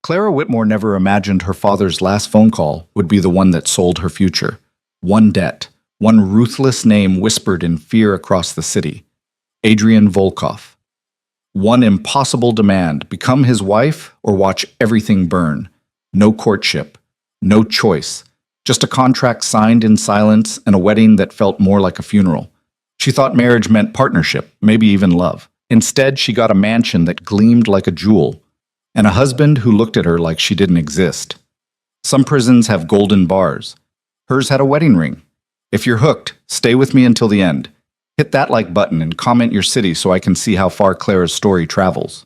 Clara Whitmore never imagined her father's last phone call would be the one that sold her future. One debt, one ruthless name whispered in fear across the city. Adrian Volkov. One impossible demand, become his wife or watch everything burn. No courtship, no choice, just a contract signed in silence and a wedding that felt more like a funeral. She thought marriage meant partnership, maybe even love. Instead, she got a mansion that gleamed like a jewel, and a husband who looked at her like she didn't exist. Some prisons have golden bars. Hers had a wedding ring. If you're hooked, stay with me until the end. Hit that like button and comment your city so I can see how far Clara's story travels.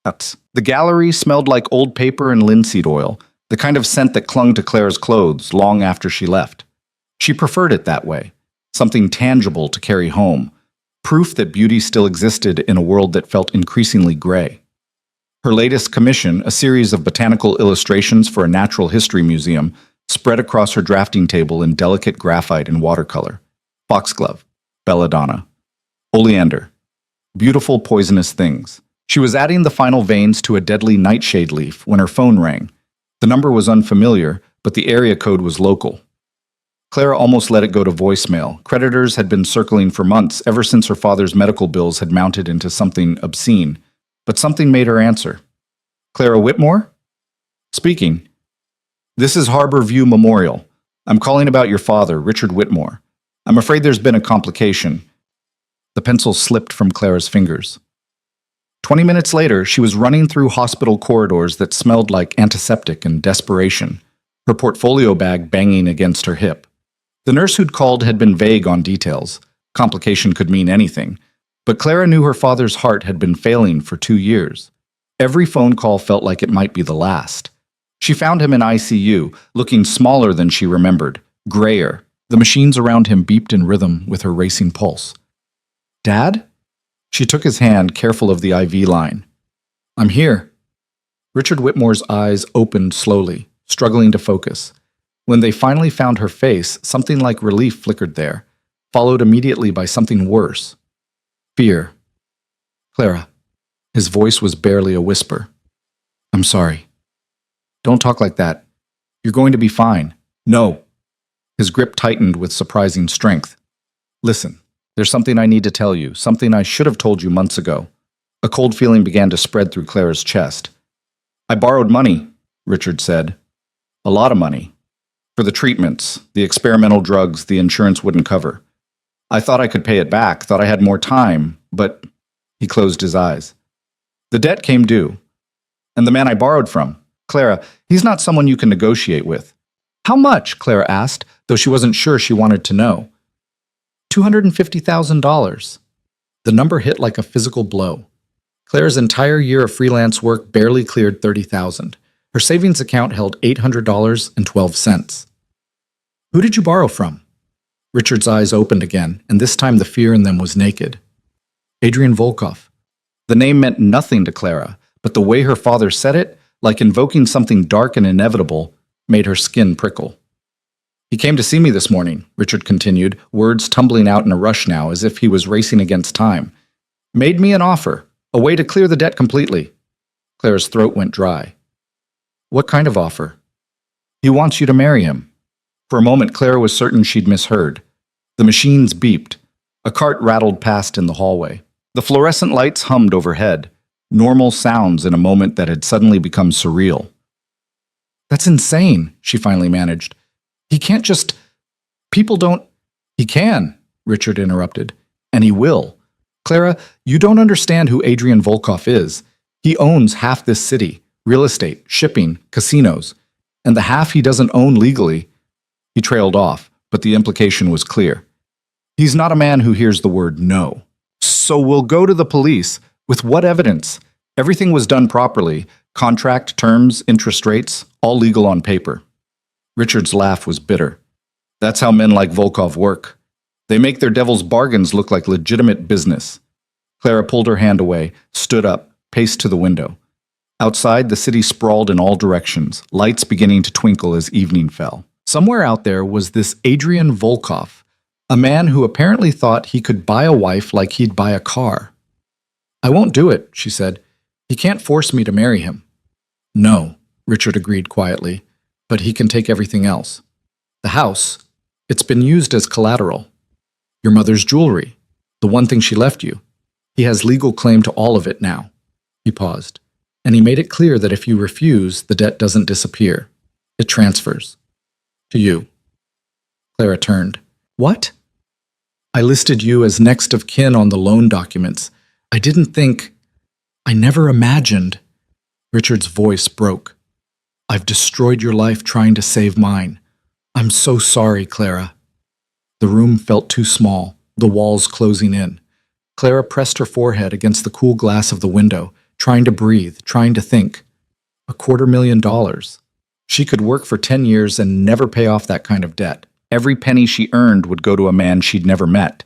The gallery smelled like old paper and linseed oil, the kind of scent that clung to Clara's clothes long after she left. She preferred it that way, something tangible to carry home, proof that beauty still existed in a world that felt increasingly gray. Her latest commission, a series of botanical illustrations for a natural history museum, spread across her drafting table in delicate graphite and watercolor. Foxglove, belladonna, oleander, beautiful poisonous things. She was adding the final veins to a deadly nightshade leaf when her phone rang. The number was unfamiliar, but the area code was local. Clara almost let it go to voicemail. Creditors had been circling for months, ever since her father's medical bills had mounted into something obscene. But something made her answer. Clara Whitmore? Speaking. This is Harbor View Memorial. I'm calling about your father, Richard Whitmore. I'm afraid there's been a complication. The pencil slipped from Clara's fingers. 20 minutes later, she was running through hospital corridors that smelled like antiseptic and desperation, her portfolio bag banging against her hip. The nurse who'd called had been vague on details. Complication could mean anything. But Clara knew her father's heart had been failing for 2 years. Every phone call felt like it might be the last. She found him in ICU, looking smaller than she remembered, grayer. The machines around him beeped in rhythm with her racing pulse. Dad? She took his hand, careful of the IV line. I'm here. Richard Whitmore's eyes opened slowly, struggling to focus. When they finally found her face, something like relief flickered there, followed immediately by something worse. Fear. Clara. His voice was barely a whisper. I'm sorry. Don't talk like that. You're going to be fine. No. His grip tightened with surprising strength. Listen, there's something I need to tell you, something I should have told you months ago. A cold feeling began to spread through Clara's chest. I borrowed money, Richard said. A lot of money. For the treatments, the experimental drugs the insurance wouldn't cover. I thought I could pay it back, thought I had more time, but he closed his eyes. The debt came due. And the man I borrowed from, Clara, he's not someone you can negotiate with. How much? Clara asked, though she wasn't sure she wanted to know. $250,000. The number hit like a physical blow. Clara's entire year of freelance work barely cleared $30,000. Her savings account held $800.12. Who did you borrow from? Richard's eyes opened again, and this time the fear in them was naked. Adrian Volkov. The name meant nothing to Clara, but the way her father said it, like invoking something dark and inevitable, made her skin prickle. He came to see me this morning, Richard continued, words tumbling out in a rush now as if he was racing against time. Made me an offer, a way to clear the debt completely. Clara's throat went dry. What kind of offer? He wants you to marry him. For a moment, Clara was certain she'd misheard. The machines beeped. A cart rattled past in the hallway. The fluorescent lights hummed overhead. Normal sounds in a moment that had suddenly become surreal. That's insane, she finally managed. He can't just... People don't... He can, Richard interrupted. And he will. Clara, you don't understand who Adrian Volkov is. He owns half this city. Real estate, shipping, casinos. And the half he doesn't own legally... He trailed off, but the implication was clear. He's not a man who hears the word no. So we'll go to the police. With what evidence? Everything was done properly. Contract, terms, interest rates, all legal on paper. Richard's laugh was bitter. That's how men like Volkov work. They make their devil's bargains look like legitimate business. Clara pulled her hand away, stood up, paced to the window. Outside, the city sprawled in all directions, lights beginning to twinkle as evening fell. Somewhere out there was this Adrian Volkov, a man who apparently thought he could buy a wife like he'd buy a car. won't do it, she said. He can't force me to marry him. No, Richard agreed quietly, but he can take everything else. The house, it's been used as collateral. Your mother's jewelry, the one thing she left you. He has legal claim to all of it now. He paused, and he made it clear that if you refuse, the debt doesn't disappear. It transfers. To you. Clara turned. What? I listed you as next of kin on the loan documents. I never imagined. Richard's voice broke. I've destroyed your life trying to save mine. I'm so sorry, Clara. The room felt too small, the walls closing in. Clara pressed her forehead against the cool glass of the window, trying to breathe, trying to think. $250,000. She could work for 10 years and never pay off that kind of debt. Every penny she earned would go to a man she'd never met,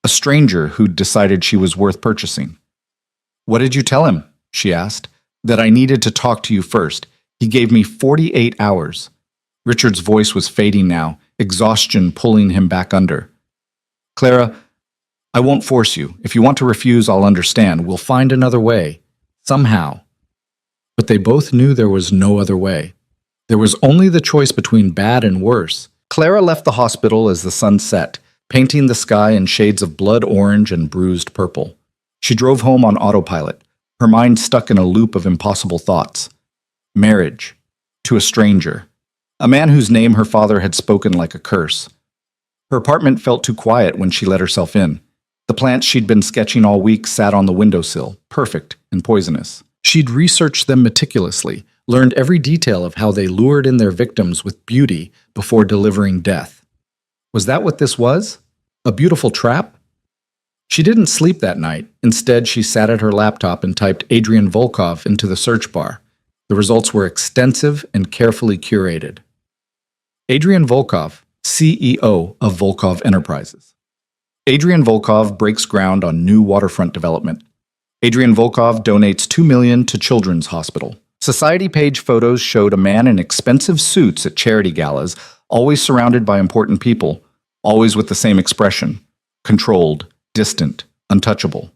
a stranger who'd decided she was worth purchasing. What did you tell him? She asked. That I needed to talk to you first. He gave me 48 hours. Richard's voice was fading now, exhaustion pulling him back under. Clara, I won't force you. If you want to refuse, I'll understand. We'll find another way. Somehow. But they both knew there was no other way. There was only the choice between bad and worse. Clara left the hospital as the sun set, painting the sky in shades of blood orange and bruised purple. She drove home on autopilot, her mind stuck in a loop of impossible thoughts. Marriage. To a stranger. A man whose name her father had spoken like a curse. Her apartment felt too quiet when she let herself in. The plants she'd been sketching all week sat on the windowsill, perfect and poisonous. She'd researched them meticulously, learned every detail of how they lured in their victims with beauty before delivering death. Was that what this was? A beautiful trap? She didn't sleep that night. Instead, she sat at her laptop and typed Adrian Volkov into the search bar. The results were extensive and carefully curated. Adrian Volkov, CEO of Volkov Enterprises. Adrian Volkov breaks ground on new waterfront development. Adrian Volkov donates $2 million to Children's Hospital. Society page photos showed a man in expensive suits at charity galas, always surrounded by important people, always with the same expression: controlled, distant, untouchable.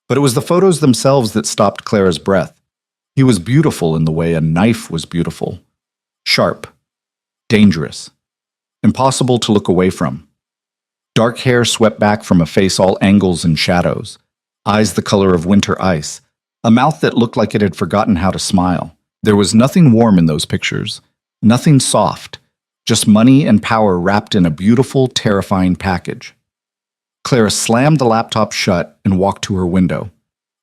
But it was the photos themselves that stopped Clara's breath. He was beautiful in the way a knife was beautiful. Sharp. Dangerous. Impossible to look away from. Dark hair swept back from a face all angles and shadows. Eyes the color of winter ice. A mouth that looked like it had forgotten how to smile. There was nothing warm in those pictures. Nothing soft. Just money and power wrapped in a beautiful, terrifying package. Clara slammed the laptop shut and walked to her window.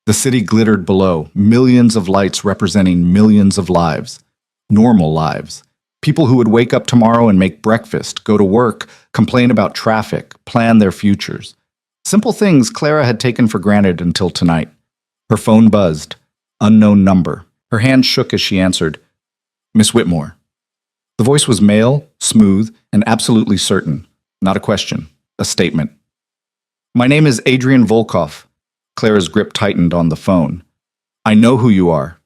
The city glittered below, millions of lights representing millions of lives. Normal lives. People who would wake up tomorrow and make breakfast, go to work, complain about traffic, plan their futures. Simple things Clara had taken for granted until tonight. Her phone buzzed. Unknown number. Her hand shook as she answered. Miss Whitmore. The voice was male, smooth, and absolutely certain. Not a question. A statement. My name is Adrian Volkov. Clara's grip tightened on the phone. I know who you are.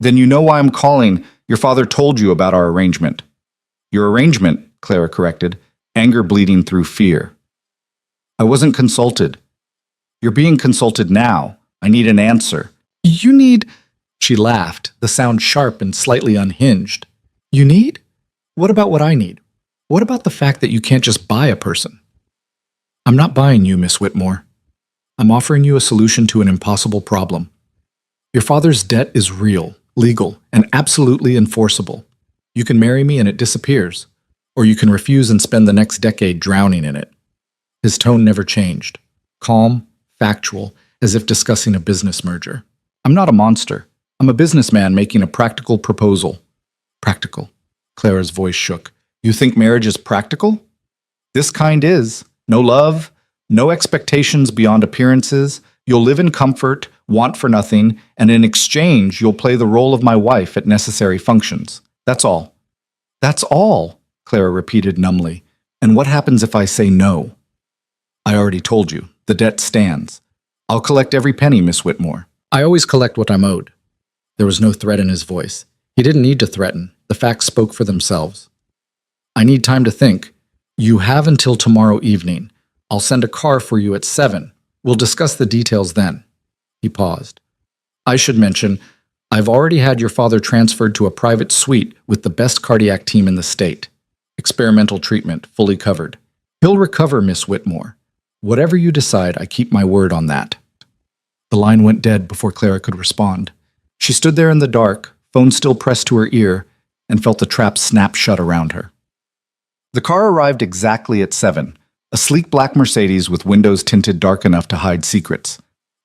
Then you know why I'm calling. Your father told you about our arrangement. Your arrangement, Clara corrected, anger bleeding through fear. I wasn't consulted. You're being consulted now. I need an answer. You need... She laughed, the sound sharp and slightly unhinged. You need? What about what I need? What about the fact that you can't just buy a person? I'm not buying you, Miss Whitmore. I'm offering you a solution to an impossible problem. Your father's debt is real, legal, and absolutely enforceable. You can marry me and it disappears, or you can refuse and spend the next decade drowning in it. His tone never changed, calm, factual, as if discussing a business merger. I'm not a monster. I'm a businessman making a practical proposal. Practical. Clara's voice shook. You think marriage is practical? This kind is. No love, no expectations beyond appearances. You'll live in comfort, want for nothing, and in exchange, you'll play the role of my wife at necessary functions. That's all. That's all, Clara repeated numbly. And what happens if I say no? I already told you. The debt stands. I'll collect every penny, Miss Whitmore. I always collect what I'm owed. There was no threat in his voice. He didn't need to threaten. The facts spoke for themselves. I need time to think. You have until tomorrow evening. I'll send a car for you at 7. We'll discuss the details then. He paused. I should mention, I've already had your father transferred to a private suite with the best cardiac team in the state. Experimental treatment, fully covered. He'll recover, Miss Whitmore. Whatever you decide, I keep my word on that. The line went dead before Clara could respond. She stood there in the dark, phone still pressed to her ear, and felt the trap snap shut around her. The car arrived exactly at 7, a sleek black Mercedes with windows tinted dark enough to hide secrets.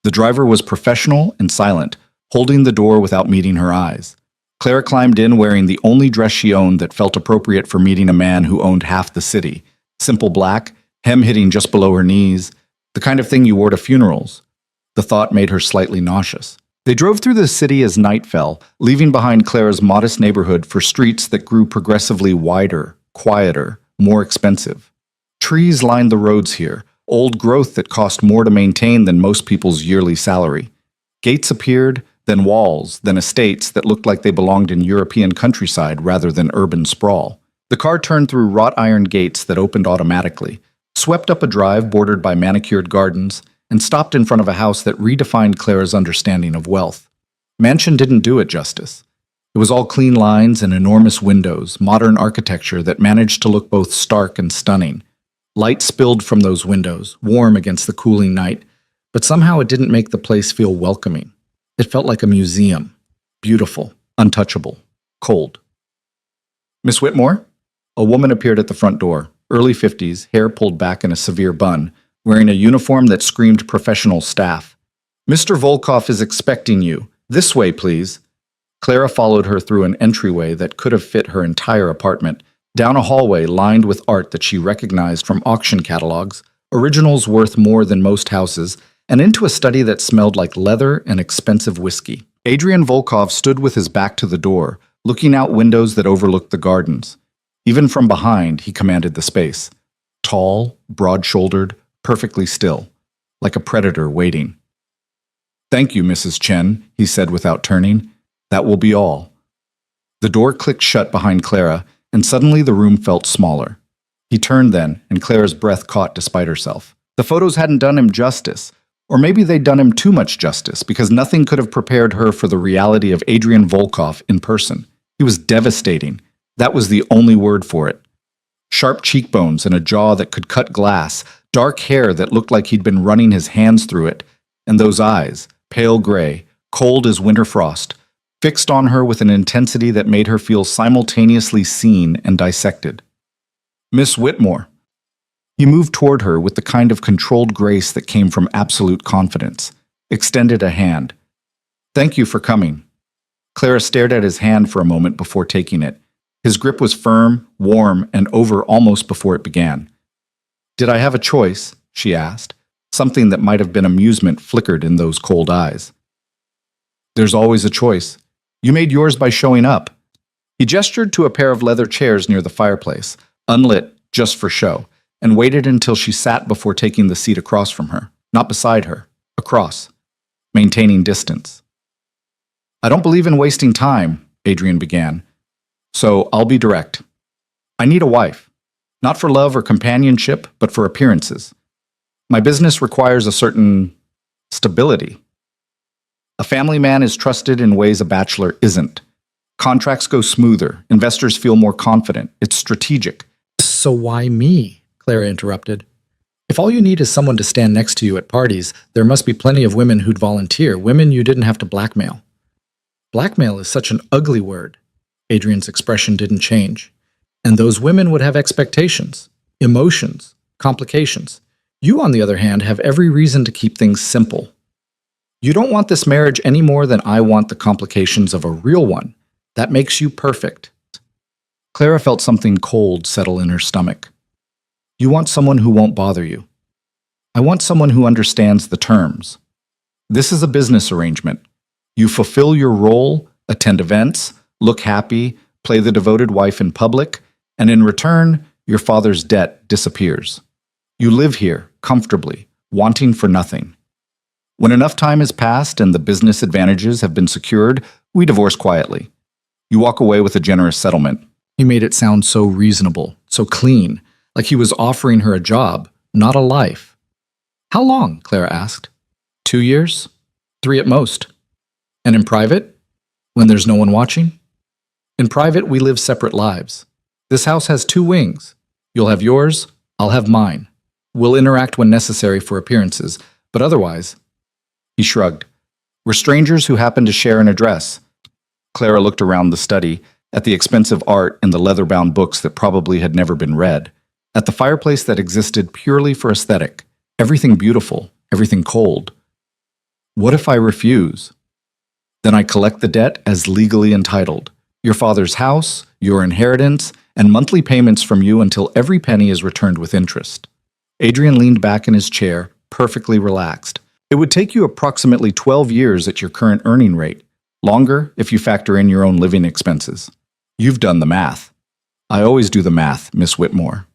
The driver was professional and silent, holding the door without meeting her eyes. Clara climbed in wearing the only dress she owned that felt appropriate for meeting a man who owned half the city. Simple black, hem hitting just below her knees, the kind of thing you wore to funerals. The thought made her slightly nauseous. They drove through the city as night fell, leaving behind Clara's modest neighborhood for streets that grew progressively wider, quieter, more expensive. Trees lined the roads here, old growth that cost more to maintain than most people's yearly salary. Gates appeared, then walls, then estates that looked like they belonged in European countryside rather than urban sprawl. The car turned through wrought iron gates that opened automatically, swept up a drive bordered by manicured gardens, and stopped in front of a house that redefined Clara's understanding of wealth. Mansion didn't do it justice. It was all clean lines and enormous windows, modern architecture that managed to look both stark and stunning. Light spilled from those windows, warm against the cooling night, but somehow it didn't make the place feel welcoming. It felt like a museum. Beautiful, untouchable, cold. Miss Whitmore? A woman appeared at the front door, early 50s, hair pulled back in a severe bun, wearing a uniform that screamed professional staff. Mr. Volkov is expecting you. This way, please. Clara followed her through an entryway that could have fit her entire apartment, down a hallway lined with art that she recognized from auction catalogs, originals worth more than most houses, and into a study that smelled like leather and expensive whiskey. Adrian Volkov stood with his back to the door, looking out windows that overlooked the gardens. Even from behind, he commanded the space. Tall, broad-shouldered, perfectly still, like a predator waiting. Thank you, Mrs. Chen, he said without turning. That will be all. The door clicked shut behind Clara, and suddenly the room felt smaller. He turned then, and Clara's breath caught despite herself. The photos hadn't done him justice, or maybe they'd done him too much justice, because nothing could have prepared her for the reality of Adrian Volkov in person. He was devastating. That was the only word for it. Sharp cheekbones and a jaw that could cut glass, dark hair that looked like he'd been running his hands through it, and those eyes, pale gray, cold as winter frost, fixed on her with an intensity that made her feel simultaneously seen and dissected. Miss Whitmore. He moved toward her with the kind of controlled grace that came from absolute confidence, extended a hand. Thank you for coming. Clara stared at his hand for a moment before taking it. His grip was firm, warm, and over almost before it began. Did I have a choice? She asked. Something that might have been amusement flickered in those cold eyes. There's always a choice. You made yours by showing up. He gestured to a pair of leather chairs near the fireplace, unlit, just for show, and waited until she sat before taking the seat across from her, not beside her, across, maintaining distance. I don't believe in wasting time, Adrian began, so I'll be direct. I need a wife, not for love or companionship, but for appearances. My business requires a certain stability. A family man is trusted in ways a bachelor isn't. Contracts go smoother, investors feel more confident, it's strategic. So why me? Clara interrupted. If all you need is someone to stand next to you at parties, there must be plenty of women who'd volunteer, women you didn't have to blackmail. Blackmail is such an ugly word. Adrian's expression didn't change. And those women would have expectations, emotions, complications. You, on the other hand, have every reason to keep things simple. You don't want this marriage any more than I want the complications of a real one. That makes you perfect. Clara felt something cold settle in her stomach. You want someone who won't bother you. I want someone who understands the terms. This is a business arrangement. You fulfill your role, attend events, look happy, play the devoted wife in public, and in return, your father's debt disappears. You live here, comfortably, wanting for nothing. When enough time has passed and the business advantages have been secured, we divorce quietly. You walk away with a generous settlement. He made it sound so reasonable, so clean, like he was offering her a job, not a life. How long? Clara asked. 2 years? 3 at most. And in private? When there's no one watching? In private, we live separate lives. This house has 2 wings. You'll have yours, I'll have mine. We'll interact when necessary for appearances, but otherwise... He shrugged. We're strangers who happen to share an address. Clara looked around the study, at the expensive art and the leather-bound books that probably had never been read, at the fireplace that existed purely for aesthetic, everything beautiful, everything cold. What if I refuse? Then I collect the debt as legally entitled. Your father's house, your inheritance, and monthly payments from you until every penny is returned with interest. Adrian leaned back in his chair, perfectly relaxed. It would take you approximately 12 years at your current earning rate, longer if you factor in your own living expenses. You've done the math. I always do the math, Miss Whitmore.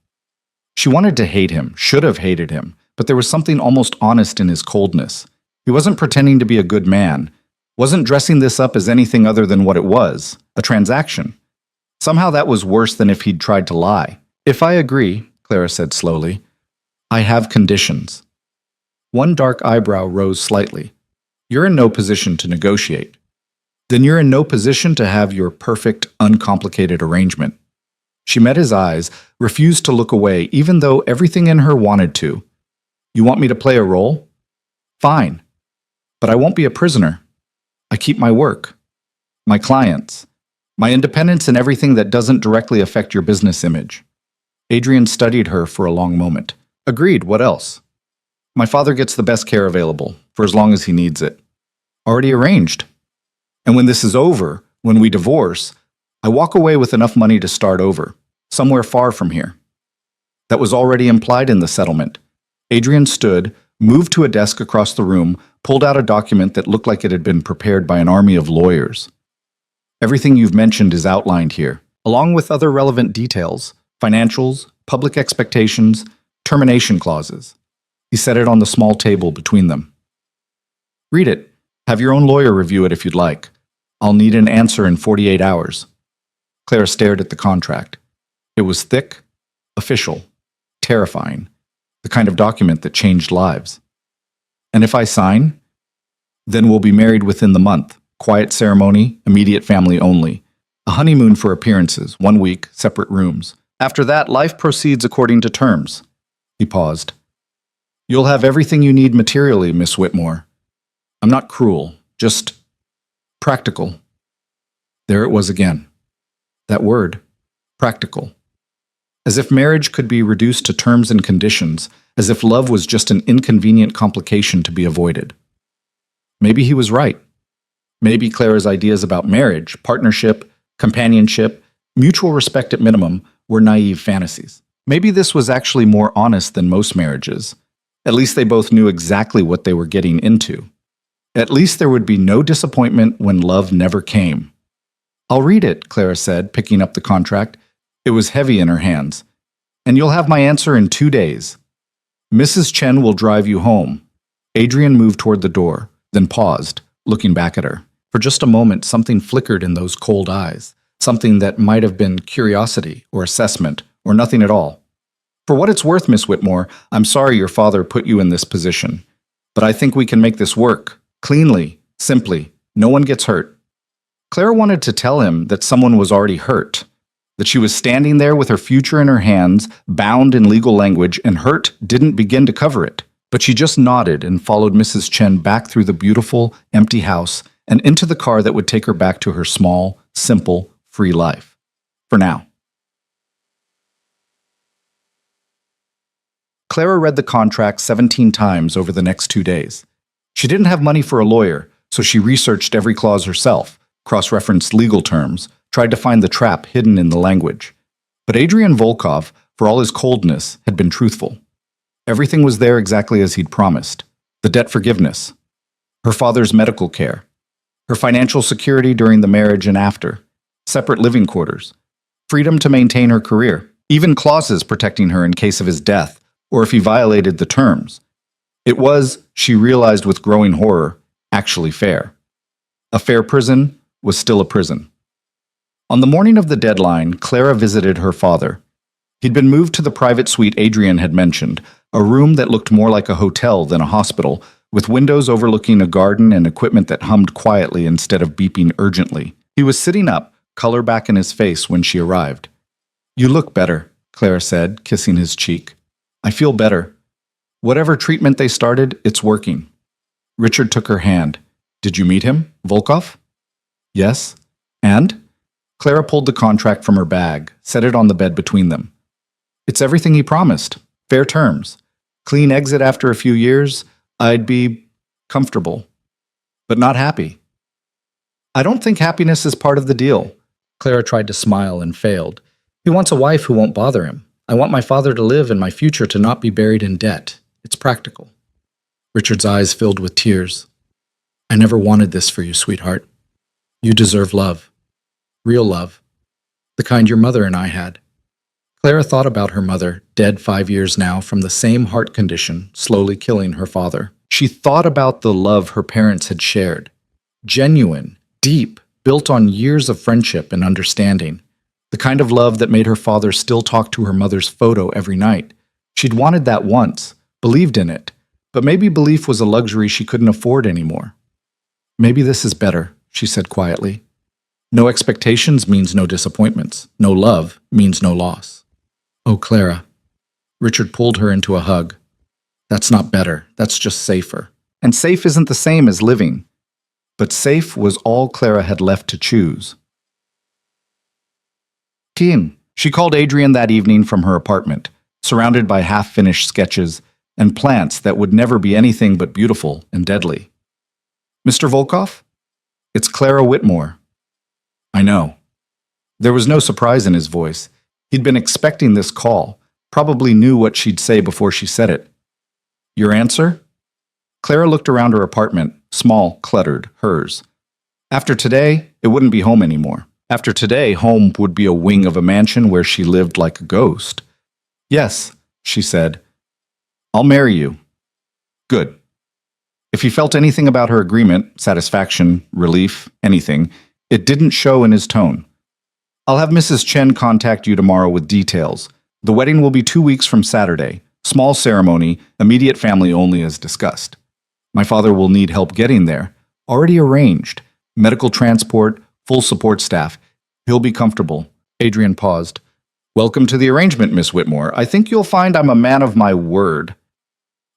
She wanted to hate him, should have hated him, but there was something almost honest in his coldness. He wasn't pretending to be a good man, wasn't dressing this up as anything other than what it was, a transaction. Somehow that was worse than if he'd tried to lie. If I agree, Clara said slowly, I have conditions. One dark eyebrow rose slightly. You're in no position to negotiate. Then you're in no position to have your perfect, uncomplicated arrangement. She met his eyes, refused to look away, even though everything in her wanted to. You want me to play a role? Fine. But I won't be a prisoner. I keep my work, my clients, my independence, and everything that doesn't directly affect your business image. Adrian studied her for a long moment. Agreed, what else? My father gets the best care available, for as long as he needs it. Already arranged. And when this is over, when we divorce, I walk away with enough money to start over, somewhere far from here. That was already implied in the settlement. Adrian stood, moved to a desk across the room, pulled out a document that looked like it had been prepared by an army of lawyers. Everything you've mentioned is outlined here, along with other relevant details, financials, public expectations, termination clauses. He set it on the small table between them. Read it. Have your own lawyer review it if you'd like. I'll need an answer in 48 hours. Clara stared at the contract. It was thick, official, terrifying, the kind of document that changed lives. And if I sign, then we'll be married within the month. Quiet ceremony, immediate family only. A honeymoon for appearances, 1 week, separate rooms. After that, life proceeds according to terms. He paused. You'll have everything you need materially, Miss Whitmore. I'm not cruel, just practical. There it was again. That word, practical. As if marriage could be reduced to terms and conditions, as if love was just an inconvenient complication to be avoided. Maybe he was right. Maybe Clara's ideas about marriage, partnership, companionship, mutual respect at minimum, were naive fantasies. Maybe this was actually more honest than most marriages. At least they both knew exactly what they were getting into. At least there would be no disappointment when love never came. I'll read it, Clara said, picking up the contract. It was heavy in her hands. And you'll have my answer in 2 days. Mrs. Chen will drive you home. Adrian moved toward the door, then paused, looking back at her. For just a moment, something flickered in those cold eyes, something that might have been curiosity or assessment or nothing at all. For what it's worth, Miss Whitmore, I'm sorry your father put you in this position. But I think we can make this work. Cleanly, simply. No one gets hurt. Clara wanted to tell him that someone was already hurt, that she was standing there with her future in her hands, bound in legal language, and hurt didn't begin to cover it. But she just nodded and followed Mrs. Chen back through the beautiful, empty house and into the car that would take her back to her small, simple, free life. For now. Clara read the contract 17 times over the next 2 days. She didn't have money for a lawyer, so she researched every clause herself, cross-referenced legal terms, tried to find the trap hidden in the language. But Adrian Volkov, for all his coldness, had been truthful. Everything was there exactly as he'd promised. The debt forgiveness, her father's medical care, her financial security during the marriage and after, separate living quarters, freedom to maintain her career, even clauses protecting her in case of his death, or if he violated the terms. It was, she realized with growing horror, actually fair. A fair prison was still a prison. On the morning of the deadline, Clara visited her father. He'd been moved to the private suite Adrian had mentioned, a room that looked more like a hotel than a hospital, with windows overlooking a garden and equipment that hummed quietly instead of beeping urgently. He was sitting up, color back in his face when she arrived. "You look better," Clara said, kissing his cheek. "I feel better. Whatever treatment they started, it's working." Richard took her hand. "Did you meet him, Volkov?" "Yes." "And?" Clara pulled the contract from her bag, set it on the bed between them. "It's everything he promised. Fair terms. Clean exit after a few years. I'd be comfortable, but not happy." "I don't think happiness is part of the deal." Clara tried to smile and failed. "He wants a wife who won't bother him. I want my father to live and my future to not be buried in debt. It's practical." Richard's eyes filled with tears. "I never wanted this for you, sweetheart. You deserve love. Real love. The kind your mother and I had." Clara thought about her mother, dead 5 years now from the same heart condition, slowly killing her father. She thought about the love her parents had shared. Genuine, deep, built on years of friendship and understanding. The kind of love that made her father still talk to her mother's photo every night. She'd wanted that once, believed in it, but maybe belief was a luxury she couldn't afford anymore. "Maybe this is better," she said quietly. "No expectations means no disappointments. No love means no loss." "Oh, Clara." Richard pulled her into a hug. "That's not better. That's just safer. And safe isn't the same as living." But safe was all Clara had left to choose. She called Adrian that evening from her apartment, surrounded by half-finished sketches and plants that would never be anything but beautiful and deadly. "Mr. Volkov? It's Clara Whitmore." "I know." There was no surprise in his voice. He'd been expecting this call, probably knew what she'd say before she said it. "Your answer?" Clara looked around her apartment, small, cluttered, hers. After today, it wouldn't be home anymore. After today, home would be a wing of a mansion where she lived like a ghost. "Yes," she said. "I'll marry you." "Good." If he felt anything about her agreement, satisfaction, relief, anything, it didn't show in his tone. "I'll have Mrs. Chen contact you tomorrow with details. The wedding will be 2 weeks from Saturday. Small ceremony, immediate family only as discussed. My father will need help getting there. Already arranged. Medical transport, full support staff. He'll be comfortable." Adrian paused. "Welcome to the arrangement, Miss Whitmore. I think you'll find I'm a man of my word."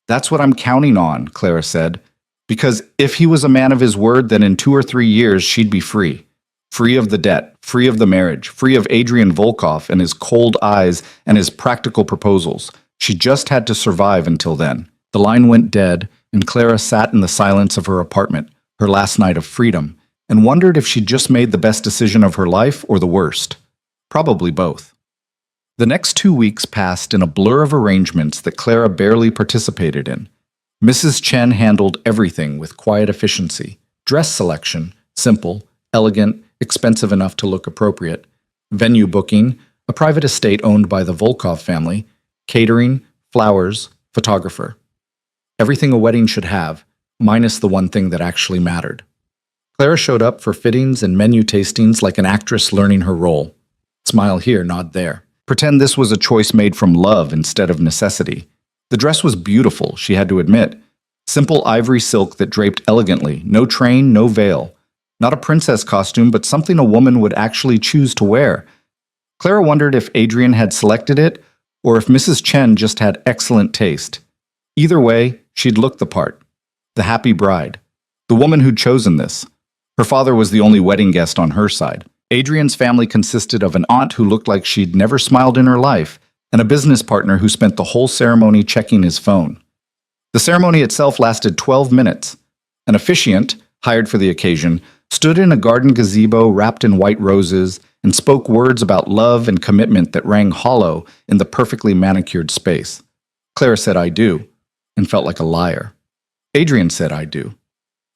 "That's what I'm counting on," Clara said. "Because if he was a man of his word, then in 2 or 3 years she'd be free. Free of the debt, free of the marriage, free of Adrian Volkov and his cold eyes and his practical proposals. She just had to survive until then." The line went dead, and Clara sat in the silence of her apartment, her last night of freedom, and wondered if she'd just made the best decision of her life or the worst. Probably both. The next 2 weeks passed in a blur of arrangements that Clara barely participated in. Mrs. Chen handled everything with quiet efficiency. Dress selection, simple, elegant, expensive enough to look appropriate. Venue booking, a private estate owned by the Volkov family. Catering, flowers, photographer. Everything a wedding should have, minus the one thing that actually mattered. Clara showed up for fittings and menu tastings like an actress learning her role. Smile here, nod there. Pretend this was a choice made from love instead of necessity. The dress was beautiful, she had to admit. Simple ivory silk that draped elegantly, no train, no veil. Not a princess costume, but something a woman would actually choose to wear. Clara wondered if Adrian had selected it, or if Mrs. Chen just had excellent taste. Either way, she'd look the part. The happy bride. The woman who'd chosen this. Her father was the only wedding guest on her side. Adrian's family consisted of an aunt who looked like she'd never smiled in her life, and a business partner who spent the whole ceremony checking his phone. The ceremony itself lasted 12 minutes. An officiant, hired for the occasion, stood in a garden gazebo wrapped in white roses and spoke words about love and commitment that rang hollow in the perfectly manicured space. Clara said, "I do," and felt like a liar. Adrian said, "I do,"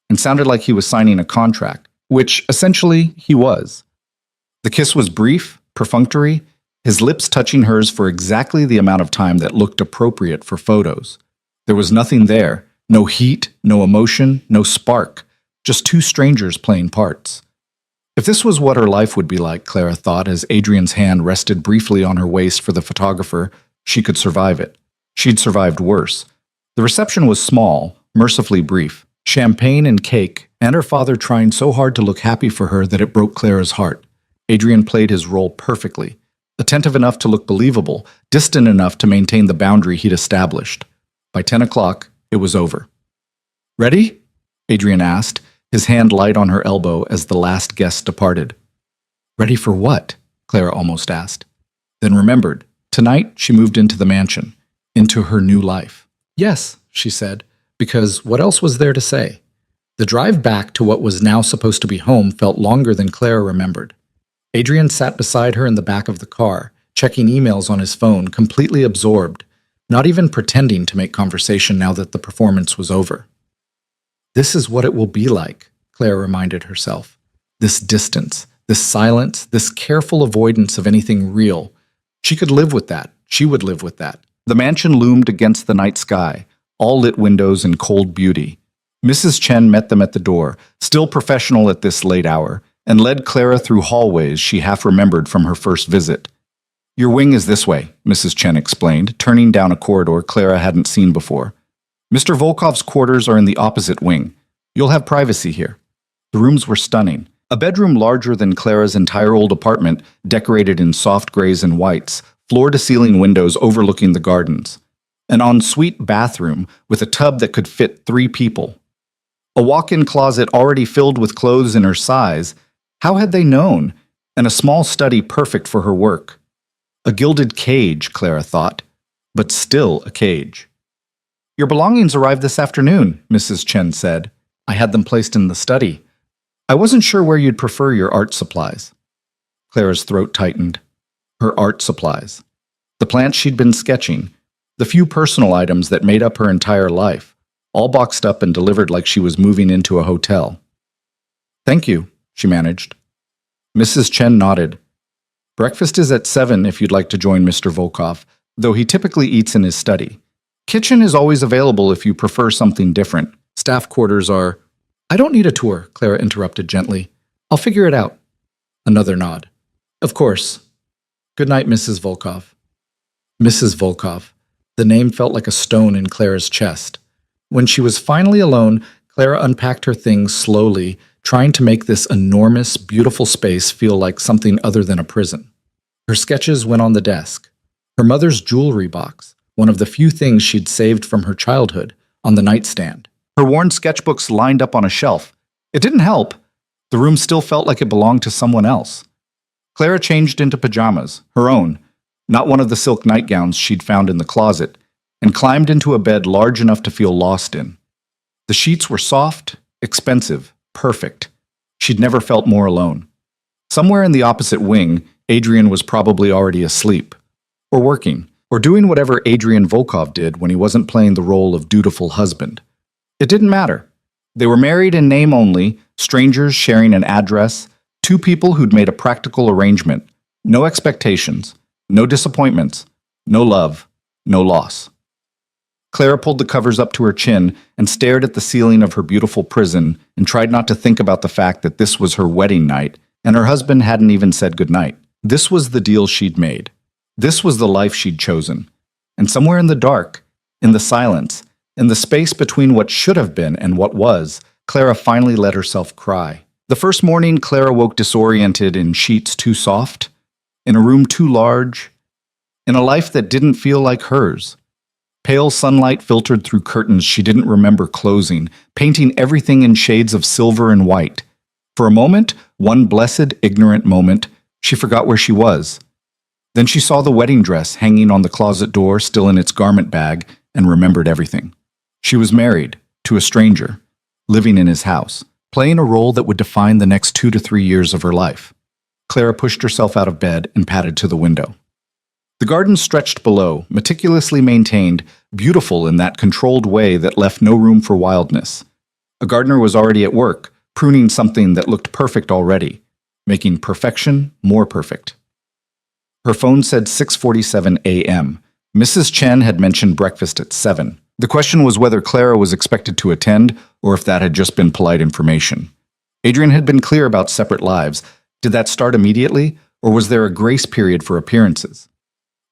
and sounded like he was signing a contract, which essentially he was. The kiss was brief, perfunctory, his lips touching hers for exactly the amount of time that looked appropriate for photos. There was nothing there, no heat, no emotion, no spark. Just 2 strangers playing parts. If this was what her life would be like, Clara thought as Adrian's hand rested briefly on her waist for the photographer, she could survive it. She'd survived worse. The reception was small, mercifully brief. Champagne and cake, and her father trying so hard to look happy for her that it broke Clara's heart. Adrian played his role perfectly, attentive enough to look believable, distant enough to maintain the boundary he'd established. By 10 o'clock, it was over. "Ready?" Adrian asked, his hand light on her elbow as the last guest departed. "Ready for what?" Clara almost asked. Then remembered. Tonight, she moved into the mansion, into her new life. "Yes," she said, because what else was there to say? The drive back to what was now supposed to be home felt longer than Clara remembered. Adrian sat beside her in the back of the car, checking emails on his phone, completely absorbed, not even pretending to make conversation now that the performance was over. This is what it will be like, Clara reminded herself. This distance, this silence, this careful avoidance of anything real. She could live with that. She would live with that. The mansion loomed against the night sky, all lit windows and cold beauty. Mrs. Chen met them at the door, still professional at this late hour, and led Clara through hallways she half remembered from her first visit. "Your wing is this way," Mrs. Chen explained, turning down a corridor Clara hadn't seen before. "Mr. Volkov's quarters are in the opposite wing. You'll have privacy here." The rooms were stunning. A bedroom larger than Clara's entire old apartment, decorated in soft grays and whites, floor-to-ceiling windows overlooking the gardens. An ensuite bathroom with a tub that could fit 3 people. A walk-in closet already filled with clothes in her size. How had they known? And a small study perfect for her work. A gilded cage, Clara thought, but still a cage. "Your belongings arrived this afternoon," Mrs. Chen said. "I had them placed in the study. I wasn't sure where you'd prefer your art supplies." Clara's throat tightened. Her art supplies. The plants she'd been sketching. The few personal items that made up her entire life, all boxed up and delivered like she was moving into a hotel. "Thank you," she managed. Mrs. Chen nodded. "Breakfast is at 7 if you'd like to join Mr. Volkov, though he typically eats in his study. Kitchen is always available if you prefer something different. Staff quarters are—" "I don't need a tour," Clara interrupted gently. "I'll figure it out." Another nod. "Of course. Good night, Mrs. Volkov." Mrs. Volkov. The name felt like a stone in Clara's chest. When she was finally alone, Clara unpacked her things slowly, trying to make this enormous, beautiful space feel like something other than a prison. Her sketches went on the desk. Her mother's jewelry box, one of the few things she'd saved from her childhood, on the nightstand. Her worn sketchbooks lined up on a shelf. It didn't help. The room still felt like it belonged to someone else. Clara changed into pajamas, her own, not one of the silk nightgowns she'd found in the closet, and climbed into a bed large enough to feel lost in. The sheets were soft, expensive, perfect. She'd never felt more alone. Somewhere in the opposite wing, Adrian was probably already asleep, or working, or doing whatever Adrian Volkov did when he wasn't playing the role of dutiful husband. It didn't matter. They were married in name only, strangers sharing an address, 2 people who'd made a practical arrangement. No expectations, no disappointments, no love, no loss. Clara pulled the covers up to her chin and stared at the ceiling of her beautiful prison and tried not to think about the fact that this was her wedding night and her husband hadn't even said goodnight. This was the deal she'd made. This was the life she'd chosen. And somewhere in the dark, in the silence, in the space between what should have been and what was, Clara finally let herself cry. The first morning, Clara woke disoriented in sheets too soft, in a room too large, in a life that didn't feel like hers. Pale sunlight filtered through curtains she didn't remember closing, painting everything in shades of silver and white. For a moment, one blessed, ignorant moment, she forgot where she was. Then she saw the wedding dress hanging on the closet door, still in its garment bag, and remembered everything. She was married to a stranger, living in his house, playing a role that would define the next 2 to 3 years of her life. Clara pushed herself out of bed and padded to the window. The garden stretched below, meticulously maintained, beautiful in that controlled way that left no room for wildness. A gardener was already at work, pruning something that looked perfect already, making perfection more perfect. Her phone said 6:47 a.m. Mrs. Chen had mentioned breakfast at 7. The question was whether Clara was expected to attend or if that had just been polite information. Adrian had been clear about separate lives. Did that start immediately, or was there a grace period for appearances?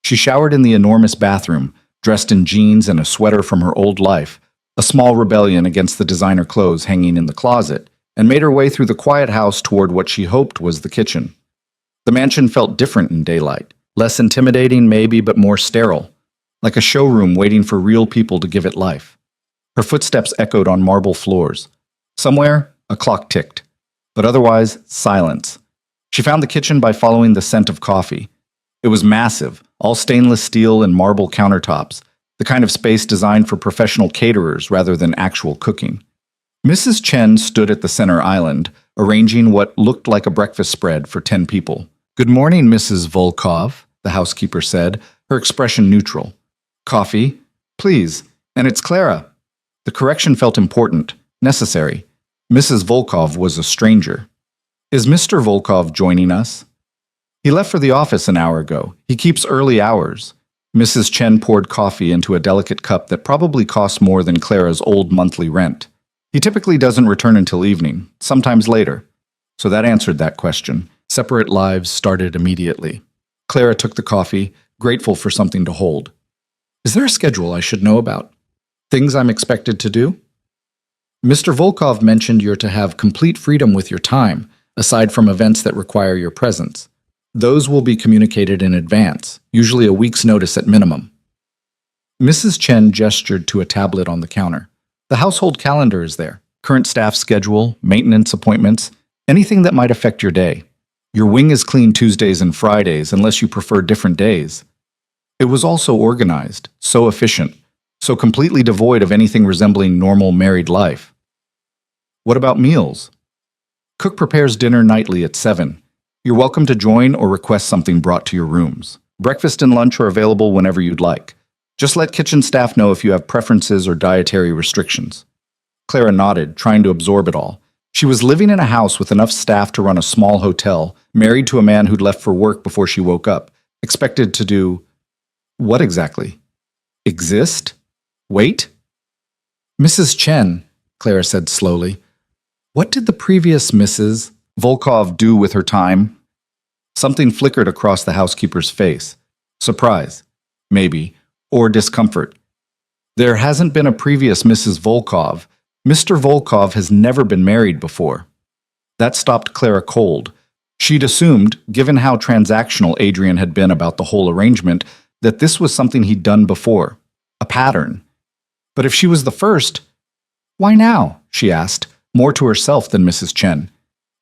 She showered in the enormous bathroom, dressed in jeans and a sweater from her old life, a small rebellion against the designer clothes hanging in the closet, and made her way through the quiet house toward what she hoped was the kitchen. The mansion felt different in daylight, less intimidating maybe, but more sterile, like a showroom waiting for real people to give it life. Her footsteps echoed on marble floors. Somewhere, a clock ticked, but otherwise, silence. She found the kitchen by following the scent of coffee. It was massive, all stainless steel and marble countertops, the kind of space designed for professional caterers rather than actual cooking. Mrs. Chen stood at the center island, arranging what looked like a breakfast spread for 10 people. "Good morning, Mrs. Volkov," the housekeeper said, her expression neutral. "Coffee, please, and it's Clara." The correction felt important, necessary. Mrs. Volkov was a stranger. "Is Mr. Volkov joining us?" "He left for the office an hour ago. He keeps early hours." Mrs. Chen poured coffee into a delicate cup that probably cost more than Clara's old monthly rent. "He typically doesn't return until evening, sometimes later." So that answered that question. Separate lives started immediately. Clara took the coffee, grateful for something to hold. "Is there a schedule I should know about? Things I'm expected to do?" "Mr. Volkov mentioned you're to have complete freedom with your time, aside from events that require your presence. Those will be communicated in advance, usually a week's notice at minimum." Mrs. Chen gestured to a tablet on the counter. "The household calendar is there. Current staff schedule, maintenance appointments, anything that might affect your day. Your wing is clean Tuesdays and Fridays unless you prefer different days." It was all so organized, so efficient, so completely devoid of anything resembling normal married life. "What about meals?" "Cook prepares dinner nightly at 7. You're welcome to join or request something brought to your rooms. Breakfast and lunch are available whenever you'd like. Just let kitchen staff know if you have preferences or dietary restrictions." Clara nodded, trying to absorb it all. She was living in a house with enough staff to run a small hotel, married to a man who'd left for work before she woke up, expected to do what exactly? Exist? Wait? "Mrs. Chen," Clara said slowly, "what did the previous Mrs. Volkov do with her time?" Something flickered across the housekeeper's face. Surprise, maybe, or discomfort. "There hasn't been a previous Mrs. Volkov. Mr. Volkov has never been married before." That stopped Clara cold. She'd assumed, given how transactional Adrian had been about the whole arrangement, that this was something he'd done before, a pattern. But if she was the first, why now? She asked, more to herself than Mrs. Chen.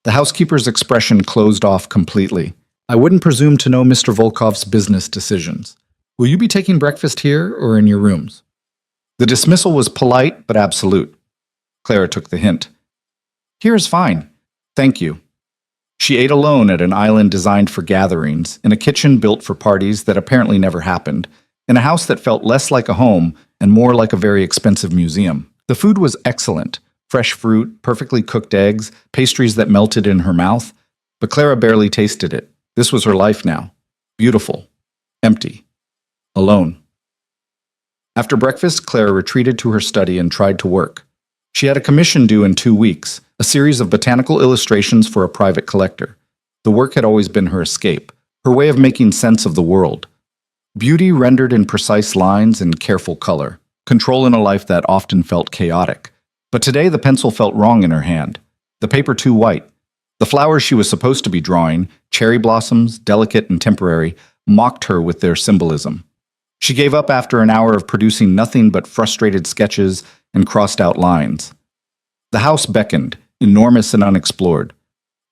The housekeeper's expression closed off completely. "I wouldn't presume to know Mr. Volkov's business decisions. Will you be taking breakfast here or in your rooms?" The dismissal was polite but absolute. Clara took the hint. "Here is fine. Thank you." She ate alone at an island designed for gatherings, in a kitchen built for parties that apparently never happened, in a house that felt less like a home and more like a very expensive museum. The food was excellent. Fresh fruit, perfectly cooked eggs, pastries that melted in her mouth. But Clara barely tasted it. This was her life now. Beautiful. Empty. Alone. After breakfast, Clara retreated to her study and tried to work. She had a commission due in 2 weeks, a series of botanical illustrations for a private collector. The work had always been her escape, her way of making sense of the world. Beauty rendered in precise lines and careful color. Control in a life that often felt chaotic. But today the pencil felt wrong in her hand. The paper too white. The flowers she was supposed to be drawing, cherry blossoms, delicate and temporary, mocked her with their symbolism. She gave up after an hour of producing nothing but frustrated sketches and crossed-out lines. The house beckoned, enormous and unexplored.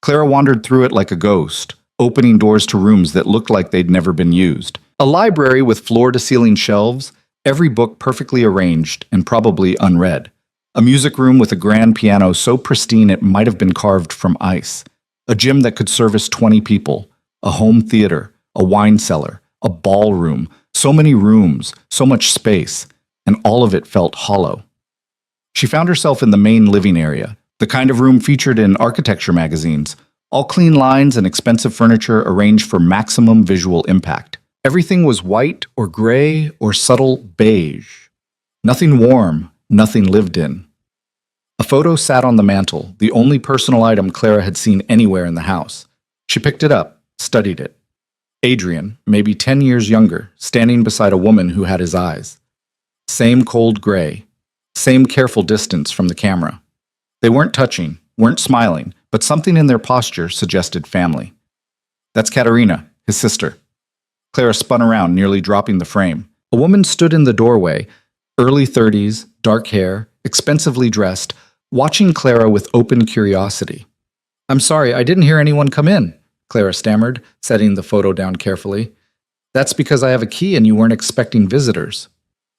Clara wandered through it like a ghost, opening doors to rooms that looked like they'd never been used. A library with floor-to-ceiling shelves, every book perfectly arranged and probably unread. A music room with a grand piano so pristine it might have been carved from ice. A gym that could service 20 people. A home theater. A wine cellar. A ballroom. So many rooms. So much space. And all of it felt hollow. She found herself in the main living area, the kind of room featured in architecture magazines. All clean lines and expensive furniture arranged for maximum visual impact. Everything was white or gray or subtle beige. Nothing warm. Nothing lived in. A photo sat on the mantel, the only personal item Clara had seen anywhere in the house. She picked it up, studied it. Adrian, maybe 10 years younger, standing beside a woman who had his eyes. Same cold gray. Same careful distance from the camera. They weren't touching, weren't smiling, but something in their posture suggested family. That's Katerina, his sister. Clara spun around, nearly dropping the frame. A woman stood in the doorway, early 30s, dark hair, expensively dressed, watching Clara with open curiosity. "I'm sorry, I didn't hear anyone come in," Clara stammered, setting the photo down carefully. "That's because I have a key and you weren't expecting visitors."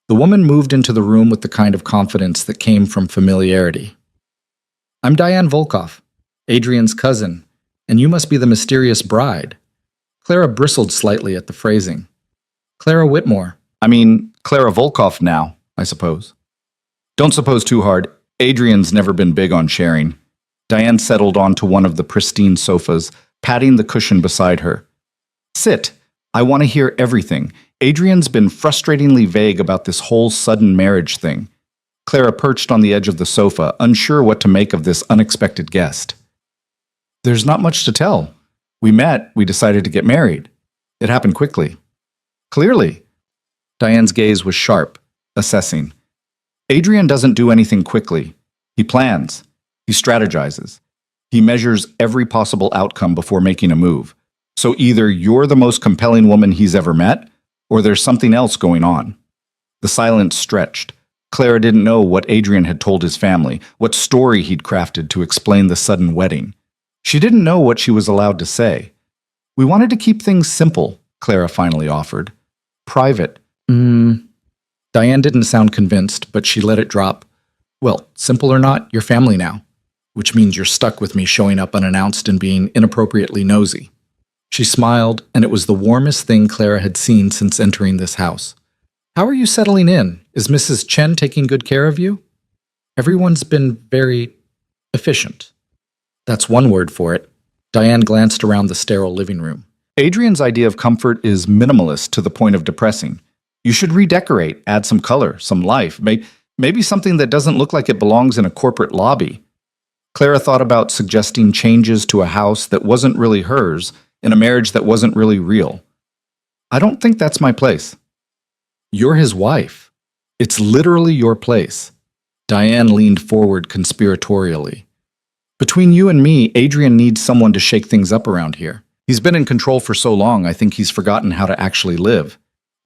The woman moved into the room with the kind of confidence that came from familiarity. "I'm Diane Volkov, Adrian's cousin, and you must be the mysterious bride." Clara bristled slightly at the phrasing. "Clara Whitmore." "I mean, Clara Volkov now, I suppose." "Don't suppose too hard. Adrian's never been big on sharing." Diane settled onto one of the pristine sofas, patting the cushion beside her. "Sit. I want to hear everything. Adrian's been frustratingly vague about this whole sudden marriage thing." Clara perched on the edge of the sofa, unsure what to make of this unexpected guest. "There's not much to tell. We met, we decided to get married. It happened quickly." "Clearly." Diane's gaze was sharp, assessing. "Adrian doesn't do anything quickly. He plans. He strategizes. He measures every possible outcome before making a move. So either you're the most compelling woman he's ever met, or there's something else going on." The silence stretched. Clara didn't know what Adrian had told his family, what story he'd crafted to explain the sudden wedding. She didn't know what she was allowed to say. "We wanted to keep things simple," Clara finally offered. "Private." Diane didn't sound convinced, but she let it drop. "Well, simple or not, you're family now, which means you're stuck with me showing up unannounced and being inappropriately nosy." She smiled, and it was the warmest thing Clara had seen since entering this house. "How are you settling in? Is Mrs. Chen taking good care of you?" "Everyone's been very efficient." "That's one word for it." Diane glanced around the sterile living room. "Adrian's idea of comfort is minimalist to the point of depressing. You should redecorate, add some color, some life, maybe something that doesn't look like it belongs in a corporate lobby." Clara thought about suggesting changes to a house that wasn't really hers, in a marriage that wasn't really real. "I don't think that's my place." "You're his wife. It's literally your place." Diane leaned forward conspiratorially. "Between you and me, Adrian needs someone to shake things up around here. He's been in control for so long, I think he's forgotten how to actually live.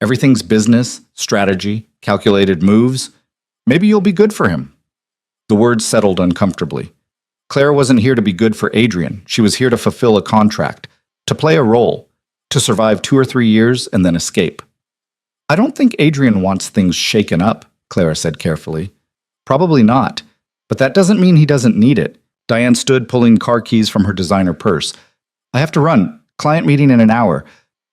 Everything's business, strategy, calculated moves. Maybe you'll be good for him." The words settled uncomfortably. Clara wasn't here to be good for Adrian. She was here to fulfill a contract, to play a role, to survive 2 or 3 years and then escape. "I don't think Adrian wants things shaken up," Clara said carefully. "Probably not, but that doesn't mean he doesn't need it." Diane stood, pulling car keys from her designer purse. "I have to run. Client meeting in an hour.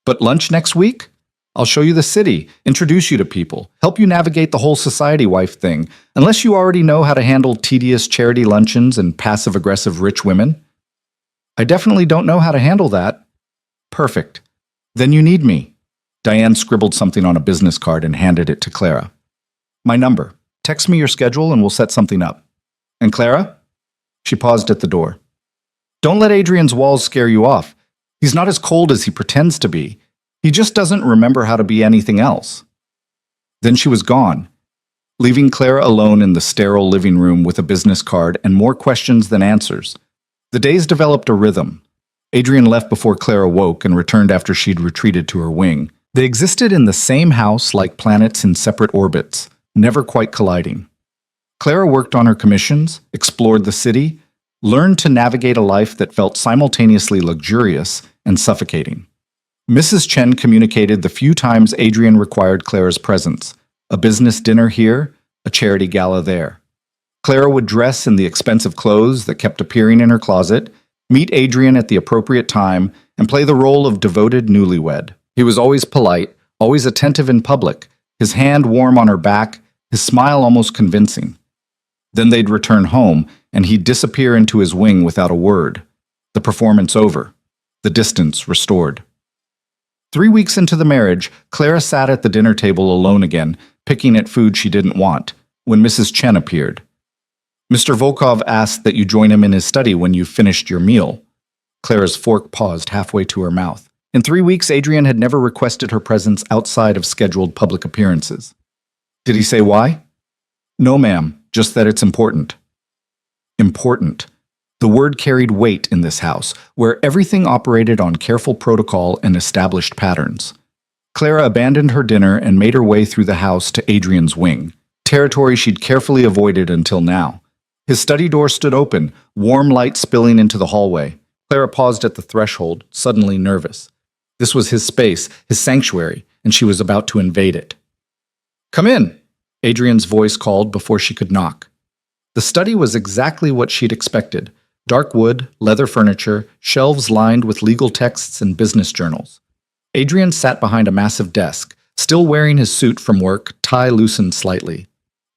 But lunch next week? I'll show you the city, introduce you to people, help you navigate the whole society wife thing, unless you already know how to handle tedious charity luncheons and passive-aggressive rich women." "I definitely don't know how to handle that." "Perfect. Then you need me." Diane scribbled something on a business card and handed it to Clara. "My number. Text me your schedule and we'll set something up. And Clara?" She paused at the door. "Don't let Adrian's walls scare you off. He's not as cold as he pretends to be. He just doesn't remember how to be anything else." Then she was gone, leaving Clara alone in the sterile living room with a business card and more questions than answers. The days developed a rhythm. Adrian left before Clara woke and returned after she'd retreated to her wing. They existed in the same house like planets in separate orbits, never quite colliding. Clara worked on her commissions, explored the city, learned to navigate a life that felt simultaneously luxurious and suffocating. Mrs. Chen communicated the few times Adrian required Clara's presence, a business dinner here, a charity gala there. Clara would dress in the expensive clothes that kept appearing in her closet, meet Adrian at the appropriate time, and play the role of devoted newlywed. He was always polite, always attentive in public, his hand warm on her back, his smile almost convincing. Then they'd return home, and he'd disappear into his wing without a word. The performance over. The distance restored. 3 weeks into the marriage, Clara sat at the dinner table alone again, picking at food she didn't want, when Mrs. Chen appeared. "Mr. Volkov asked that you join him in his study when you've finished your meal." Clara's fork paused halfway to her mouth. In 3 weeks, Adrian had never requested her presence outside of scheduled public appearances. "Did he say why?" No, ma'am, just that it's important. Important. The word carried weight in this house, where everything operated on careful protocol and established patterns. Clara abandoned her dinner and made her way through the house to Adrian's wing, territory she'd carefully avoided until now. His study door stood open, warm light spilling into the hallway. Clara paused at the threshold, suddenly nervous. This was his space, his sanctuary, and she was about to invade it. "Come in," Adrian's voice called before she could knock. The study was exactly what she'd expected. Dark wood, leather furniture, shelves lined with legal texts and business journals. Adrian sat behind a massive desk, still wearing his suit from work, tie loosened slightly.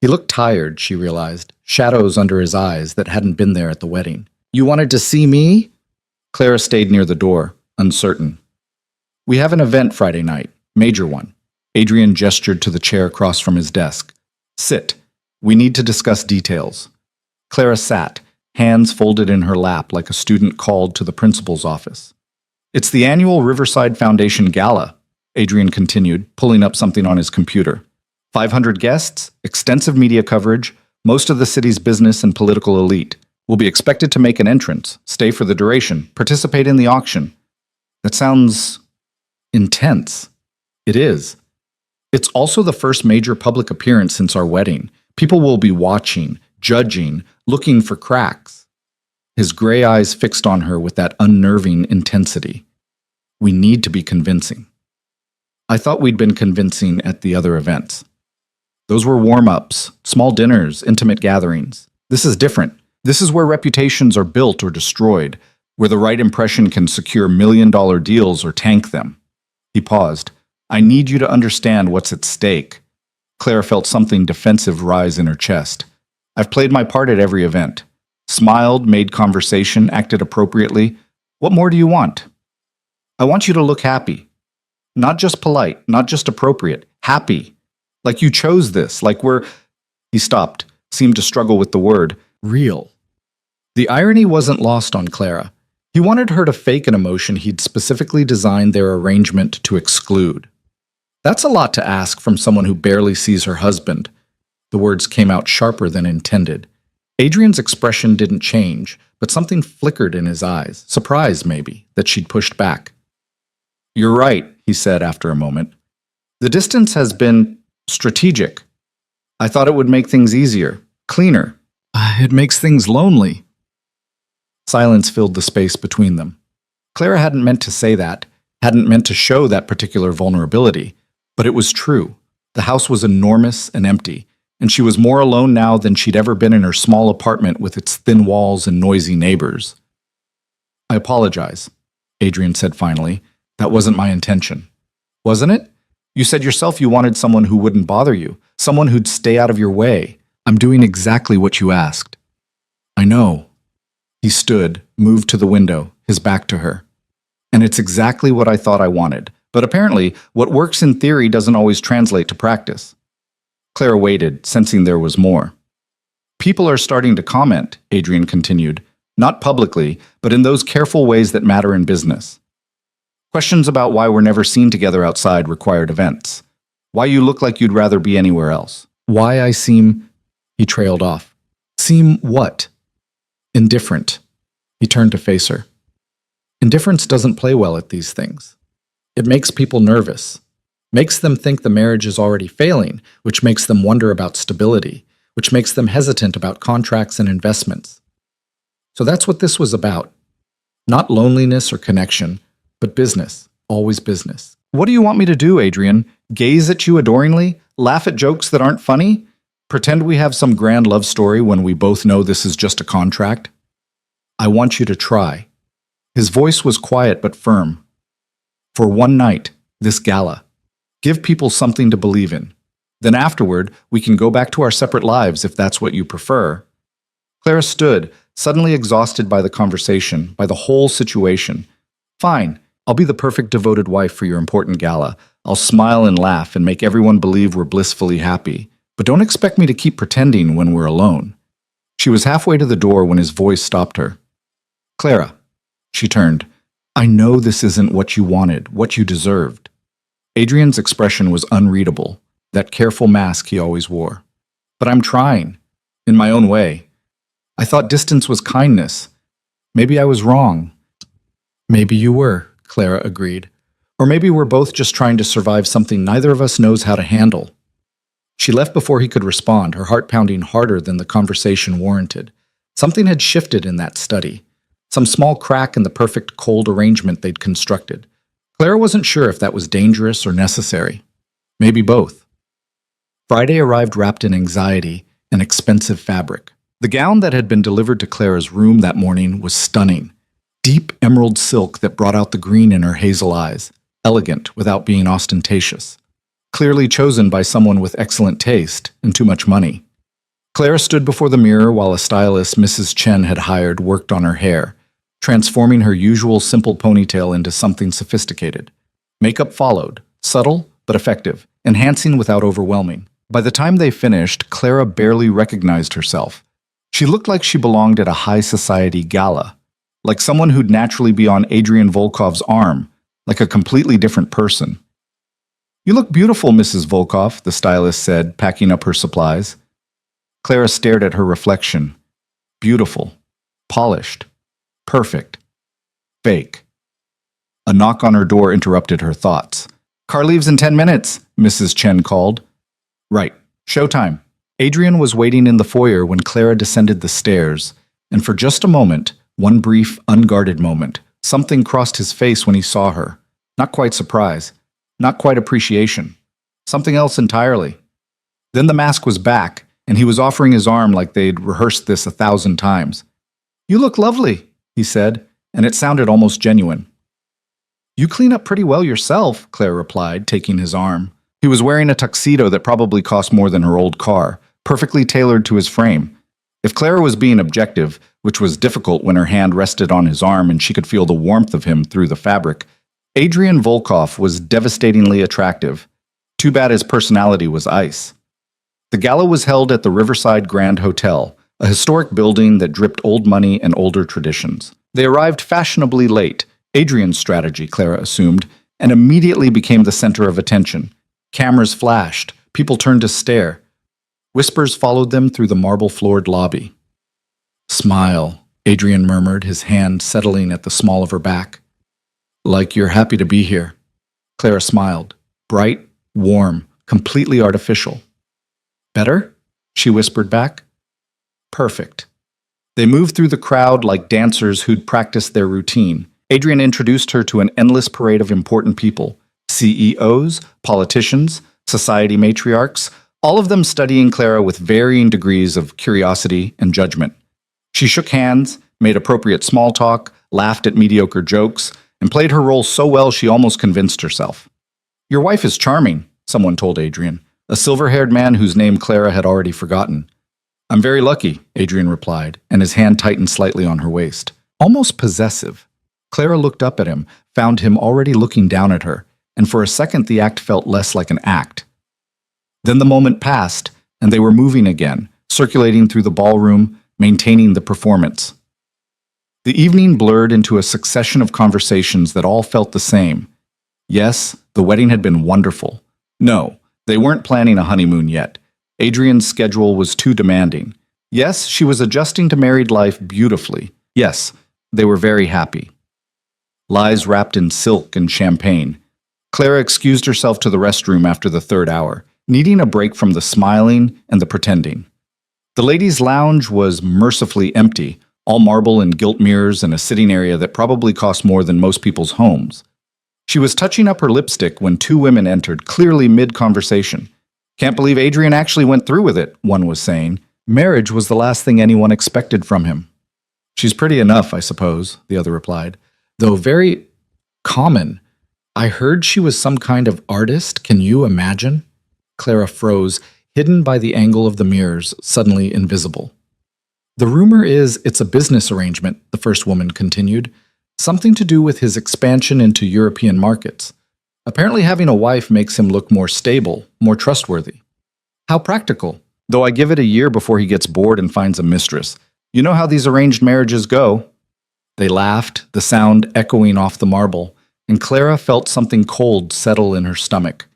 He looked tired, she realized, shadows under his eyes that hadn't been there at the wedding. "You wanted to see me?" Clara stayed near the door, uncertain. "We have an event Friday night, major one." Adrian gestured to the chair across from his desk. "Sit. We need to discuss details." Clara sat, hands folded in her lap like a student called to the principal's office. "It's the annual Riverside Foundation Gala," Adrian continued, pulling up something on his computer. 500 guests, extensive media coverage, most of the city's business and political elite will be expected to make an entrance, stay for the duration, participate in the auction. That sounds intense. It is. It's also the first major public appearance since our wedding. People will be watching, judging, looking for cracks. His gray eyes fixed on her with that unnerving intensity. "We need to be convincing." "I thought we'd been convincing at the other events." "Those were warm-ups, small dinners, intimate gatherings. This is different. This is where reputations are built or destroyed, where the right impression can secure million-dollar deals or tank them." He paused. "I need you to understand what's at stake." Clara felt something defensive rise in her chest. "I've played my part at every event. Smiled, made conversation, acted appropriately. What more do you want?" "I want you to look happy. Not just polite, not just appropriate. Happy. Like you chose this, like we're—" He stopped, seemed to struggle with the word. "Real." The irony wasn't lost on Clara. He wanted her to fake an emotion he'd specifically designed their arrangement to exclude. That's a lot to ask from someone who barely sees her husband. The words came out sharper than intended. Adrian's expression didn't change, but something flickered in his eyes, surprise maybe, that she'd pushed back. "You're right," he said after a moment. "The distance has been strategic. I thought it would make things easier, cleaner. It makes things lonely." Silence filled the space between them. Clara hadn't meant to say that, hadn't meant to show that particular vulnerability, but it was true. The house was enormous and empty, and she was more alone now than she'd ever been in her small apartment with its thin walls and noisy neighbors. "I apologize," Adrian said finally. "That wasn't my intention." "Wasn't it? You said yourself you wanted someone who wouldn't bother you, someone who'd stay out of your way. I'm doing exactly what you asked." "I know." He stood, moved to the window, his back to her. "And it's exactly what I thought I wanted. But apparently, what works in theory doesn't always translate to practice." Clara waited, sensing there was more. "People are starting to comment," Adrian continued. "Not publicly, but in those careful ways that matter in business. Questions about why we're never seen together outside required events. Why you look like you'd rather be anywhere else. Why I seem—" He trailed off. "Seem what?" "Indifferent." He turned to face her. "Indifference doesn't play well at these things. It makes people nervous. Makes them think the marriage is already failing, which makes them wonder about stability, which makes them hesitant about contracts and investments. So that's what this was about. Not loneliness or connection, but business, always business." "What do you want me to do, Adrian? Gaze at you adoringly? Laugh at jokes that aren't funny? Pretend we have some grand love story when we both know this is just a contract?" "I want you to try." His voice was quiet but firm. "For one night, this gala. Give people something to believe in. Then afterward, we can go back to our separate lives if that's what you prefer." Clara stood, suddenly exhausted by the conversation, by the whole situation. "Fine. I'll be the perfect devoted wife for your important gala. I'll smile and laugh and make everyone believe we're blissfully happy. But don't expect me to keep pretending when we're alone." She was halfway to the door when his voice stopped her. "Clara." She turned. "I know this isn't what you wanted, what you deserved." Adrian's expression was unreadable, that careful mask he always wore. But I'm trying, in my own way. I thought distance was kindness. Maybe I was wrong. Maybe you were, Clara agreed. Or maybe we're both just trying to survive something neither of us knows how to handle. She left before he could respond, her heart pounding harder than the conversation warranted. Something had shifted in that study. Some small crack in the perfect cold arrangement they'd constructed. Clara wasn't sure if that was dangerous or necessary. Maybe both. Friday arrived wrapped in anxiety and expensive fabric. The gown that had been delivered to Clara's room that morning was stunning. Deep emerald silk that brought out the green in her hazel eyes. Elegant without being ostentatious. Clearly chosen by someone with excellent taste and too much money. Clara stood before the mirror while a stylist Mrs. Chen had hired worked on her hair, transforming her usual simple ponytail into something sophisticated. Makeup followed, subtle but effective, enhancing without overwhelming. By the time they finished, Clara barely recognized herself. She looked like she belonged at a high society gala, like someone who'd naturally be on Adrian Volkov's arm, like a completely different person. "You look beautiful, Mrs. Volkov," the stylist said, packing up her supplies. Clara stared at her reflection. Beautiful. Polished. Perfect. Fake. A knock on her door interrupted her thoughts. "Car leaves in 10 minutes, Mrs. Chen called. "Right. Showtime." Adrian was waiting in the foyer when Clara descended the stairs, and for just a moment, one brief, unguarded moment, something crossed his face when he saw her. Not quite surprise. Not quite appreciation. Something else entirely. Then the mask was back, and he was offering his arm like they'd rehearsed this 1,000 times. "You look lovely," he said, and it sounded almost genuine. "You clean up pretty well yourself," Claire replied, taking his arm. He was wearing a tuxedo that probably cost more than her old car, perfectly tailored to his frame. If Clara was being objective, which was difficult when her hand rested on his arm and she could feel the warmth of him through the fabric, Adrian Volkov was devastatingly attractive. Too bad his personality was ice. The gala was held at the Riverside Grand Hotel, a historic building that dripped old money and older traditions. They arrived fashionably late, Adrian's strategy, Clara assumed, and immediately became the center of attention. Cameras flashed, people turned to stare. Whispers followed them through the marble-floored lobby. "Smile," Adrian murmured, his hand settling at the small of her back. "Like you're happy to be here." Clara smiled. Bright, warm, completely artificial. "Better?" she whispered back. "Perfect." They moved through the crowd like dancers who'd practiced their routine. Adrian introduced her to an endless parade of important people. CEOs, politicians, society matriarchs, all of them studying Clara with varying degrees of curiosity and judgment. She shook hands, made appropriate small talk, laughed at mediocre jokes, and played her role so well she almost convinced herself. "Your wife is charming," someone told Adrian, a silver-haired man whose name Clara had already forgotten. "I'm very lucky," Adrian replied, and his hand tightened slightly on her waist. Almost possessive. Clara looked up at him, found him already looking down at her, and for a second the act felt less like an act. Then the moment passed, and they were moving again, circulating through the ballroom, maintaining the performance. The evening blurred into a succession of conversations that all felt the same. Yes, the wedding had been wonderful. No, they weren't planning a honeymoon yet. Adrian's schedule was too demanding. Yes, she was adjusting to married life beautifully. Yes, they were very happy. Lies wrapped in silk and champagne. Clara excused herself to the restroom after the 3rd hour, needing a break from the smiling and the pretending. The ladies' lounge was mercifully empty, all marble and gilt mirrors and a sitting area that probably cost more than most people's homes. She was touching up her lipstick when 2 women entered, clearly mid-conversation. "Can't believe Adrian actually went through with it," one was saying. Marriage was the last thing anyone expected from him. "She's pretty enough, I suppose," the other replied. "Though very common. I heard she was some kind of artist. Can you imagine?" Clara froze, hidden by the angle of the mirrors, suddenly invisible. "The rumor is it's a business arrangement," the first woman continued. "Something to do with his expansion into European markets. Apparently having a wife makes him look more stable, more trustworthy. How practical, though I give it a year before he gets bored and finds a mistress. You know how these arranged marriages go." They laughed, the sound echoing off the marble, and Clara felt something cold settle in her stomach.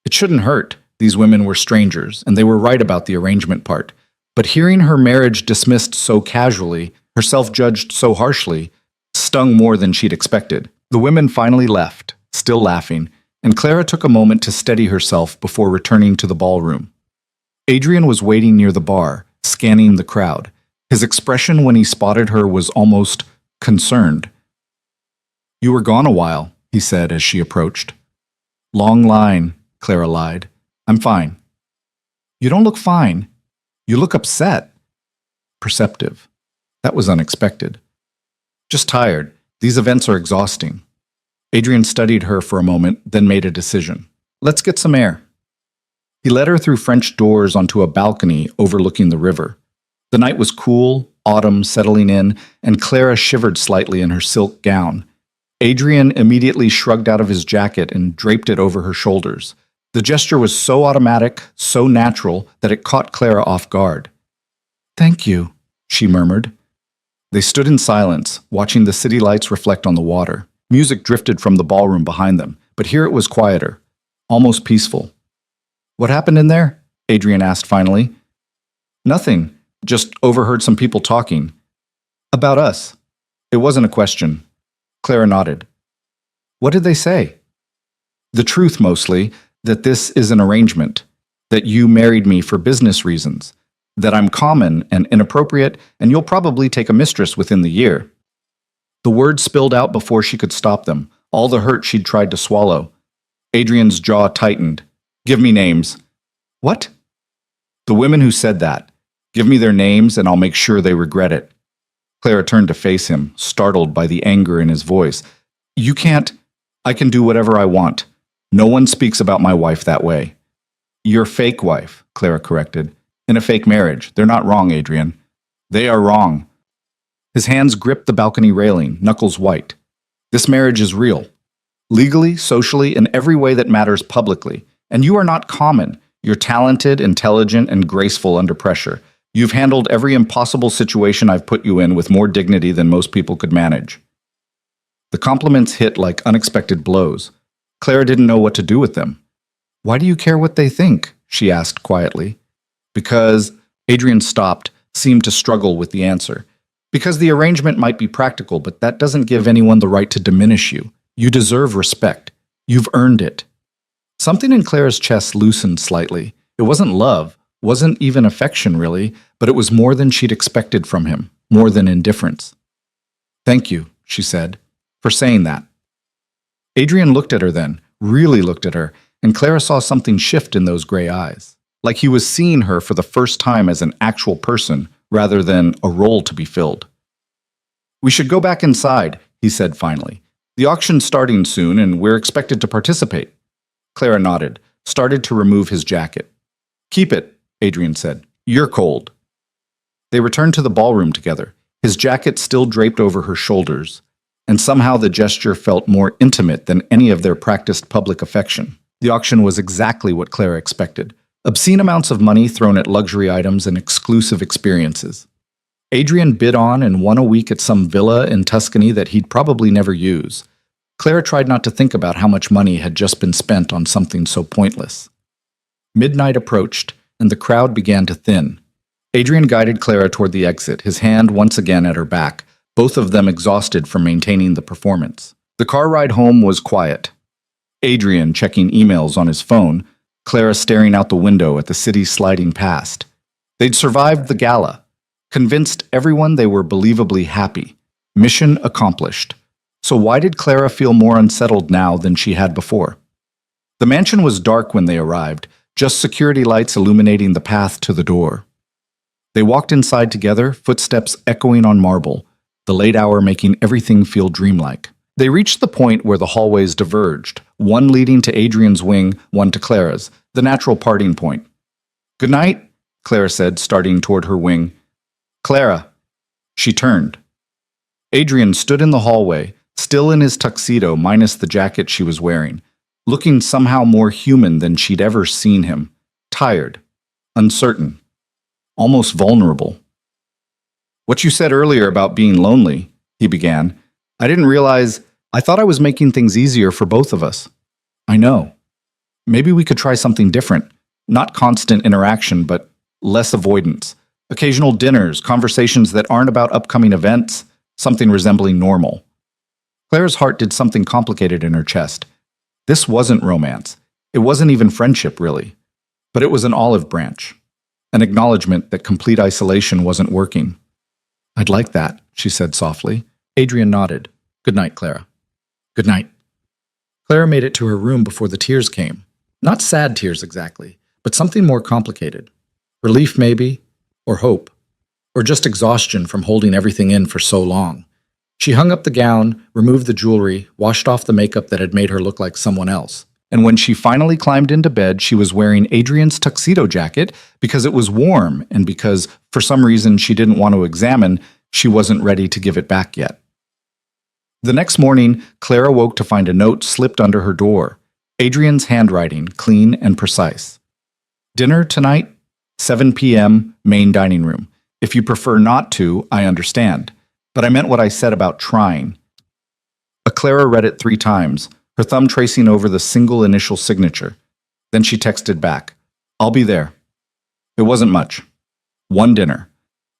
It shouldn't hurt. These women were strangers, and they were right about the arrangement part. But hearing her marriage dismissed so casually, herself judged so harshly, stung more than she'd expected. The women finally left, still laughing, and Clara took a moment to steady herself before returning to the ballroom. Adrian was waiting near the bar, scanning the crowd. His expression when he spotted her was almost concerned. "You were gone a while," he said as she approached. "Long line," Clara lied. "I'm fine." "You don't look fine. You look upset." Perceptive. That was unexpected. "Just tired. These events are exhausting." Adrian studied her for a moment, then made a decision. "Let's get some air." He led her through French doors onto a balcony overlooking the river. The night was cool, autumn settling in, and Clara shivered slightly in her silk gown. Adrian immediately shrugged out of his jacket and draped it over her shoulders. The gesture was so automatic, so natural, that it caught Clara off guard. "Thank you," she murmured. They stood in silence, watching the city lights reflect on the water. Music drifted from the ballroom behind them, but here it was quieter, almost peaceful. "What happened in there?" Adrian asked finally. "Nothing. Just overheard some people talking. About us." It wasn't a question. Clara nodded. "What did they say?" "The truth, mostly, that this is an arrangement, that you married me for business reasons, that I'm common and inappropriate, and you'll probably take a mistress within the year." The words spilled out before she could stop them, all the hurt she'd tried to swallow. Adrian's jaw tightened. "Give me names." "What?" "The women who said that. Give me their names and I'll make sure they regret it." Clara turned to face him, startled by the anger in his voice. "You can't—" "I can do whatever I want. No one speaks about my wife that way." "Your fake wife," Clara corrected. "In a fake marriage. They're not wrong, Adrian." "They are wrong." His hands gripped the balcony railing, knuckles white. "This marriage is real. Legally, socially, in every way that matters publicly. And you are not common. You're talented, intelligent, and graceful under pressure. You've handled every impossible situation I've put you in with more dignity than most people could manage." The compliments hit like unexpected blows. Clara didn't know what to do with them. "Why do you care what they think?" she asked quietly. "Because—" Adrian stopped, seemed to struggle with the answer. "Because the arrangement might be practical, but that doesn't give anyone the right to diminish you. You deserve respect. You've earned it." Something in Clara's chest loosened slightly. It wasn't love, wasn't even affection really, but it was more than she'd expected from him, more than indifference. "Thank you," she said, "for saying that." Adrian looked at her then, really looked at her, and Clara saw something shift in those gray eyes. Like he was seeing her for the first time as an actual person, rather than a role to be filled. "We should go back inside," he said finally. "The auction's starting soon, and we're expected to participate." Clara nodded, started to remove his jacket. "Keep it," Adrian said. "You're cold." They returned to the ballroom together, his jacket still draped over her shoulders, and somehow the gesture felt more intimate than any of their practiced public affection. The auction was exactly what Clara expected. Obscene amounts of money thrown at luxury items and exclusive experiences. Adrian bid on and won a week at some villa in Tuscany that he'd probably never use. Clara tried not to think about how much money had just been spent on something so pointless. Midnight approached, and the crowd began to thin. Adrian guided Clara toward the exit, his hand once again at her back, both of them exhausted from maintaining the performance. The car ride home was quiet. Adrian checking emails on his phone, Clara staring out the window at the city sliding past. They'd survived the gala, convinced everyone they were believably happy. Mission accomplished. So why did Clara feel more unsettled now than she had before? The mansion was dark when they arrived, just security lights illuminating the path to the door. They walked inside together, footsteps echoing on marble, the late hour making everything feel dreamlike. They reached the point where the hallways diverged, one leading to Adrian's wing, one to Clara's, the natural parting point. "Good night," Clara said, starting toward her wing. "Clara." She turned. Adrian stood in the hallway, still in his tuxedo minus the jacket she was wearing, looking somehow more human than she'd ever seen him, tired, uncertain, almost vulnerable. "What you said earlier about being lonely," he began. "I didn't realize. I thought I was making things easier for both of us." "I know. Maybe we could try something different. Not constant interaction, but less avoidance. Occasional dinners, conversations that aren't about upcoming events, something resembling normal. Claire's heart did something complicated in her chest. This wasn't romance. It wasn't even friendship, really. But it was an olive branch. An acknowledgement that complete isolation wasn't working. "I'd like that," she said softly. Adrian nodded. "Good night, Clara." "Good night." Clara made it to her room before the tears came. Not sad tears exactly, but something more complicated. Relief, maybe, or hope, or just exhaustion from holding everything in for so long. She hung up the gown, removed the jewelry, washed off the makeup that had made her look like someone else. And when she finally climbed into bed, she was wearing Adrian's tuxedo jacket because it was warm and because, for some reason she didn't want to examine, she wasn't ready to give it back yet. The next morning, Clara woke to find a note slipped under her door. Adrian's handwriting, clean and precise. "Dinner tonight, 7 p.m., main dining room. If you prefer not to, I understand. But I meant what I said about trying." Clara read it 3 times, her thumb tracing over the single initial signature. Then she texted back, "I'll be there." It wasn't much. One dinner.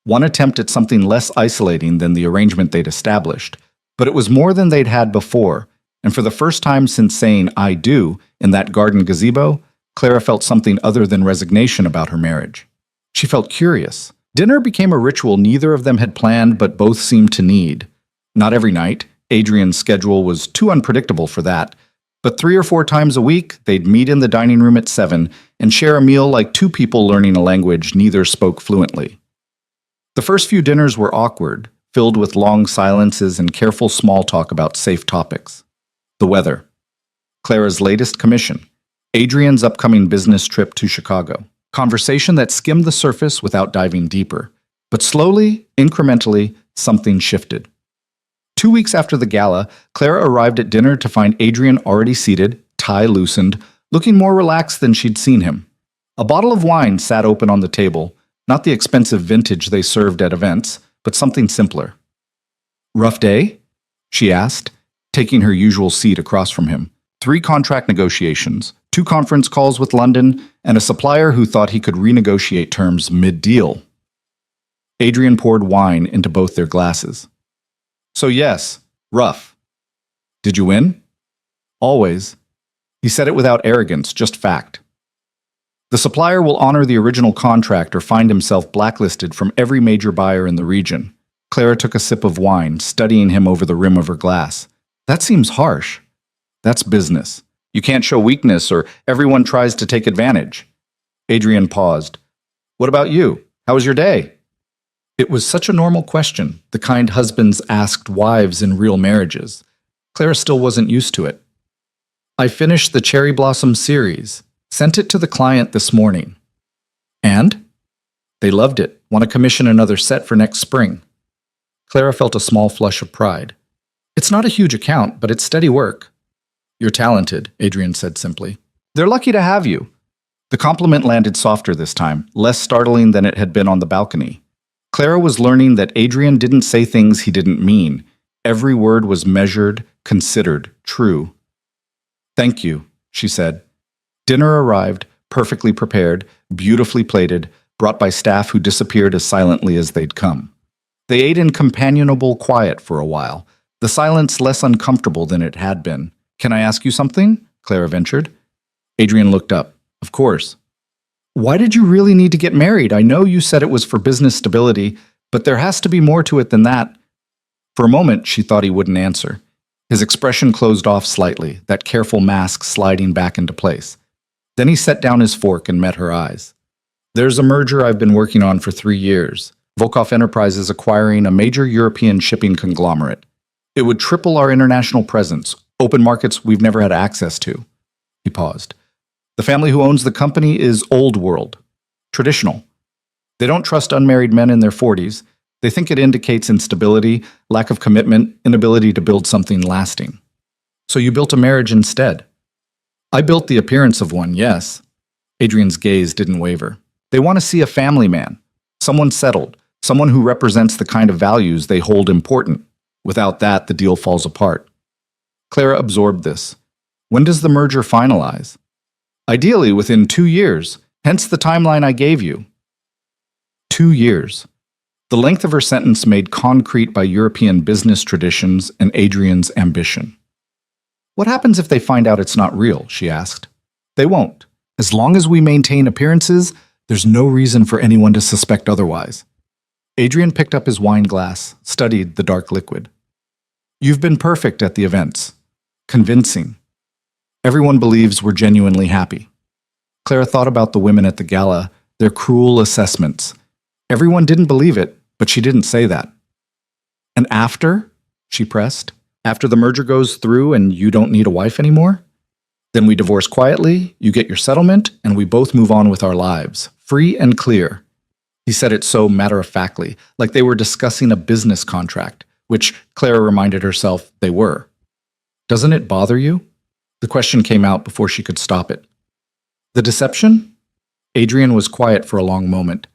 One attempt at something less isolating than the arrangement they'd established. But it was more than they'd had before, and for the first time since saying "I do" in that garden gazebo, Clara felt something other than resignation about her marriage. She felt curious. Dinner became a ritual neither of them had planned but both seemed to need. Not every night. Adrian's schedule was too unpredictable for that. But 3 or 4 times a week, they'd meet in the dining room at 7 and share a meal like 2 people learning a language neither spoke fluently. The first few dinners were awkward, filled with long silences and careful small talk about safe topics. The weather. Clara's latest commission. Adrian's upcoming business trip to Chicago. Conversation that skimmed the surface without diving deeper. But slowly, incrementally, something shifted. 2 weeks after the gala, Clara arrived at dinner to find Adrian already seated, tie loosened, looking more relaxed than she'd seen him. A bottle of wine sat open on the table, not the expensive vintage they served at events, but something simpler. "Rough day?" she asked, taking her usual seat across from him. 3 contract negotiations, 2 conference calls with London, and a supplier who thought he could renegotiate terms mid-deal. Adrian poured wine into both their glasses. "So yes, rough. Did you win?" "Always." He said it without arrogance, just fact. "The supplier will honor the original contract or find himself blacklisted from every major buyer in the region." Clara took a sip of wine, studying him over the rim of her glass. "That seems harsh." "That's business. You can't show weakness or everyone tries to take advantage." Adrian paused. "What about you? How was your day?" It was such a normal question, the kind husbands asked wives in real marriages. Clara still wasn't used to it. "I finished the Cherry Blossom series. Sent it to the client this morning." "And?" "They loved it. Want to commission another set for next spring." Clara felt a small flush of pride. "It's not a huge account, but it's steady work." "You're talented," Adrian said simply. "They're lucky to have you." The compliment landed softer this time, less startling than it had been on the balcony. Clara was learning that Adrian didn't say things he didn't mean. Every word was measured, considered, true. "Thank you," she said. Dinner arrived, perfectly prepared, beautifully plated, brought by staff who disappeared as silently as they'd come. They ate in companionable quiet for a while, the silence less uncomfortable than it had been. "Can I ask you something?" Clara ventured. Adrian looked up. "Of course." "Why did you really need to get married? I know you said it was for business stability, but there has to be more to it than that." For a moment, she thought he wouldn't answer. His expression closed off slightly, that careful mask sliding back into place. Then he set down his fork and met her eyes. "There's a merger I've been working on for 3 years. Volkov Enterprises acquiring a major European shipping conglomerate. It would triple our international presence, open markets we've never had access to." He paused. "The family who owns the company is old world, traditional. They don't trust unmarried men in their 40s. They think it indicates instability, lack of commitment, inability to build something lasting." "So you built a marriage instead?" "I built the appearance of one, yes." Adrian's gaze didn't waver. "They want to see a family man, someone settled, someone who represents the kind of values they hold important. Without that, the deal falls apart." Clara absorbed this. "When does the merger finalize?" "Ideally, within 2 years. Hence the timeline I gave you. 2 years. The length of her sentence made concrete by European business traditions and Adrian's ambition. What happens if they find out it's not real? She asked. They won't. As long as we maintain appearances, there's no reason for anyone to suspect otherwise. Adrian picked up his wine glass, studied the dark liquid. You've been perfect at the events. Convincing. Everyone believes we're genuinely happy. Clara thought about the women at the gala, their cruel assessments. Everyone didn't believe it, but she didn't say that. And after? She pressed. After the merger goes through and you don't need a wife anymore? Then we divorce quietly, you get your settlement, and we both move on with our lives, free and clear. He said it so matter-of-factly, like they were discussing a business contract, which Clara reminded herself they were. Doesn't it bother you? The question came out before she could stop it. The deception? Adrian was quiet for a long moment.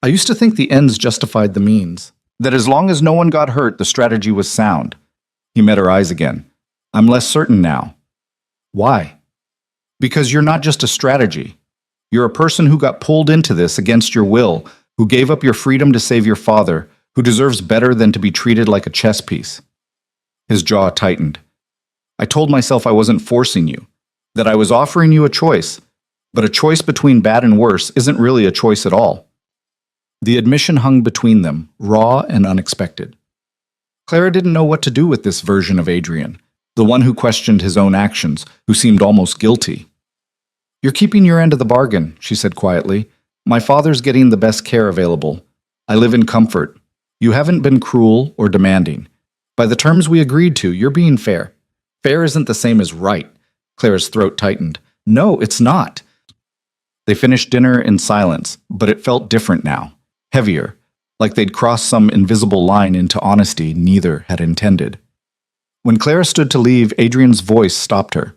I used to think the ends justified the means, that as long as no one got hurt, the strategy was sound. He met her eyes again. I'm less certain now. Why? Because you're not just a strategy. You're a person who got pulled into this against your will, who gave up your freedom to save your father, who deserves better than to be treated like a chess piece. His jaw tightened. I told myself I wasn't forcing you, that I was offering you a choice, but a choice between bad and worse isn't really a choice at all. The admission hung between them, raw and unexpected. Clara didn't know what to do with this version of Adrian, the one who questioned his own actions, who seemed almost guilty. You're keeping your end of the bargain, she said quietly. My father's getting the best care available. I live in comfort. You haven't been cruel or demanding. By the terms we agreed to, you're being fair. Fair isn't the same as right. Clara's throat tightened. No, it's not. They finished dinner in silence, but it felt different now. Heavier, like they'd crossed some invisible line into honesty neither had intended. When Clara stood to leave, Adrian's voice stopped her.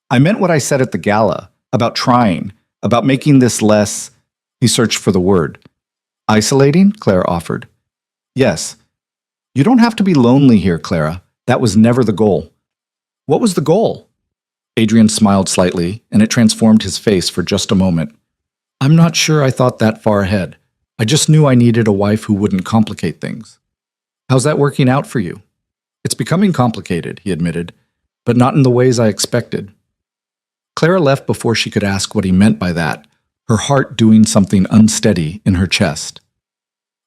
I meant what I said at the gala, about trying, about making this less... He searched for the word. Isolating? Clara offered. Yes. You don't have to be lonely here, Clara. That was never the goal. What was the goal? Adrian smiled slightly, and it transformed his face for just a moment. I'm not sure I thought that far ahead. I just knew I needed a wife who wouldn't complicate things. How's that working out for you? It's becoming complicated, he admitted, but not in the ways I expected. Clara left before she could ask what he meant by that, her heart doing something unsteady in her chest.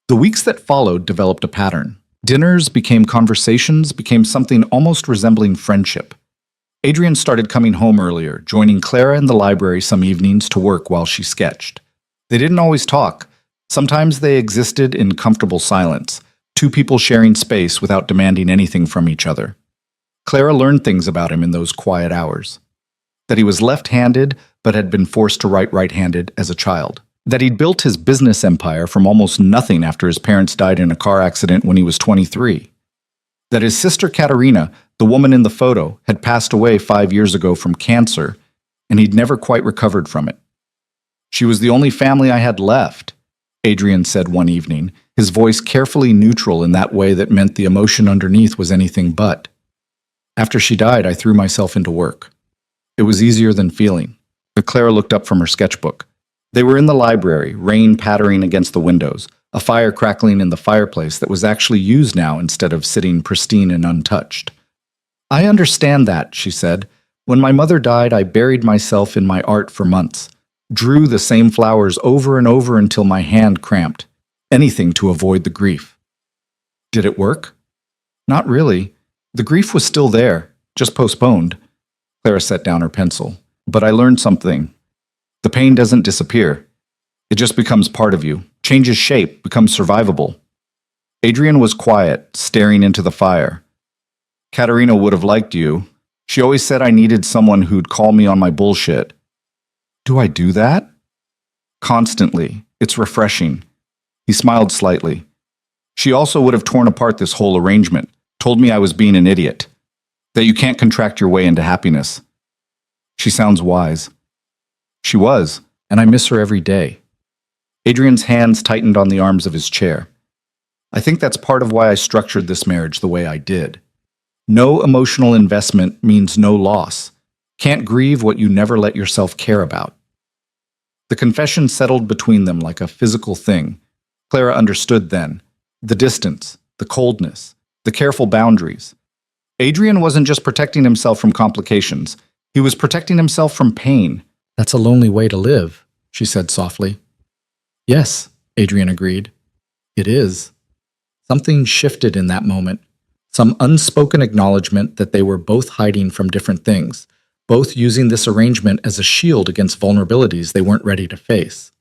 The weeks that followed developed a pattern. Dinners became conversations, became something almost resembling friendship. Adrian started coming home earlier, joining Clara in the library some evenings to work while she sketched. They didn't always talk. Sometimes they existed in comfortable silence, two people sharing space without demanding anything from each other. Clara learned things about him in those quiet hours. That he was left-handed, but had been forced to write right-handed as a child. That he'd built his business empire from almost nothing after his parents died in a car accident when he was 23. That his sister Katerina, the woman in the photo, had passed away 5 years ago from cancer, and he'd never quite recovered from it. She was the only family I had left, Adrian said one evening, his voice carefully neutral in that way that meant the emotion underneath was anything but. After she died, I threw myself into work. It was easier than feeling. But Clara looked up from her sketchbook. They were in the library, rain pattering against the windows, a fire crackling in the fireplace that was actually used now instead of sitting pristine and untouched. I understand that, she said. When my mother died, I buried myself in my art for months. Drew the same flowers over and over until my hand cramped. Anything to avoid the grief. Did it work? Not really. The grief was still there, just postponed. Clara set down her pencil. But I learned something. The pain doesn't disappear. It just becomes part of you, changes shape, becomes survivable. Adrian was quiet, staring into the fire. Katerina would have liked you. She always said I needed someone who'd call me on my bullshit. Do I do that? Constantly. It's refreshing. He smiled slightly. She also would have torn apart this whole arrangement, told me I was being an idiot, that you can't contract your way into happiness. She sounds wise. She was, and I miss her every day. Adrian's hands tightened on the arms of his chair. I think that's part of why I structured this marriage the way I did. No emotional investment means no loss. Can't grieve what you never let yourself care about. The confession settled between them like a physical thing. Clara understood then. The distance, the coldness, the careful boundaries. Adrian wasn't just protecting himself from complications. He was protecting himself from pain. That's a lonely way to live, she said softly. Yes, Adrian agreed. It is. Something shifted in that moment. Some unspoken acknowledgement that they were both hiding from different things, both using this arrangement as a shield against vulnerabilities they weren't ready to face.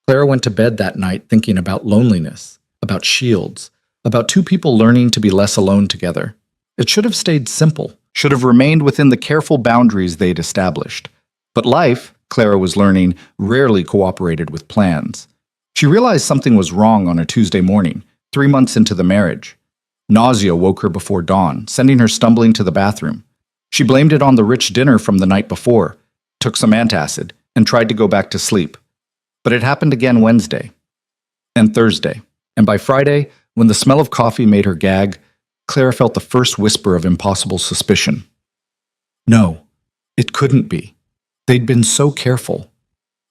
Clara went to bed that night thinking about loneliness, about shields, about two people learning to be less alone together. It should have stayed simple, should have remained within the careful boundaries they'd established. But life, Clara was learning, rarely cooperated with plans. She realized something was wrong on a Tuesday morning, 3 months into the marriage. Nausea woke her before dawn, sending her stumbling to the bathroom. She blamed it on the rich dinner from the night before, took some antacid, and tried to go back to sleep. But it happened again Wednesday and Thursday, and by Friday, when the smell of coffee made her gag, Clara felt the first whisper of impossible suspicion. No, it couldn't be. They'd been so careful.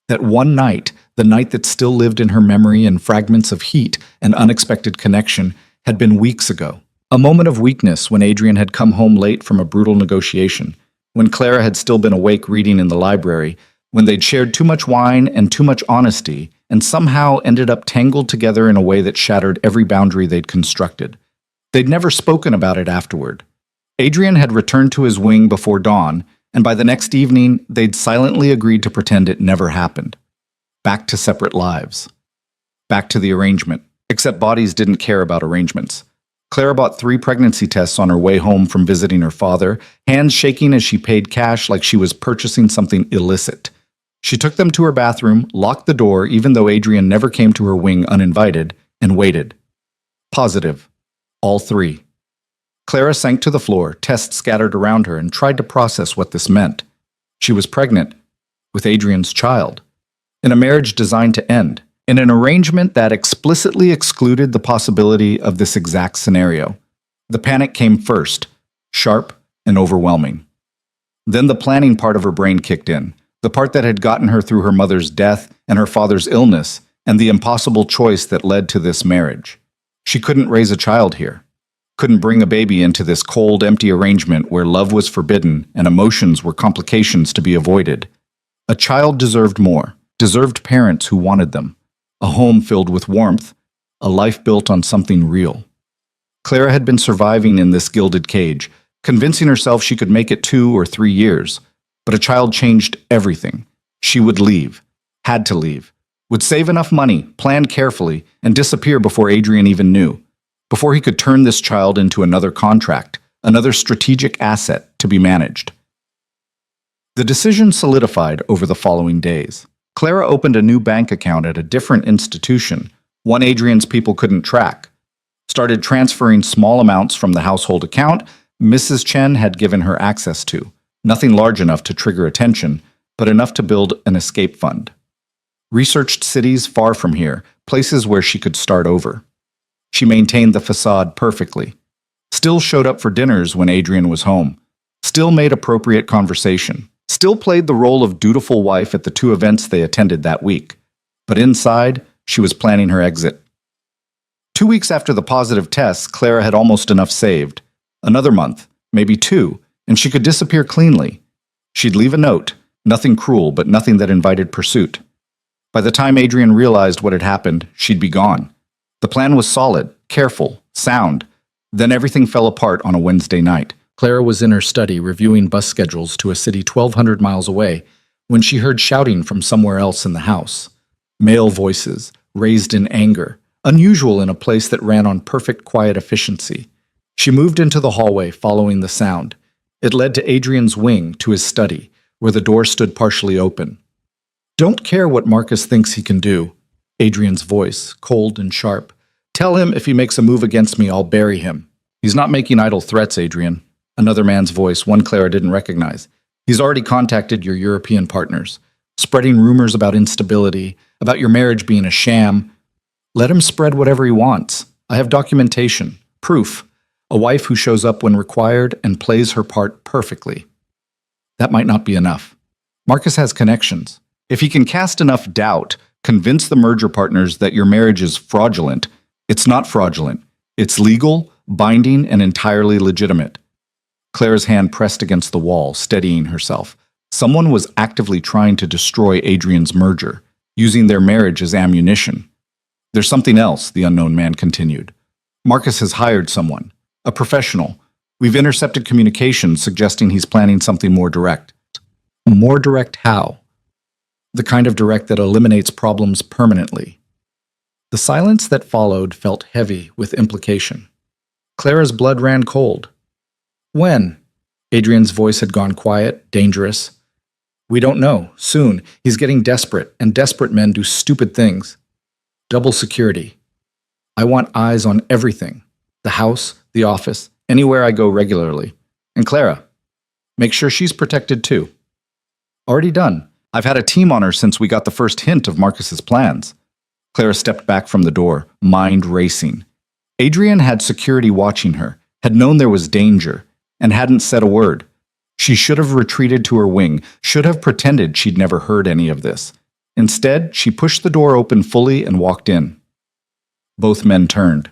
That one night, the night that still lived in her memory in fragments of heat and unexpected connection, had been weeks ago. A moment of weakness when Adrian had come home late from a brutal negotiation, when Clara had still been awake reading in the library, when they'd shared too much wine and too much honesty, and somehow ended up tangled together in a way that shattered every boundary they'd constructed. They'd never spoken about it afterward. Adrian had returned to his wing before dawn, and by the next evening, they'd silently agreed to pretend it never happened. Back to separate lives. Back to the arrangement. Except bodies didn't care about arrangements. Clara bought 3 pregnancy tests on her way home from visiting her father, hands shaking as she paid cash like she was purchasing something illicit. She took them to her bathroom, locked the door even though Adrian never came to her wing uninvited, and waited. Positive. All 3. Clara sank to the floor, tests scattered around her, and tried to process what this meant. She was pregnant with Adrian's child. In a marriage designed to end. In an arrangement that explicitly excluded the possibility of this exact scenario. The panic came first, sharp and overwhelming. Then the planning part of her brain kicked in, the part that had gotten her through her mother's death and her father's illness and the impossible choice that led to this marriage. She couldn't raise a child here, couldn't bring a baby into this cold, empty arrangement where love was forbidden and emotions were complications to be avoided. A child deserved more, deserved parents who wanted them. A home filled with warmth, a life built on something real. Clara had been surviving in this gilded cage, convincing herself she could make it 2 or 3 years. But a child changed everything. She would leave, had to leave, would save enough money, plan carefully, and disappear before Adrian even knew, before he could turn this child into another contract, another strategic asset to be managed. The decision solidified over the following days. Clara opened a new bank account at a different institution, one Adrian's people couldn't track. Started transferring small amounts from the household account Mrs. Chen had given her access to. Nothing large enough to trigger attention, but enough to build an escape fund. Researched cities far from here, places where she could start over. She maintained the facade perfectly. Still showed up for dinners when Adrian was home. Still made appropriate conversation. Still played the role of dutiful wife at the 2 events they attended that week. But inside, she was planning her exit. 2 weeks after the positive tests, Clara had almost enough saved. Another month, maybe 2, and she could disappear cleanly. She'd leave a note, nothing cruel, but nothing that invited pursuit. By the time Adrian realized what had happened, she'd be gone. The plan was solid, careful, sound. Then everything fell apart on a Wednesday night. Clara was in her study reviewing bus schedules to a city 1,200 miles away when she heard shouting from somewhere else in the house. Male voices, raised in anger, unusual in a place that ran on perfect quiet efficiency. She moved into the hallway following the sound. It led to Adrian's wing, to his study, where the door stood partially open. "Don't care what Marcus thinks he can do," Adrian's voice, cold and sharp. "Tell him if he makes a move against me, I'll bury him." "He's not making idle threats, Adrian." Another man's voice, one Clara didn't recognize. "He's already contacted your European partners, spreading rumors about instability, about your marriage being a sham. Let him spread whatever he wants. I have documentation, proof, a wife who shows up when required and plays her part perfectly." That might not be enough. Marcus has connections. If he can cast enough doubt, convince the merger partners that your marriage is fraudulent, it's not fraudulent. It's legal, binding, and entirely legitimate. Claire's hand pressed against the wall, steadying herself. Someone was actively trying to destroy Adrian's merger, using their marriage as ammunition. There's something else, the unknown man continued. Marcus has hired someone, a professional. We've intercepted communications suggesting he's planning something more direct. More direct how? The kind of direct that eliminates problems permanently. The silence that followed felt heavy with implication. Clara's blood ran cold. When? Adrian's voice had gone quiet, dangerous. We don't know. Soon. He's getting desperate, and desperate men do stupid things. Double security. I want eyes on everything. The house, the office, anywhere I go regularly. And Clara, make sure she's protected too. Already done. I've had a team on her since we got the first hint of Marcus's plans. Clara stepped back from the door, mind racing. Adrian had security watching her, had known there was danger, and hadn't said a word. She should have retreated to her wing, should have pretended she'd never heard any of this. Instead, she pushed the door open fully and walked in. Both men turned.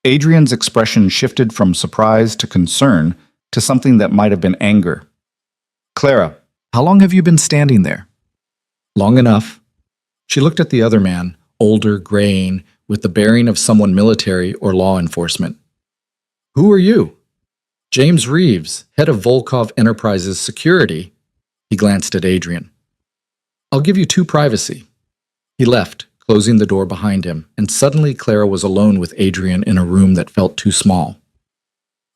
Adrian's expression shifted from surprise to concern to something that might have been anger. Clara, how long have you been standing there? Long enough. She looked at the other man, older, graying, with the bearing of someone military or law enforcement. Who are you? James Reeves, head of Volkov Enterprises Security. He glanced at Adrian. I'll give you 2 privacy. He left, closing the door behind him, and suddenly Clara was alone with Adrian in a room that felt too small.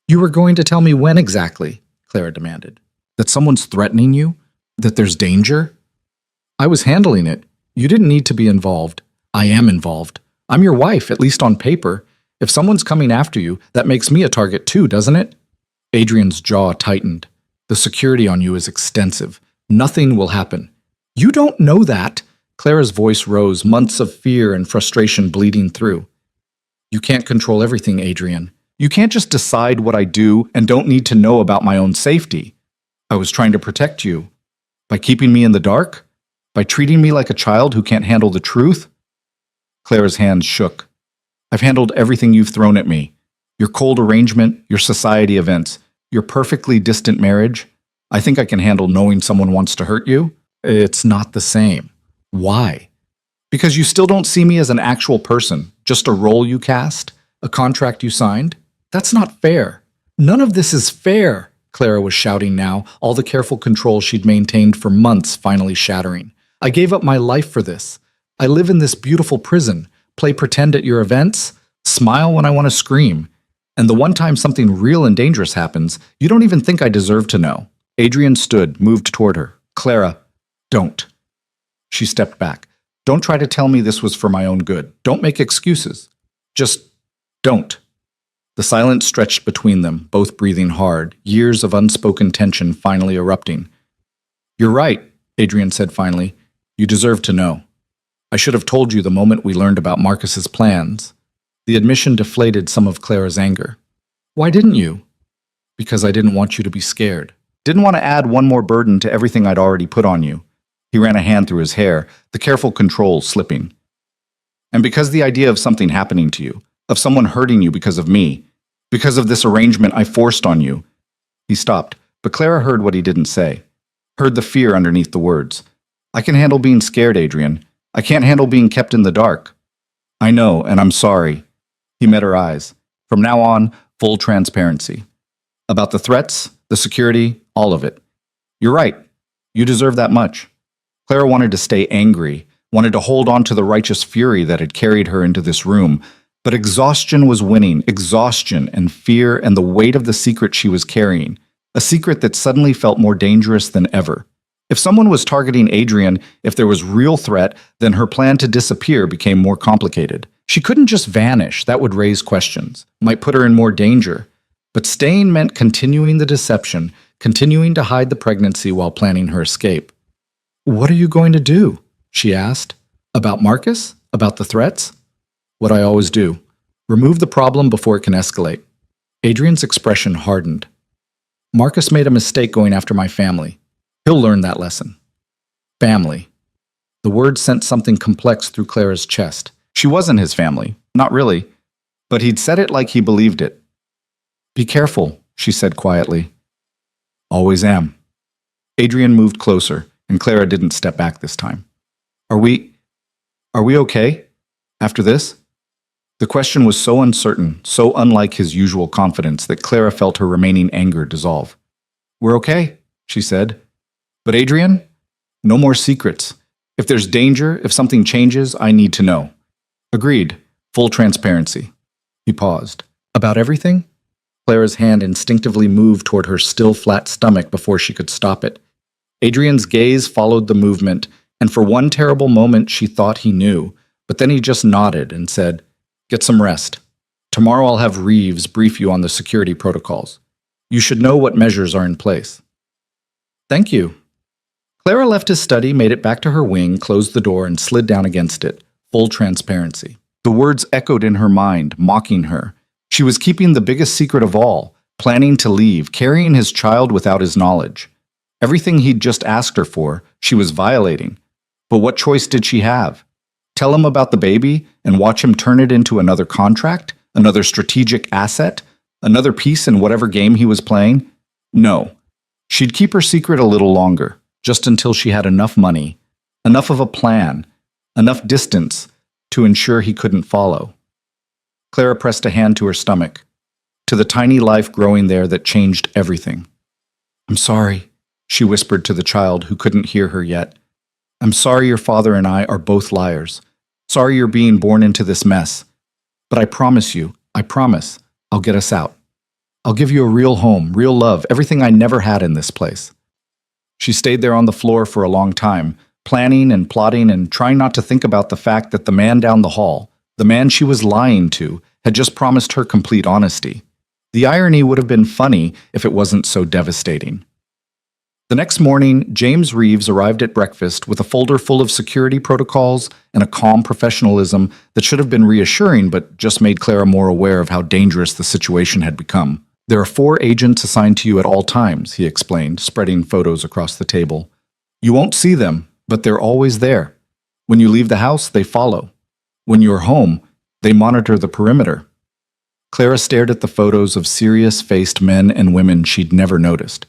You were going to tell me when exactly? Clara demanded. That someone's threatening you? That there's danger? I was handling it. You didn't need to be involved. I am involved. I'm your wife, at least on paper. If someone's coming after you, that makes me a target too, doesn't it? Adrian's jaw tightened. The security on you is extensive. Nothing will happen. You don't know that. Clara's voice rose, months of fear and frustration bleeding through. You can't control everything, Adrian. You can't just decide what I do and don't need to know about my own safety. I was trying to protect you. By keeping me in the dark? By treating me like a child who can't handle the truth? Clara's hands shook. I've handled everything you've thrown at me. Your cold arrangement, your society events, your perfectly distant marriage. I think I can handle knowing someone wants to hurt you. It's not the same. Why? Because you still don't see me as an actual person, just a role you cast, a contract you signed. That's not fair. None of this is fair, Clara was shouting now, all the careful control she'd maintained for months finally shattering. I gave up my life for this. I live in this beautiful prison, play pretend at your events, smile when I want to scream. And the one time something real and dangerous happens, you don't even think I deserve to know. Adrian stood, moved toward her. Clara, don't. She stepped back. Don't try to tell me this was for my own good. Don't make excuses. Just don't. The silence stretched between them, both breathing hard, years of unspoken tension finally erupting. You're right, Adrian said finally. You deserve to know. I should have told you the moment we learned about Marcus's plans. The admission deflated some of Clara's anger. Why didn't you? Because I didn't want you to be scared. Didn't want to add one more burden to everything I'd already put on you. He ran a hand through his hair, the careful control slipping. And because the idea of something happening to you, of someone hurting you because of me, because of this arrangement I forced on you. He stopped, but Clara heard what he didn't say, heard the fear underneath the words. I can handle being scared, Adrian. I can't handle being kept in the dark. I know, and I'm sorry. He met her eyes. From now on, full transparency. About the threats, the security, all of it. You're right. You deserve that much. Clara wanted to stay angry, wanted to hold on to the righteous fury that had carried her into this room, but exhaustion was winning, exhaustion and fear and the weight of the secret she was carrying, a secret that suddenly felt more dangerous than ever. If someone was targeting Adrian, if there was real threat, then her plan to disappear became more complicated. She couldn't just vanish, that would raise questions, might put her in more danger. But staying meant continuing the deception, continuing to hide the pregnancy while planning her escape. What are you going to do? She asked. About Marcus? About the threats? What I always do. Remove the problem before it can escalate. Adrian's expression hardened. Marcus made a mistake going after my family. He'll learn that lesson. Family. The word sent something complex through Clara's chest. She wasn't his family, not really, but he'd said it like he believed it. Be careful, she said quietly. Always am. Adrian moved closer, and Clara didn't step back this time. Are we okay? After this? The question was so uncertain, so unlike his usual confidence, that Clara felt her remaining anger dissolve. We're okay, she said. But Adrian, no more secrets. If there's danger, if something changes, I need to know. Agreed. Full transparency. He paused. About everything? Clara's hand instinctively moved toward her still flat stomach before she could stop it. Adrian's gaze followed the movement, and for one terrible moment she thought he knew, but then he just nodded and said, Get some rest. Tomorrow I'll have Reeves brief you on the security protocols. You should know what measures are in place. Thank you. Clara left his study, made it back to her wing, closed the door, and slid down against it. Full transparency. The words echoed in her mind, mocking her. She was keeping the biggest secret of all, planning to leave, carrying his child without his knowledge. Everything he'd just asked her for, she was violating. But what choice did she have? Tell him about the baby and watch him turn it into another contract, another strategic asset, another piece in whatever game he was playing? No. She'd keep her secret a little longer, just until she had enough money, enough of a plan, enough distance to ensure he couldn't follow. Clara pressed a hand to her stomach, to the tiny life growing there that changed everything. I'm sorry, she whispered to the child who couldn't hear her yet. I'm sorry your father and I are both liars. Sorry you're being born into this mess. But I promise, I'll get us out. I'll give you a real home, real love, everything I never had in this place. She stayed there on the floor for a long time, planning and plotting and trying not to think about the fact that the man down the hall, the man she was lying to, had just promised her complete honesty. The irony would have been funny if it wasn't so devastating. The next morning, James Reeves arrived at breakfast with a folder full of security protocols and a calm professionalism that should have been reassuring but just made Clara more aware of how dangerous the situation had become. There are 4 agents assigned to you at all times, he explained, spreading photos across the table. You won't see them, but they're always there. When you leave the house, they follow. When you're home, they monitor the perimeter. Clara stared at the photos of serious-faced men and women she'd never noticed.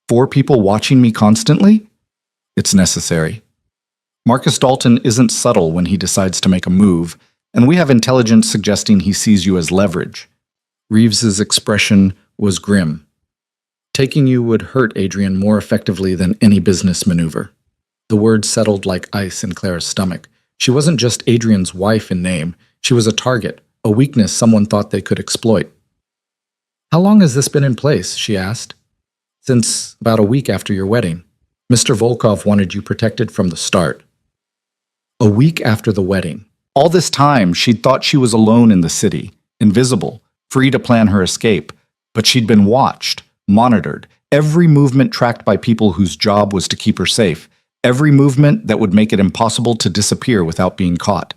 4 people watching me constantly? It's necessary. Marcus Dalton isn't subtle when he decides to make a move, and we have intelligence suggesting he sees you as leverage. Reeves's expression was grim. Taking you would hurt Adrian more effectively than any business maneuver. The words settled like ice in Clara's stomach. She wasn't just Adrian's wife in name. She was a target, a weakness someone thought they could exploit. How long has this been in place? She asked. Since about a week after your wedding. Mr. Volkov wanted you protected from the start. A week after the wedding. All this time, she'd thought she was alone in the city, invisible, free to plan her escape, but she'd been watched, monitored, every movement tracked by people whose job was to keep her safe, every movement that would make it impossible to disappear without being caught.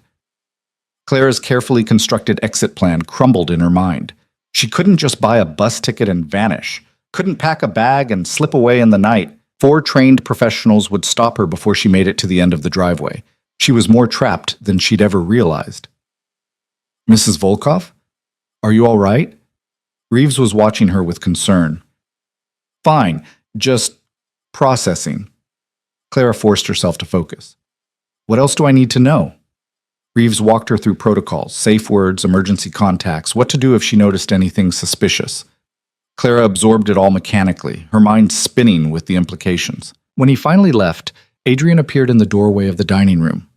Clara's carefully constructed exit plan crumbled in her mind. She couldn't just buy a bus ticket and vanish, couldn't pack a bag and slip away in the night. 4 trained professionals would stop her before she made it to the end of the driveway. She was more trapped than she'd ever realized. Mrs. Volkov? Are you all right? Reeves was watching her with concern. Fine, just processing. Clara forced herself to focus. What else do I need to know? Reeves walked her through protocols, safe words, emergency contacts, what to do if she noticed anything suspicious. Clara absorbed it all mechanically, her mind spinning with the implications. When he finally left, Adrian appeared in the doorway of the dining room.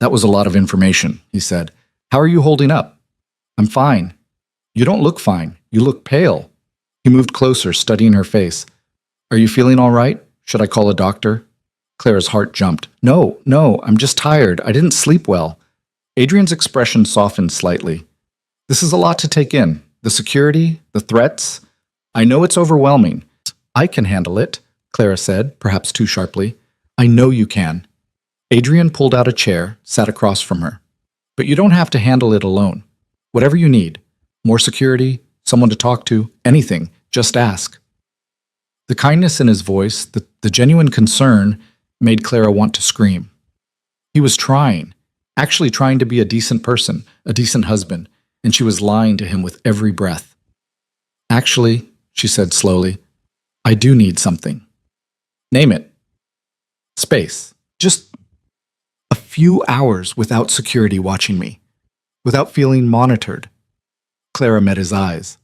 That was a lot of information, he said. How are you holding up? I'm fine. You don't look fine. You look pale. He moved closer, studying her face. Are you feeling all right? Should I call a doctor? Clara's heart jumped. No, I'm just tired. I didn't sleep well. Adrian's expression softened slightly. This is a lot to take in. The security, the threats. I know it's overwhelming. I can handle it, Clara said, perhaps too sharply. I know you can. Adrian pulled out a chair, sat across from her. But you don't have to handle it alone. Whatever you need. More security, someone to talk to, anything. Just ask. The kindness in his voice, the genuine concern, made Clara want to scream. He was trying, actually trying to be a decent person, a decent husband, and she was lying to him with every breath. Actually, she said slowly, I do need something. Name it. Space. Just a few hours without security watching me, without feeling monitored. Clara met his eyes.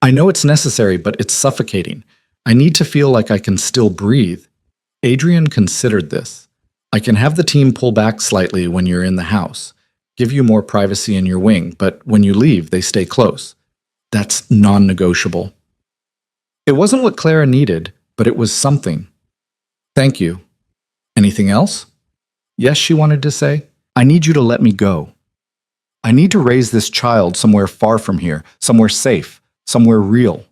I know it's necessary, but it's suffocating. I need to feel like I can still breathe. Adrian considered this. I can have the team pull back slightly when you're in the house, give you more privacy in your wing, but when you leave, they stay close. That's non-negotiable. It wasn't what Clara needed, but it was something. Thank you. Anything else? Yes, she wanted to say. I need you to let me go. I need to raise this child somewhere far from here, somewhere safe, somewhere real.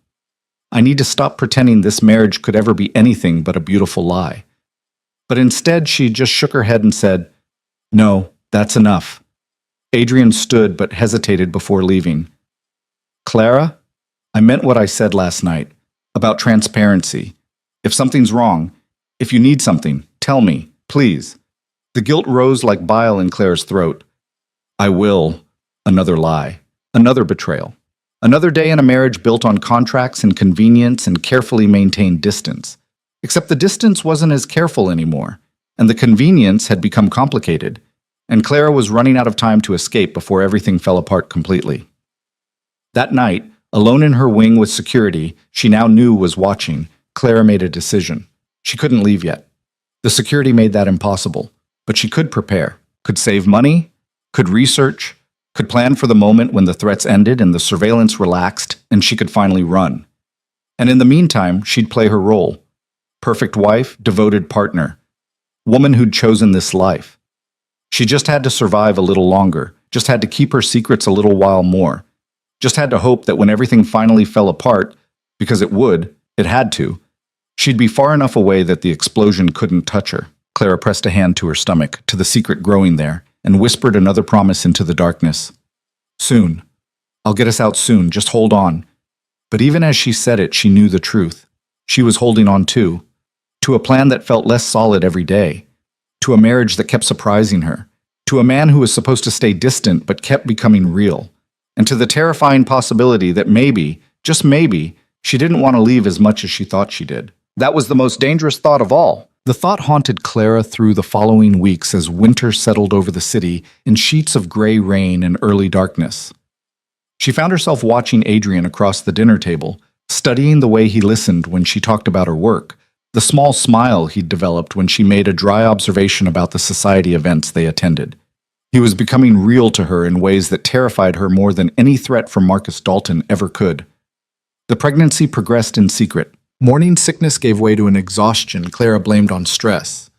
I need to stop pretending this marriage could ever be anything but a beautiful lie. But instead, she just shook her head and said, No, that's enough. Adrian stood but hesitated before leaving. Clara, I meant what I said last night about transparency. If something's wrong, if you need something, tell me, please. The guilt rose like bile in Clara's throat. I will. Another lie. Another betrayal. Another day in a marriage built on contracts and convenience and carefully maintained distance. Except the distance wasn't as careful anymore, and the convenience had become complicated, and Clara was running out of time to escape before everything fell apart completely. That night, alone in her wing with security she now knew was watching, Clara made a decision. She couldn't leave yet. The security made that impossible, but she could prepare, could save money, could research, could plan for the moment when the threats ended and the surveillance relaxed and she could finally run. And in the meantime, she'd play her role. Perfect wife, devoted partner. Woman who'd chosen this life. She just had to survive a little longer, just had to keep her secrets a little while more. Just had to hope that when everything finally fell apart, because it had to, she'd be far enough away that the explosion couldn't touch her. Clara pressed a hand to her stomach, to the secret growing there, and whispered another promise into the darkness. Soon. I'll get us out soon, just hold on. But even as she said it, she knew the truth. She was holding on to a plan that felt less solid every day, to a marriage that kept surprising her, to a man who was supposed to stay distant but kept becoming real, and to the terrifying possibility that maybe, just maybe, she didn't want to leave as much as she thought she did. That was the most dangerous thought of all. The thought haunted Clara through the following weeks as winter settled over the city in sheets of gray rain and early darkness. She found herself watching Adrian across the dinner table, studying the way he listened when she talked about her work, the small smile he'd developed when she made a dry observation about the society events they attended. He was becoming real to her in ways that terrified her more than any threat from Marcus Dalton ever could. The pregnancy progressed in secret. Morning sickness gave way to an exhaustion Clara blamed on stress.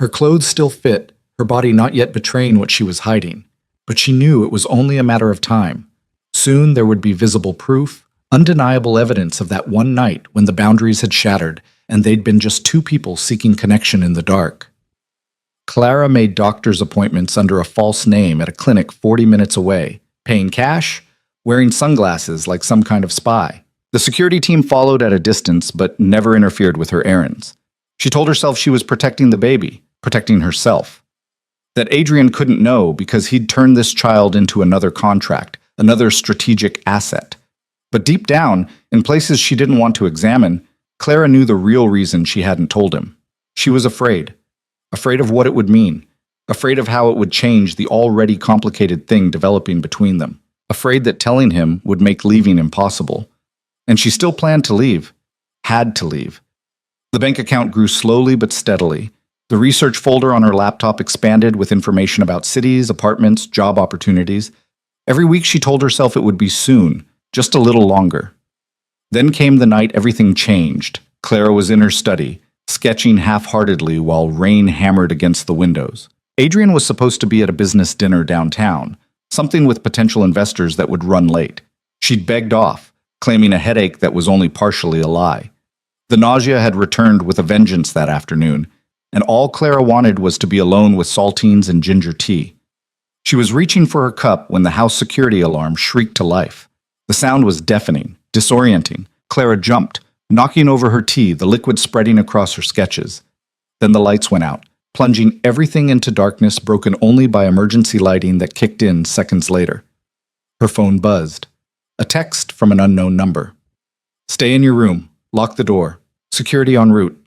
Her clothes still fit, her body not yet betraying what she was hiding, but she knew it was only a matter of time. Soon there would be visible proof, undeniable evidence of that one night when the boundaries had shattered and they'd been just two people seeking connection in the dark. Clara made doctor's appointments under a false name at a clinic 40 minutes away, paying cash, wearing sunglasses like some kind of spy. The security team followed at a distance but never interfered with her errands. She told herself she was protecting the baby, protecting herself. That Adrian couldn't know because he'd turned this child into another contract, another strategic asset. But deep down, in places she didn't want to examine, Clara knew the real reason she hadn't told him. She was afraid. Afraid of what it would mean. Afraid of how it would change the already complicated thing developing between them. Afraid that telling him would make leaving impossible. And she still planned to leave. Had to leave. The bank account grew slowly but steadily. The research folder on her laptop expanded with information about cities, apartments, job opportunities. Every week she told herself it would be soon, just a little longer. Then came the night everything changed. Clara was in her study, sketching half-heartedly while rain hammered against the windows. Adrian was supposed to be at a business dinner downtown, something with potential investors that would run late. She'd begged off, claiming a headache that was only partially a lie. The nausea had returned with a vengeance that afternoon, and all Clara wanted was to be alone with saltines and ginger tea. She was reaching for her cup when the house security alarm shrieked to life. The sound was deafening, disorienting. Clara jumped, knocking over her tea, the liquid spreading across her sketches. Then the lights went out. plunging everything into darkness broken only by emergency lighting that kicked in seconds later. Her phone buzzed. A text from an unknown number. "Stay in your room. Lock the door. Security en route."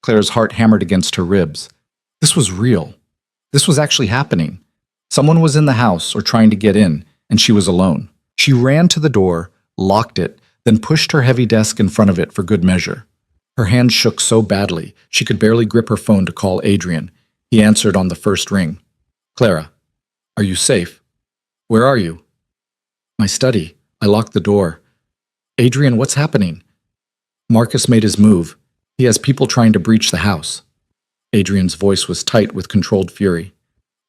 Claire's heart hammered against her ribs. This was real. This was actually happening. Someone was in the house or trying to get in, and she was alone. She ran to the door, locked it, then pushed her heavy desk in front of it for good measure. Her hands shook so badly she could barely grip her phone to call Adrian. He answered on the first ring. "Clara, are you safe? Where are you?" "My study. I locked the door." "Adrian, what's happening?" "Marcus made his move. He has people trying to breach the house." Adrian's voice was tight with controlled fury.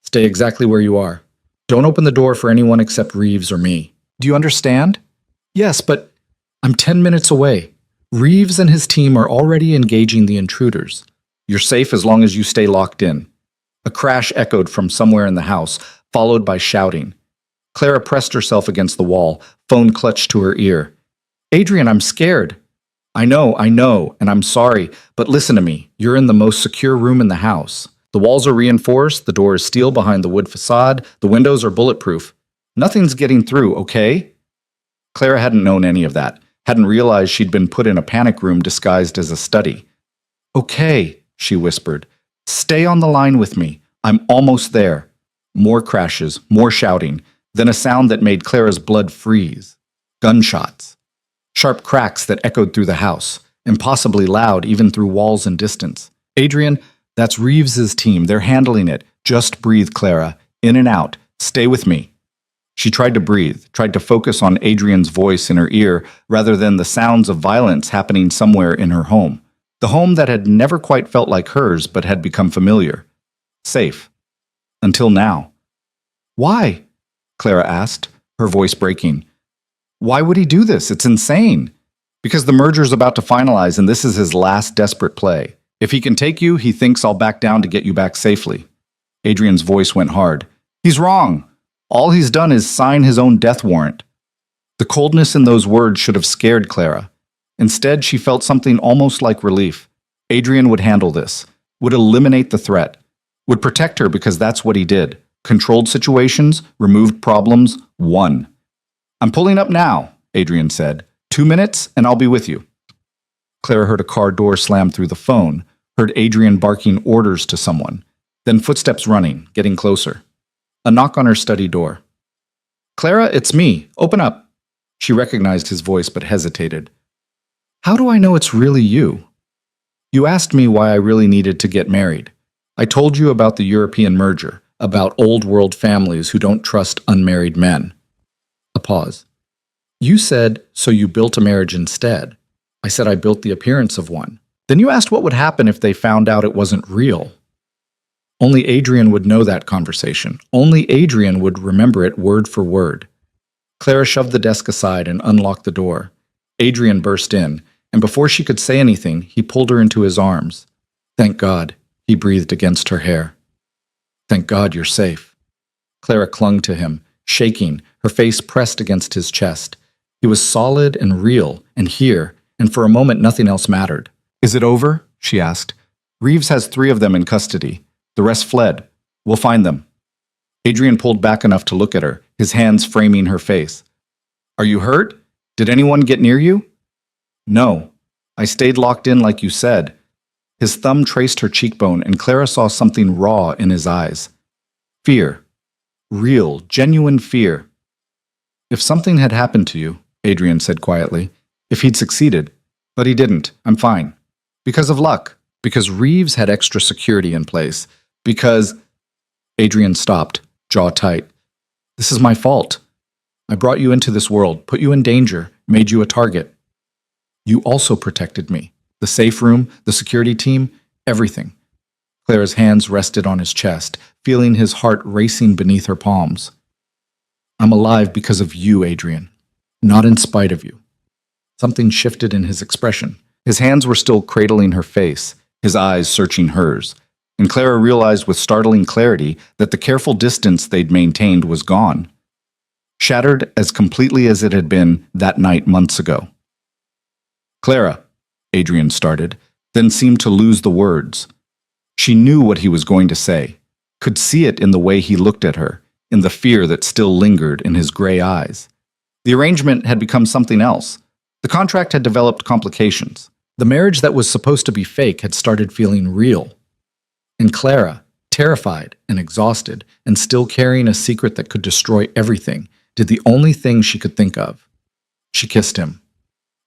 "Stay exactly where you are. Don't open the door for anyone except Reeves or me." "Do you understand?" "Yes, but I'm 10 minutes away. Reeves and his team are already engaging the intruders." "You're safe as long as you stay locked in." A crash echoed from somewhere in the house, followed by shouting. Clara pressed herself against the wall, phone clutched to her ear. "Adrian, I'm scared." I know, and I'm sorry, but listen to me. You're in the most secure room in the house. The walls are reinforced, the door is steel behind the wood facade, the windows are bulletproof. Nothing's getting through, okay?" Clara hadn't known any of that, hadn't realized she'd been put in a panic room disguised as a study. "Okay," she whispered. "Stay on the line with me. I'm almost there." More crashes, more shouting, then a sound that made Clara's blood freeze. Gunshots. Sharp cracks that echoed through the house, impossibly loud even through walls and distance. "Adrian, that's Reeves's team. They're handling it. Just breathe, Clara. In and out. Stay with me." She tried to breathe, tried to focus on Adrian's voice in her ear rather than the sounds of violence happening somewhere in her home. The home that had never quite felt like hers but had become familiar. Safe. Until now. "Why?" Clara asked, her voice breaking. "Why would he do this? It's insane." "Because the merger's about to finalize and this is his last desperate play. If he can take you, he thinks I'll back down to get you back safely." Adrian's voice went hard. "He's wrong. All he's done is sign his own death warrant." The coldness in those words should have scared Clara. Instead, she felt something almost like relief. Adrian would handle this, would eliminate the threat, would protect her because that's what he did. Controlled situations, removed problems, won. "I'm pulling up now," Adrian said. 2 minutes and I'll be with you." Clara heard a car door slam through the phone, heard Adrian barking orders to someone, then footsteps running, getting closer. A knock on her study door. "Clara, it's me. Open up." She recognized his voice but hesitated. "How do I know it's really you?" "You asked me why I really needed to get married. I told you about the European merger, about old world families who don't trust unmarried men." A pause. "You said, so you built a marriage instead." I said I built the appearance of one. Then you asked what would happen if they found out it wasn't real. Only Adrian would know that conversation. Only Adrian would remember it word for word. Clara shoved the desk aside and unlocked the door. Adrian burst in, and before she could say anything, he pulled her into his arms. "Thank God," he breathed against her hair. "Thank God you're safe." Clara clung to him, shaking, her face pressed against his chest. He was solid and real, and here, and for a moment nothing else mattered. "Is it over?" she asked. "Reeves has 3 of them in custody. The rest fled. We'll find them." Adrian pulled back enough to look at her, his hands framing her face. "Are you hurt? Did anyone get near you?" "No. I stayed locked in like you said." His thumb traced her cheekbone, and Clara saw something raw in his eyes. Fear. Real, genuine fear. "If something had happened to you," Adrian said quietly, "if he'd succeeded, but he didn't, I'm fine. Because of luck. Because Reeves had extra security in place. Because—" Adrian stopped, jaw tight. "This is my fault. I brought you into this world, put you in danger, made you a target. You also protected me. The safe room, the security team, everything." Clara's hands rested on his chest, feeling his heart racing beneath her palms. "I'm alive because of you, Adrian. Not in spite of you." Something shifted in his expression. His hands were still cradling her face, his eyes searching hers. And Clara realized with startling clarity that the careful distance they'd maintained was gone. Shattered as completely as it had been that night months ago. "Clara," Adrian started, then seemed to lose the words. She knew what he was going to say, could see it in the way he looked at her, in the fear that still lingered in his gray eyes. The arrangement had become something else. The contract had developed complications. The marriage that was supposed to be fake had started feeling real. And Clara, terrified and exhausted, and still carrying a secret that could destroy everything, did the only thing she could think of. She kissed him.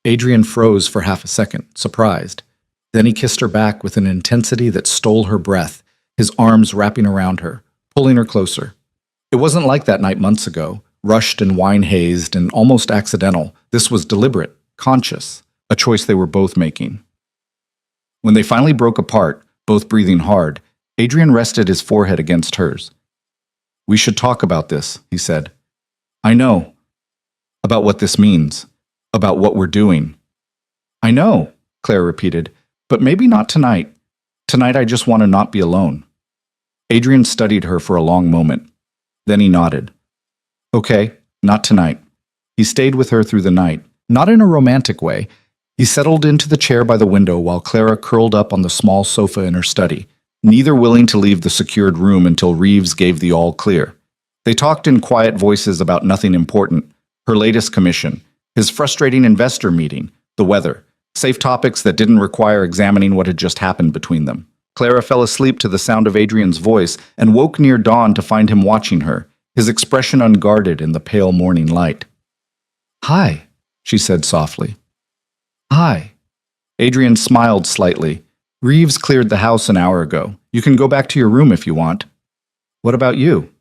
Adrian froze for half a second, surprised. Then he kissed her back with an intensity that stole her breath, his arms wrapping around her, pulling her closer. It wasn't like that night months ago, rushed and wine-hazed and almost accidental. This was deliberate, conscious, a choice they were both making. When they finally broke apart, both breathing hard, Adrian rested his forehead against hers. "We should talk about this," he said. "I know. About what this means. About what we're doing." "I know," Claire repeated, "but maybe not tonight. Tonight I just want to not be alone." Adrian studied her for a long moment. Then he nodded. "Okay, not tonight." He stayed with her through the night, not in a romantic way. He settled into the chair by the window while Clara curled up on the small sofa in her study, neither willing to leave the secured room until Reeves gave the all clear. They talked in quiet voices about nothing important, her latest commission, his frustrating investor meeting, the weather, safe topics that didn't require examining what had just happened between them. Clara fell asleep to the sound of Adrian's voice and woke near dawn to find him watching her, his expression unguarded in the pale morning light. "Hi," she said softly. "Hi." Adrian smiled slightly. "Reeves cleared the house an hour ago. You can go back to your room if you want." "What about you?"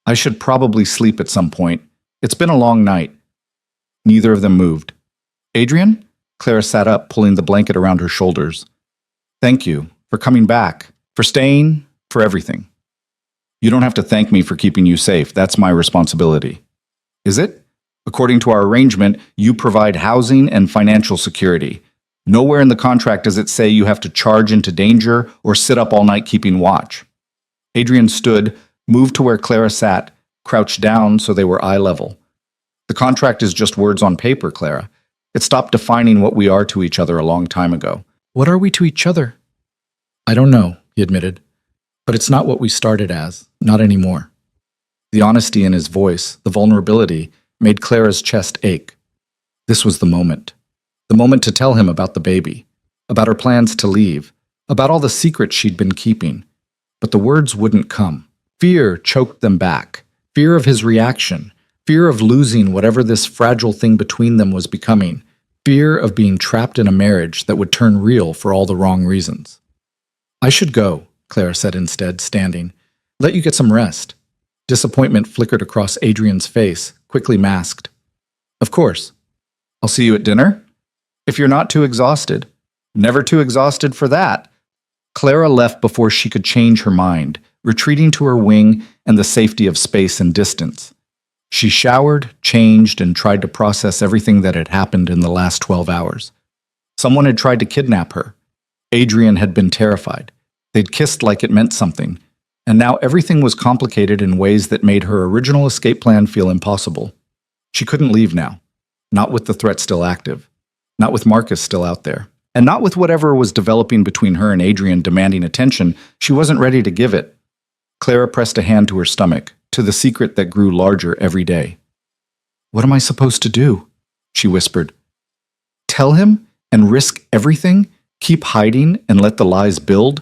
"I should probably sleep at some point. It's been a long night." Neither of them moved. "Adrian?" Clara sat up, pulling the blanket around her shoulders. "Thank you for coming back, for staying, for everything." "You don't have to thank me for keeping you safe. That's my responsibility." "Is it? According to our arrangement, you provide housing and financial security. Nowhere in the contract does it say you have to charge into danger or sit up all night keeping watch." Adrian stood, moved to where Clara sat, crouched down so they were eye level. "The contract is just words on paper, Clara. It stopped defining what we are to each other a long time ago." "What are we to each other?" "I don't know," he admitted. "But it's not what we started as, not anymore." The honesty in his voice, the vulnerability, made Clara's chest ache. This was the moment to tell him about the baby, about her plans to leave, about all the secrets she'd been keeping. But the words wouldn't come. Fear choked them back, fear of his reaction, fear of losing whatever this fragile thing between them was becoming, fear of being trapped in a marriage that would turn real for all the wrong reasons. "I should go," Clara said instead, standing. "Let you get some rest." Disappointment flickered across Adrian's face, quickly masked. "Of course. I'll see you at dinner? If you're not too exhausted." "Never too exhausted for that." Clara left before she could change her mind, retreating to her wing and the safety of space and distance. She showered, changed, and tried to process everything that had happened in the last 12 hours. Someone had tried to kidnap her. Adrian had been terrified. They'd kissed like it meant something. And now everything was complicated in ways that made her original escape plan feel impossible. She couldn't leave now. Not with the threat still active. Not with Marcus still out there. And not with whatever was developing between her and Adrian demanding attention. She wasn't ready to give it. Clara pressed a hand to her stomach, to the secret that grew larger every day. "What am I supposed to do?" she whispered. "Tell him and risk everything? Keep hiding and let the lies build?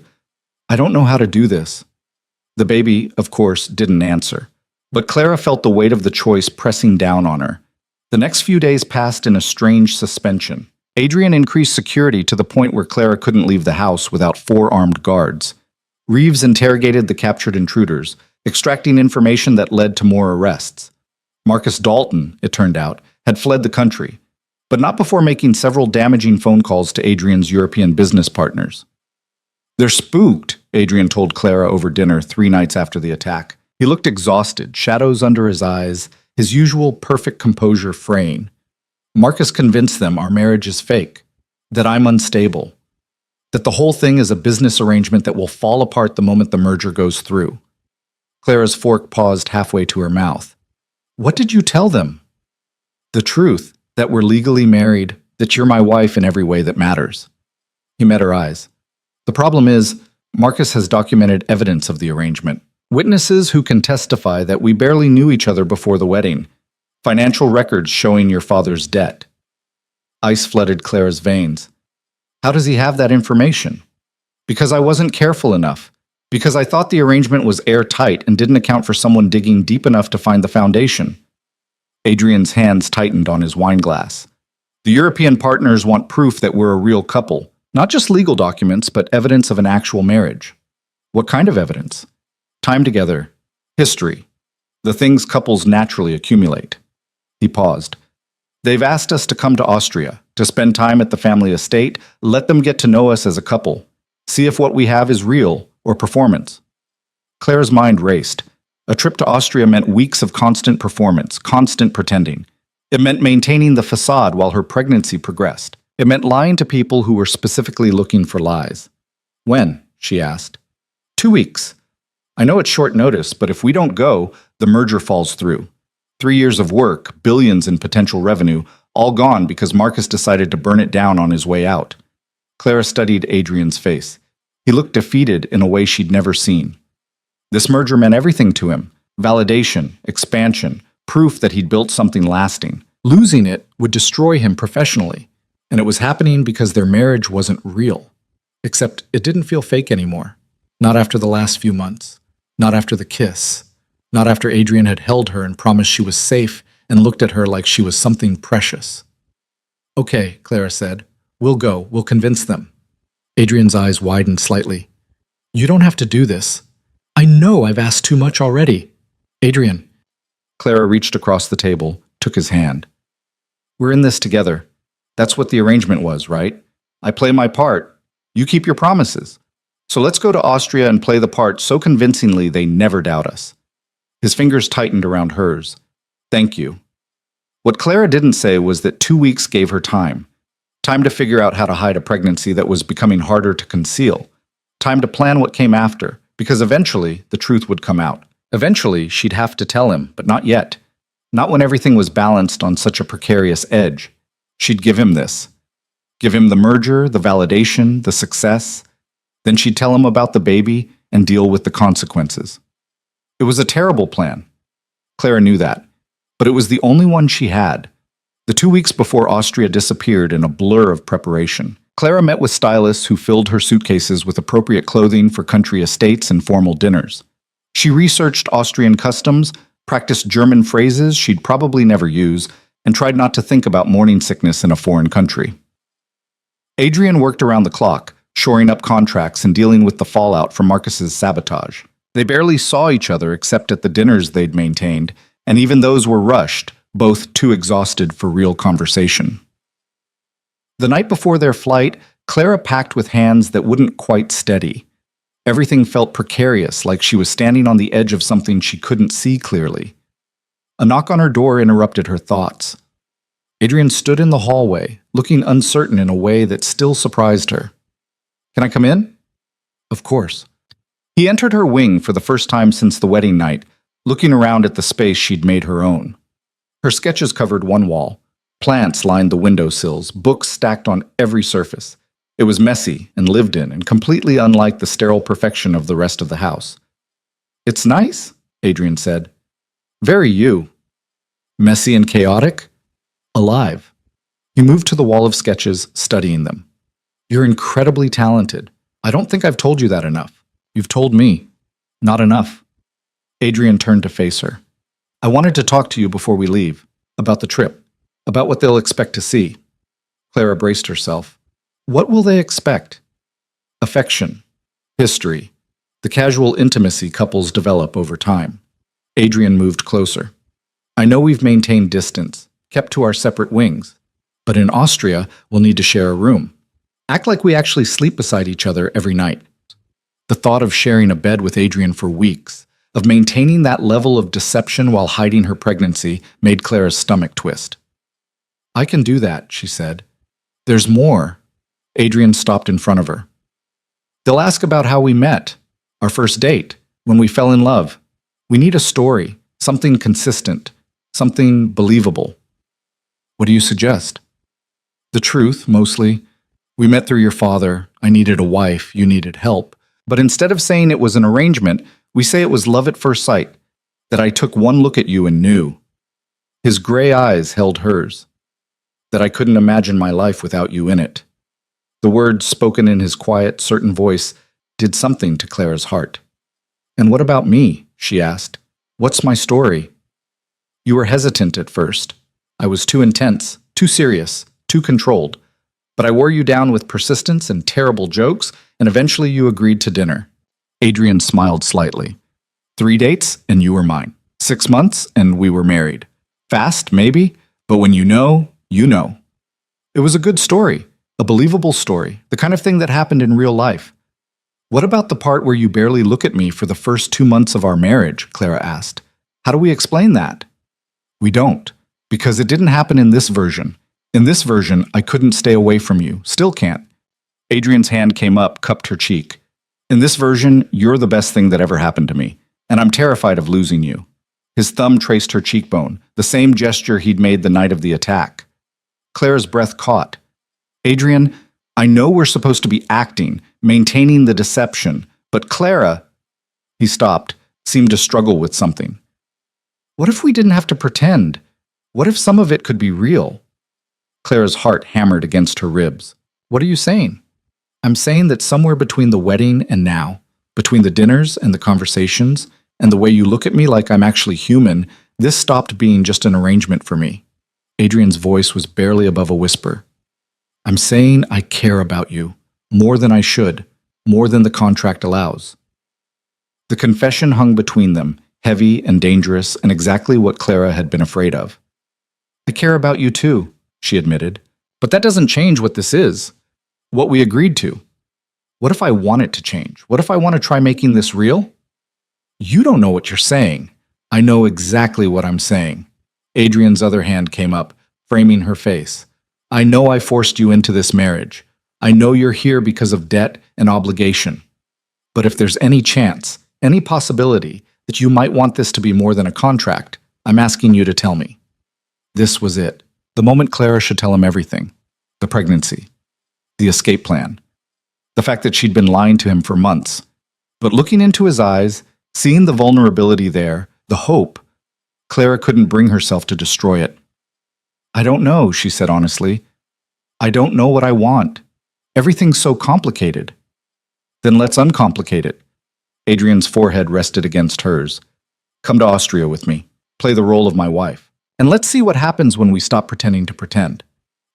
I don't know how to do this." The baby, of course, didn't answer. But Clara felt the weight of the choice pressing down on her. The next few days passed in a strange suspension. Adrian increased security to the point where Clara couldn't leave the house without 4 armed guards. Reeves interrogated the captured intruders, extracting information that led to more arrests. Marcus Dalton, it turned out, had fled the country, but not before making several damaging phone calls to Adrian's European business partners. "They're spooked," Adrian told Clara over dinner 3 nights after the attack. He looked exhausted, shadows under his eyes, his usual perfect composure fraying. "Marcus convinced them our marriage is fake, that I'm unstable, that the whole thing is a business arrangement that will fall apart the moment the merger goes through." Clara's fork paused halfway to her mouth. "What did you tell them?" "The truth, that we're legally married, that you're my wife in every way that matters." He met her eyes. "The problem is, Marcus has documented evidence of the arrangement. Witnesses who can testify that we barely knew each other before the wedding. Financial records showing your father's debt. Ice flooded Clara's veins. How does he have that information? Because I wasn't careful enough. Because I thought the arrangement was airtight and didn't account for someone digging deep enough to find the foundation. Adrian's hands tightened on his wine glass. The European partners want proof that we're a real couple. Not just legal documents, but evidence of an actual marriage. What kind of evidence? Time together. History. The things couples naturally accumulate. He paused. They've asked us to come to Austria, to spend time at the family estate, let them get to know us as a couple, see if what we have is real or performance. Clara's mind raced. A trip to Austria meant weeks of constant performance, constant pretending. It meant maintaining the facade while her pregnancy progressed. It meant lying to people who were specifically looking for lies. When? She asked. 2 weeks. I know it's short notice, but if we don't go, the merger falls through. 3 years of work, billions in potential revenue, all gone because Marcus decided to burn it down on his way out. Clara studied Adrian's face. He looked defeated in a way she'd never seen. This merger meant everything to him. Validation, expansion, proof that he'd built something lasting. Losing it would destroy him professionally. And it was happening because their marriage wasn't real. Except it didn't feel fake anymore. Not after the last few months. Not after the kiss. Not after Adrian had held her and promised she was safe and looked at her like she was something precious. Okay, Clara said. We'll go. We'll convince them. Adrian's eyes widened slightly. You don't have to do this. I know I've asked too much already. Adrian. Clara reached across the table, took his hand. We're in this together. That's what the arrangement was, right? I play my part. You keep your promises. So let's go to Austria and play the part so convincingly they never doubt us. His fingers tightened around hers. Thank you. What Clara didn't say was that 2 weeks gave her time. Time to figure out how to hide a pregnancy that was becoming harder to conceal. Time to plan what came after, because eventually the truth would come out. Eventually she'd have to tell him, but not yet. Not when everything was balanced on such a precarious edge. She'd give him this. Give him the merger, the validation, the success. Then she'd tell him about the baby and deal with the consequences. It was a terrible plan. Clara knew that. But it was the only one she had. The 2 weeks before Austria disappeared in a blur of preparation. Clara met with stylists who filled her suitcases with appropriate clothing for country estates and formal dinners. She researched Austrian customs, practiced German phrases she'd probably never use, and tried not to think about morning sickness in a foreign country. Adrian worked around the clock, shoring up contracts and dealing with the fallout from Marcus's sabotage. They barely saw each other except at the dinners they'd maintained, and even those were rushed, both too exhausted for real conversation. The night before their flight, Clara packed with hands that wouldn't quite steady. Everything felt precarious, like she was standing on the edge of something she couldn't see clearly. A knock on her door interrupted her thoughts. Adrian stood in the hallway, looking uncertain in a way that still surprised her. Can I come in? Of course. He entered her wing for the first time since the wedding night, looking around at the space she'd made her own. Her sketches covered one wall. Plants lined the windowsills, books stacked on every surface. It was messy and lived in and completely unlike the sterile perfection of the rest of the house. It's nice, Adrian said. Very you. Messy and chaotic? Alive. He moved to the wall of sketches, studying them. You're incredibly talented. I don't think I've told you that enough. You've told me. Not enough. Adrian turned to face her. I wanted to talk to you before we leave. About the trip. About what they'll expect to see. Clara braced herself. What will they expect? Affection. History. The casual intimacy couples develop over time. Adrian moved closer. I know we've maintained distance, kept to our separate wings, but in Austria, we'll need to share a room. Act like we actually sleep beside each other every night. The thought of sharing a bed with Adrian for weeks, of maintaining that level of deception while hiding her pregnancy, made Clara's stomach twist. I can do that, she said. There's more. Adrian stopped in front of her. They'll ask about how we met, our first date, when we fell in love. We need a story, something consistent, something believable. What do you suggest? The truth, mostly. We met through your father. I needed a wife. You needed help. But instead of saying it was an arrangement, we say it was love at first sight, that I took one look at you and knew. His gray eyes held hers, that I couldn't imagine my life without you in it. The words spoken in his quiet, certain voice did something to Clara's heart. And what about me? She asked. What's my story? You were hesitant at first. I was too intense, too serious, too controlled. But I wore you down with persistence and terrible jokes, and eventually you agreed to dinner. Adrian smiled slightly. 3 dates, and you were mine. 6 months, and we were married. Fast, maybe, but when you know, you know. It was a good story, a believable story, the kind of thing that happened in real life. What about the part where you barely look at me for the first 2 months of our marriage? Clara asked. How do we explain that? We don't, because it didn't happen in this version. In this version, I couldn't stay away from you, still can't. Adrian's hand came up, cupped her cheek. In this version, you're the best thing that ever happened to me, and I'm terrified of losing you. His thumb traced her cheekbone, the same gesture he'd made the night of the attack. Clara's breath caught. Adrian, I know we're supposed to be acting, maintaining the deception, but Clara... He stopped, seemed to struggle with something. What if we didn't have to pretend? What if some of it could be real? Clara's heart hammered against her ribs. What are you saying? I'm saying that somewhere between the wedding and now, between the dinners and the conversations, and the way you look at me like I'm actually human, this stopped being just an arrangement for me. Adrian's voice was barely above a whisper. I'm saying I care about you, more than I should, more than the contract allows. The confession hung between them, heavy and dangerous, and exactly what Clara had been afraid of. I care about you too, she admitted. But that doesn't change what this is, what we agreed to. What if I want it to change? What if I want to try making this real? You don't know what you're saying. I know exactly what I'm saying. Adrian's other hand came up, framing her face. I know I forced you into this marriage. I know you're here because of debt and obligation. But if there's any chance, any possibility that you might want this to be more than a contract, I'm asking you to tell me. This was it. The moment Clara should tell him everything. The pregnancy. The escape plan. The fact that she'd been lying to him for months. But looking into his eyes, seeing the vulnerability there, the hope, Clara couldn't bring herself to destroy it. I don't know, she said honestly. I don't know what I want. Everything's so complicated. Then let's uncomplicate it. Adrian's forehead rested against hers. Come to Austria with me. Play the role of my wife. And let's see what happens when we stop pretending to pretend.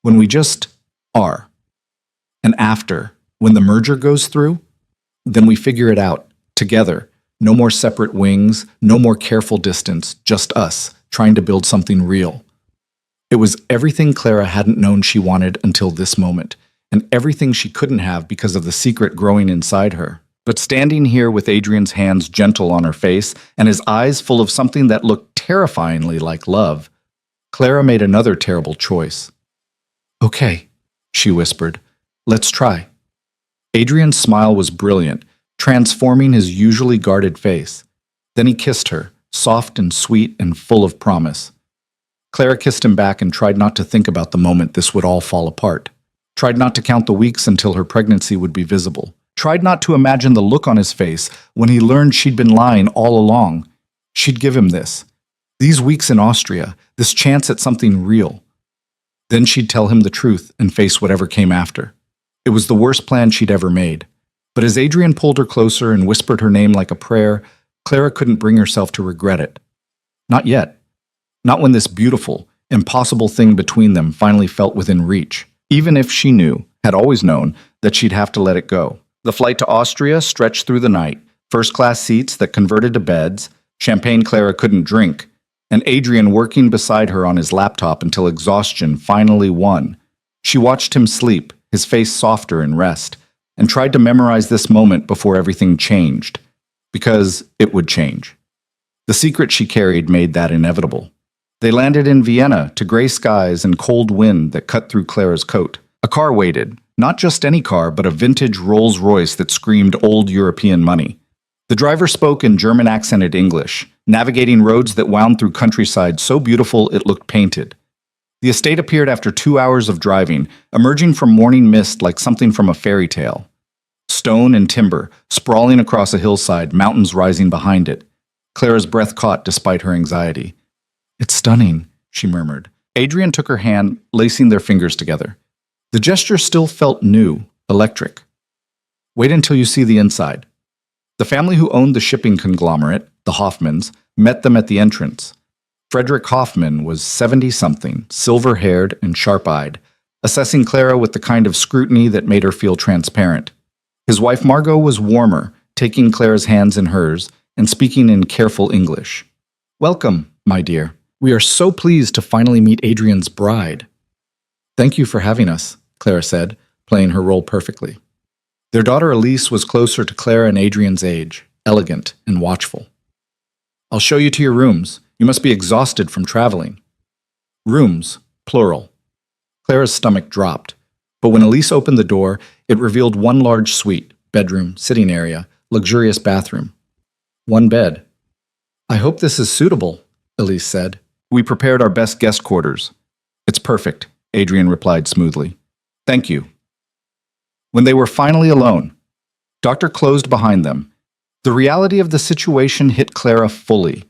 When we just are. And after, when the merger goes through, then we figure it out, together. No more separate wings, no more careful distance, just us, trying to build something real. It was everything Clara hadn't known she wanted until this moment, and everything she couldn't have because of the secret growing inside her. But standing here with Adrian's hands gentle on her face and his eyes full of something that looked terrifyingly like love, Clara made another terrible choice. Okay, she whispered. Let's try. Adrian's smile was brilliant, transforming his usually guarded face. Then he kissed her, soft and sweet and full of promise. Clara kissed him back and tried not to think about the moment this would all fall apart. Tried not to count the weeks until her pregnancy would be visible. Tried not to imagine the look on his face when he learned she'd been lying all along. She'd give him this. These weeks in Austria, this chance at something real. Then she'd tell him the truth and face whatever came after. It was the worst plan she'd ever made. But as Adrian pulled her closer and whispered her name like a prayer, Clara couldn't bring herself to regret it. Not yet. Not when this beautiful, impossible thing between them finally felt within reach, even if she knew, had always known, that she'd have to let it go. The flight to Austria stretched through the night, first-class seats that converted to beds, champagne Clara couldn't drink, and Adrian working beside her on his laptop until exhaustion finally won. She watched him sleep, his face softer in rest, and tried to memorize this moment before everything changed, because it would change. The secret she carried made that inevitable. They landed in Vienna to gray skies and cold wind that cut through Clara's coat. A car waited, not just any car, but a vintage Rolls-Royce that screamed old European money. The driver spoke in German-accented English, navigating roads that wound through countryside so beautiful it looked painted. The estate appeared after 2 hours of driving, emerging from morning mist like something from a fairy tale. Stone and timber, sprawling across a hillside, mountains rising behind it. Clara's breath caught despite her anxiety. "It's stunning," she murmured. Adrian took her hand, lacing their fingers together. The gesture still felt new, electric. "Wait until you see the inside." The family who owned the shipping conglomerate, the Hoffmans, met them at the entrance. Frederick Hoffman was 70-something, silver-haired and sharp-eyed, assessing Clara with the kind of scrutiny that made her feel transparent. His wife Margot was warmer, taking Clara's hands in hers and speaking in careful English. "Welcome, my dear. We are so pleased to finally meet Adrian's bride." "Thank you for having us," Clara said, playing her role perfectly. Their daughter Elise was closer to Clara and Adrian's age, elegant and watchful. "I'll show you to your rooms. You must be exhausted from traveling." Rooms, plural. Clara's stomach dropped, but when Elise opened the door, it revealed one large suite, bedroom, sitting area, luxurious bathroom. One bed. "I hope this is suitable," Elise said. "We prepared our best guest quarters." "It's perfect," Adrian replied smoothly. "Thank you." When they were finally alone, Doctor closed behind them. The reality of the situation hit Clara fully.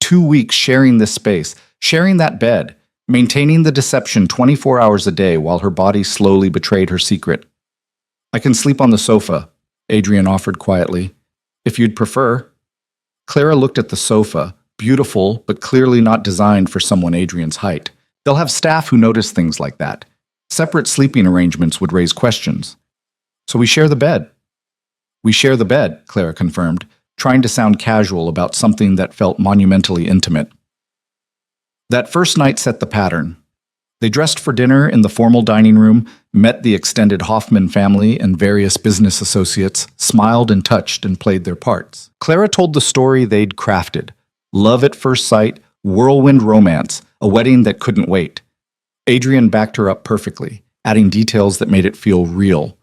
2 weeks sharing this space, sharing that bed, maintaining the deception 24 hours a day while her body slowly betrayed her secret. "I can sleep on the sofa," Adrian offered quietly. "If you'd prefer." Clara looked at the sofa, beautiful but clearly not designed for someone Adrian's height. They'll have staff who notice things like that. Separate sleeping arrangements would raise questions. "So we share the bed." "We share the bed," Clara confirmed, trying to sound casual about something that felt monumentally intimate. That first night set the pattern. They dressed for dinner in the formal dining room, met the extended Hoffman family and various business associates, smiled and touched and played their parts. Clara told the story they'd crafted. Love at first sight, whirlwind romance, a wedding that couldn't wait. Adrian backed her up perfectly, adding details that made it feel real.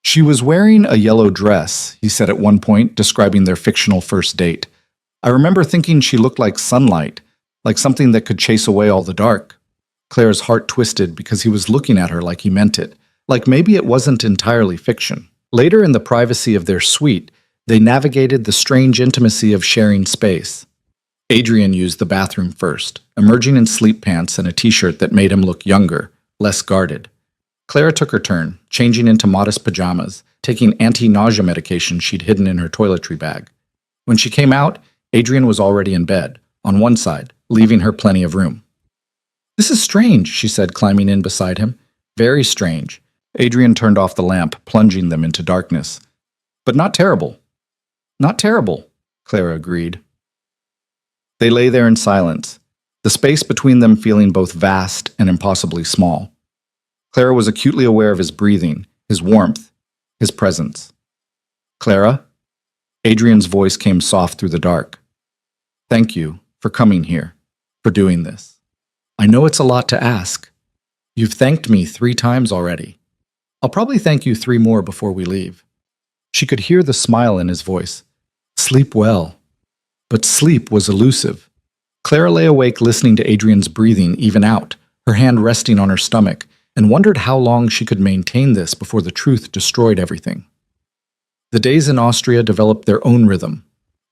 "She was wearing a yellow dress," he said at one point, describing their fictional first date. "I remember thinking she looked like sunlight, like something that could chase away all the dark." Clara's heart twisted because he was looking at her like he meant it, like maybe it wasn't entirely fiction. Later in the privacy of their suite, they navigated the strange intimacy of sharing space. Adrian used the bathroom first, emerging in sleep pants and a t-shirt that made him look younger, less guarded. Clara took her turn, changing into modest pajamas, taking anti-nausea medication she'd hidden in her toiletry bag. When she came out, Adrian was already in bed, on one side, leaving her plenty of room. "This is strange," she said, climbing in beside him. "Very strange." Adrian turned off the lamp, plunging them into darkness. "But not terrible." "Not terrible," Clara agreed. They lay there in silence, the space between them feeling both vast and impossibly small. Clara was acutely aware of his breathing, his warmth, his presence. "Clara?" Adrian's voice came soft through the dark. "Thank you for coming here, for doing this. I know it's a lot to ask. You've thanked me 3 times already. I'll probably thank you 3 more before we leave." She could hear the smile in his voice. "Sleep well." But sleep was elusive. Clara lay awake listening to Adrian's breathing even out, her hand resting on her stomach, and wondered how long she could maintain this before the truth destroyed everything. The days in Austria developed their own rhythm.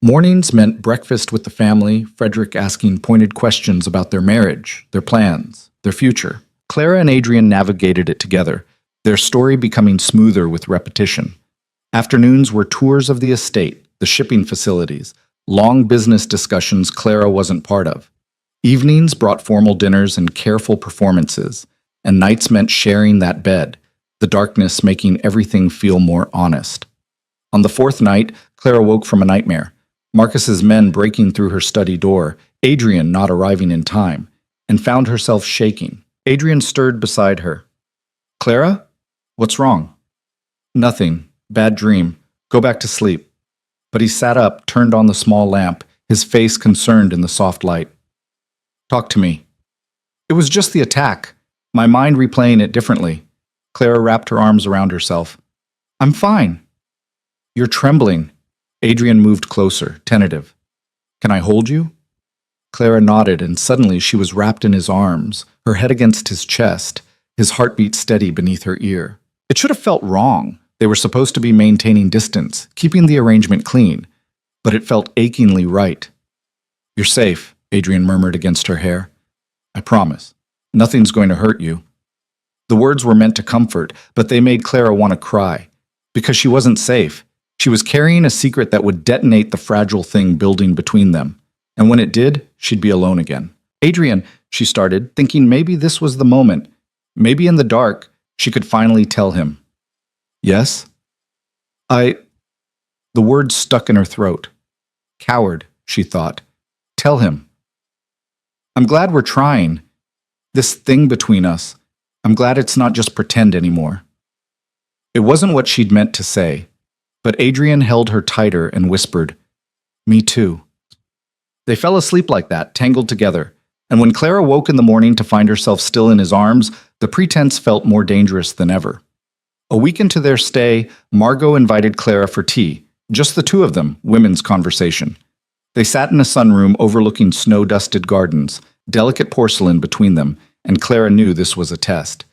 Mornings meant breakfast with the family, Frederick asking pointed questions about their marriage, their plans, their future. Clara and Adrian navigated it together, their story becoming smoother with repetition. Afternoons were tours of the estate, the shipping facilities, long business discussions Clara wasn't part of. Evenings brought formal dinners and careful performances, and nights meant sharing that bed, the darkness making everything feel more honest. On the 4th night, Clara woke from a nightmare. Marcus's men breaking through her study door, Adrian not arriving in time, and found herself shaking. Adrian stirred beside her. "Clara? What's wrong?" "Nothing. Bad dream. Go back to sleep." But he sat up, turned on the small lamp, his face concerned in the soft light. "Talk to me." "It was just the attack. My mind replaying it differently." Clara wrapped her arms around herself. "I'm fine." "You're trembling." Adrian moved closer, tentative. "Can I hold you?" Clara nodded, and suddenly she was wrapped in his arms, her head against his chest, his heartbeat steady beneath her ear. It should have felt wrong, They were supposed to be maintaining distance, keeping the arrangement clean, but it felt achingly right. "You're safe," Adrian murmured against her hair. "I promise. Nothing's going to hurt you." The words were meant to comfort, but they made Clara want to cry. Because she wasn't safe. She was carrying a secret that would detonate the fragile thing building between them. And when it did, she'd be alone again. "Adrian," she started, thinking maybe this was the moment. Maybe in the dark, she could finally tell him. "Yes?" The words stuck in her throat. "Coward," she thought. "Tell him." "I'm glad we're trying. This thing between us. I'm glad it's not just pretend anymore." It wasn't what she'd meant to say, but Adrian held her tighter and whispered, "Me too." They fell asleep like that, tangled together, and when Clara woke in the morning to find herself still in his arms, the pretense felt more dangerous than ever. A week into their stay, Margot invited Clara for tea, just the two of them, women's conversation. They sat in a sunroom overlooking snow-dusted gardens, delicate porcelain between them, and Clara knew this was a test.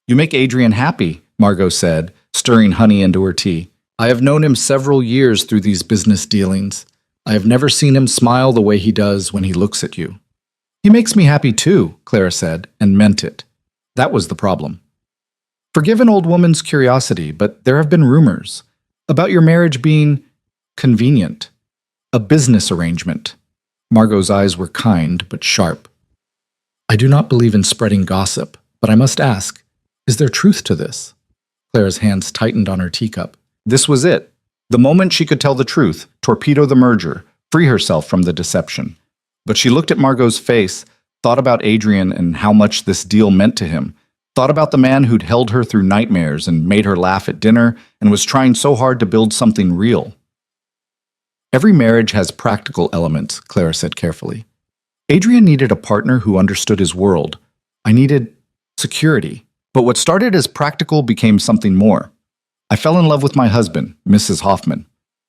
"You make Adrian happy," Margot said, stirring honey into her tea. "I have known him several years through these business dealings. I have never seen him smile the way he does when he looks at you." "He makes me happy too," Clara said, and meant it. That was the problem. "Forgive an old woman's curiosity, but there have been rumors about your marriage being convenient. A business arrangement." Margot's eyes were kind but sharp. "I do not believe in spreading gossip, but I must ask, is there truth to this?" Clara's hands tightened on her teacup. This was it. The moment she could tell the truth, torpedo the merger, free herself from the deception. But she looked at Margot's face, thought about Adrian and how much this deal meant to him, thought about the man who'd held her through nightmares and made her laugh at dinner and was trying so hard to build something real. "Every marriage has practical elements," Clara said carefully. "Adrian needed a partner who understood his world. I needed security. But what started as practical became something more. I fell in love with my husband, Mrs. Hoffman.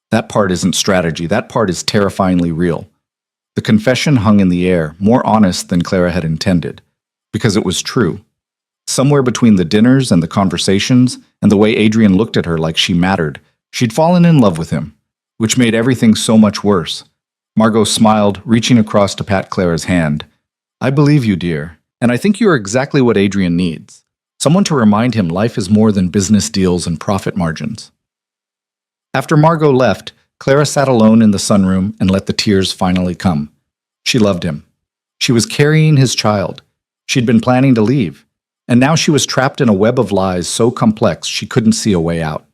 That part isn't strategy, that part is terrifyingly real." The confession hung in the air, more honest than Clara had intended, because it was true. Somewhere between the dinners and the conversations, and the way Adrian looked at her like she mattered, she'd fallen in love with him, which made everything so much worse. Margot smiled, reaching across to pat Clara's hand. "I believe you, dear, and I think you are exactly what Adrian needs. Someone to remind him life is more than business deals and profit margins." After Margot left, Clara sat alone in the sunroom and let the tears finally come. She loved him. She was carrying his child. She'd been planning to leave. And now she was trapped in a web of lies so complex she couldn't see a way out.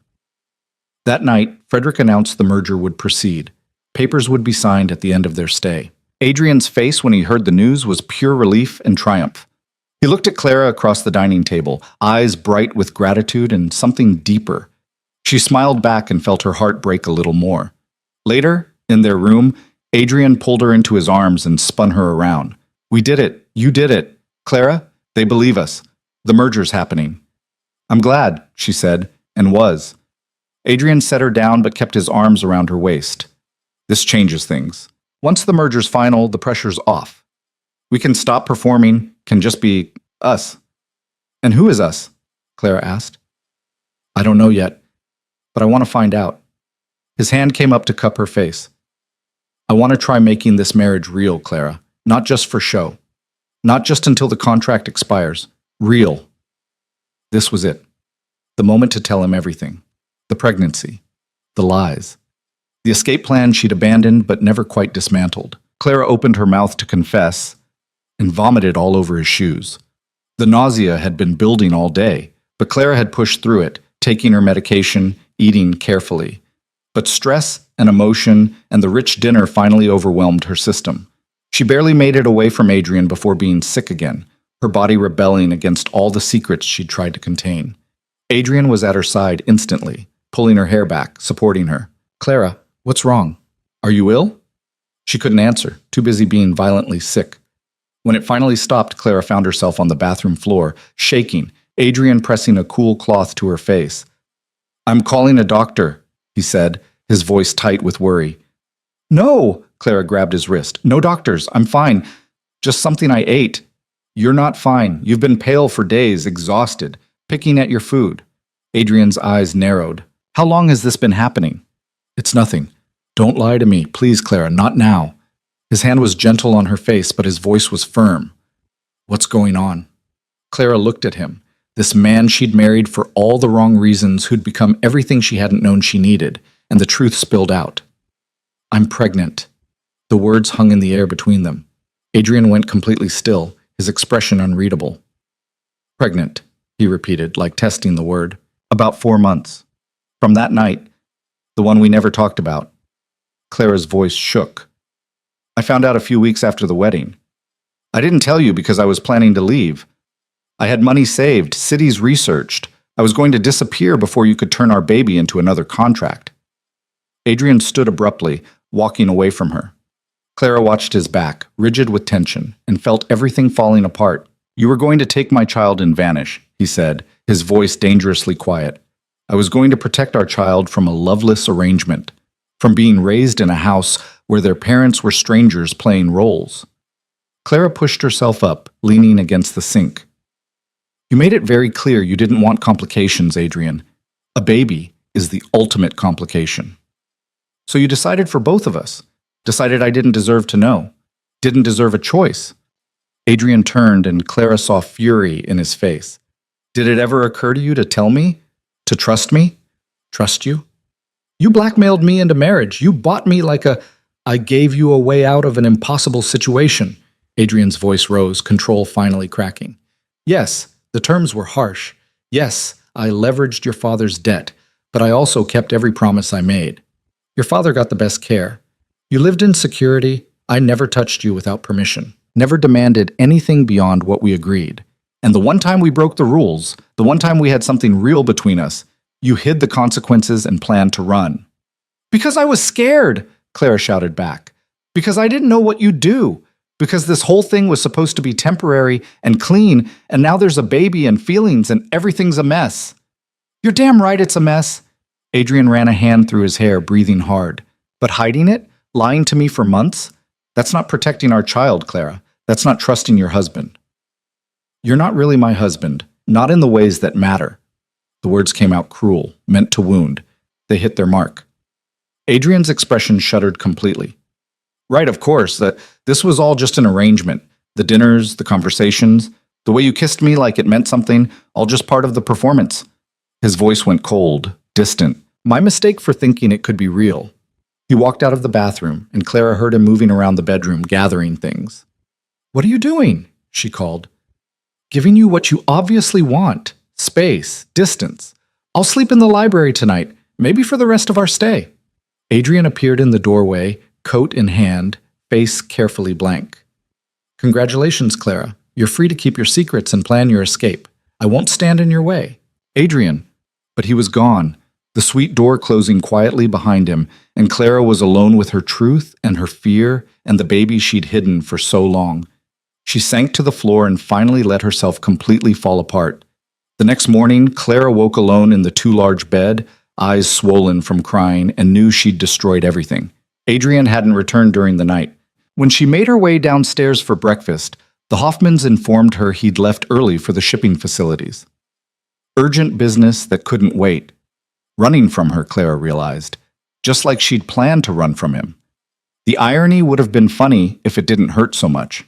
That night, Frederick announced the merger would proceed. Papers would be signed at the end of their stay. Adrian's face when he heard the news was pure relief and triumph. He looked at Clara across the dining table, eyes bright with gratitude and something deeper. She smiled back and felt her heart break a little more. Later, in their room, Adrian pulled her into his arms and spun her around. "We did it. You did it. Clara, they believe us. The merger's happening." "I'm glad," she said, and was. Adrian set her down but kept his arms around her waist. "This changes things. Once the merger's final, the pressure's off. We can stop performing, can just be us." "And who is us?" Clara asked. "I don't know yet, but I want to find out." His hand came up to cup her face. "I want to try making this marriage real, Clara, not just for show. Not just until the contract expires. Real." This was it. The moment to tell him everything. The pregnancy. The lies. The escape plan she'd abandoned but never quite dismantled. Clara opened her mouth to confess and vomited all over his shoes. The nausea had been building all day, but Clara had pushed through it, taking her medication, eating carefully. But stress and emotion and the rich dinner finally overwhelmed her system. She barely made it away from Adrian before being sick again, her body rebelling against all the secrets she'd tried to contain. Adrian was at her side instantly, pulling her hair back, supporting her. "Clara, what's wrong? Are you ill?" She couldn't answer, too busy being violently sick. When it finally stopped, Clara found herself on the bathroom floor, shaking, Adrian pressing a cool cloth to her face. "I'm calling a doctor," he said, his voice tight with worry. "No!" Clara grabbed his wrist. "No doctors. I'm fine. Just something I ate." "You're not fine. You've been pale for days, exhausted, picking at your food." Adrian's eyes narrowed. How long has this been happening? It's nothing. Don't lie to me, please, Clara, not now. His hand was gentle on her face, but his voice was firm. What's going on? Clara looked at him, this man she'd married for all the wrong reasons, who'd become everything she hadn't known she needed, and the truth spilled out. I'm pregnant. The words hung in the air between them. Adrian went completely still, his expression unreadable. Pregnant, he repeated, like testing the word. About 4 months. From that night, the one we never talked about. Clara's voice shook. I found out a few weeks after the wedding. I didn't tell you because I was planning to leave. I had money saved, cities researched. I was going to disappear before you could turn our baby into another contract. Adrian stood abruptly, walking away from her. Clara watched his back, rigid with tension, and felt everything falling apart. You were going to take my child and vanish, he said, his voice dangerously quiet. I was going to protect our child from a loveless arrangement, from being raised in a house where their parents were strangers playing roles. Clara pushed herself up, leaning against the sink. You made it very clear you didn't want complications, Adrian. A baby is the ultimate complication. So you decided for both of us. Decided I didn't deserve to know. Didn't deserve a choice. Adrian turned and Clara saw fury in his face. Did it ever occur to you to tell me? To trust me? Trust you? You blackmailed me into marriage. You bought me like I gave you a way out of an impossible situation. Adrian's voice rose, control finally cracking. Yes, the terms were harsh. Yes, I leveraged your father's debt, but I also kept every promise I made. Your father got the best care. You lived in security. I never touched you without permission. Never demanded anything beyond what we agreed. And the one time we broke the rules, the one time we had something real between us, you hid the consequences and planned to run. Because I was scared, Clara shouted back. Because I didn't know what you'd do. Because this whole thing was supposed to be temporary and clean, and now there's a baby and feelings and everything's a mess. You're damn right it's a mess. Adrian ran a hand through his hair, breathing hard. But hiding it? Lying to me for months? That's not protecting our child, Clara. That's not trusting your husband. You're not really my husband, not in the ways that matter. The words came out cruel, meant to wound. They hit their mark. Adrian's expression shuddered completely. Right, of course, that this was all just an arrangement. The dinners, the conversations, the way you kissed me like it meant something, all just part of the performance. His voice went cold, distant. My mistake for thinking it could be real. He walked out of the bathroom, and Clara heard him moving around the bedroom, gathering things. What are you doing? She called. Giving you what you obviously want. Space, distance. I'll sleep in the library tonight, maybe for the rest of our stay. Adrian appeared in the doorway, coat in hand, face carefully blank. Congratulations, Clara. You're free to keep your secrets and plan your escape. I won't stand in your way. Adrian. But he was gone, the sweet door closing quietly behind him, and Clara was alone with her truth and her fear and the baby she'd hidden for so long. She sank to the floor and finally let herself completely fall apart. The next morning, Clara woke alone in the too large bed, eyes swollen from crying, and knew she'd destroyed everything. Adrian hadn't returned during the night. When she made her way downstairs for breakfast, the Hoffmans informed her he'd left early for the shipping facilities. Urgent business that couldn't wait. Running from her, Clara realized, just like she'd planned to run from him. The irony would have been funny if it didn't hurt so much.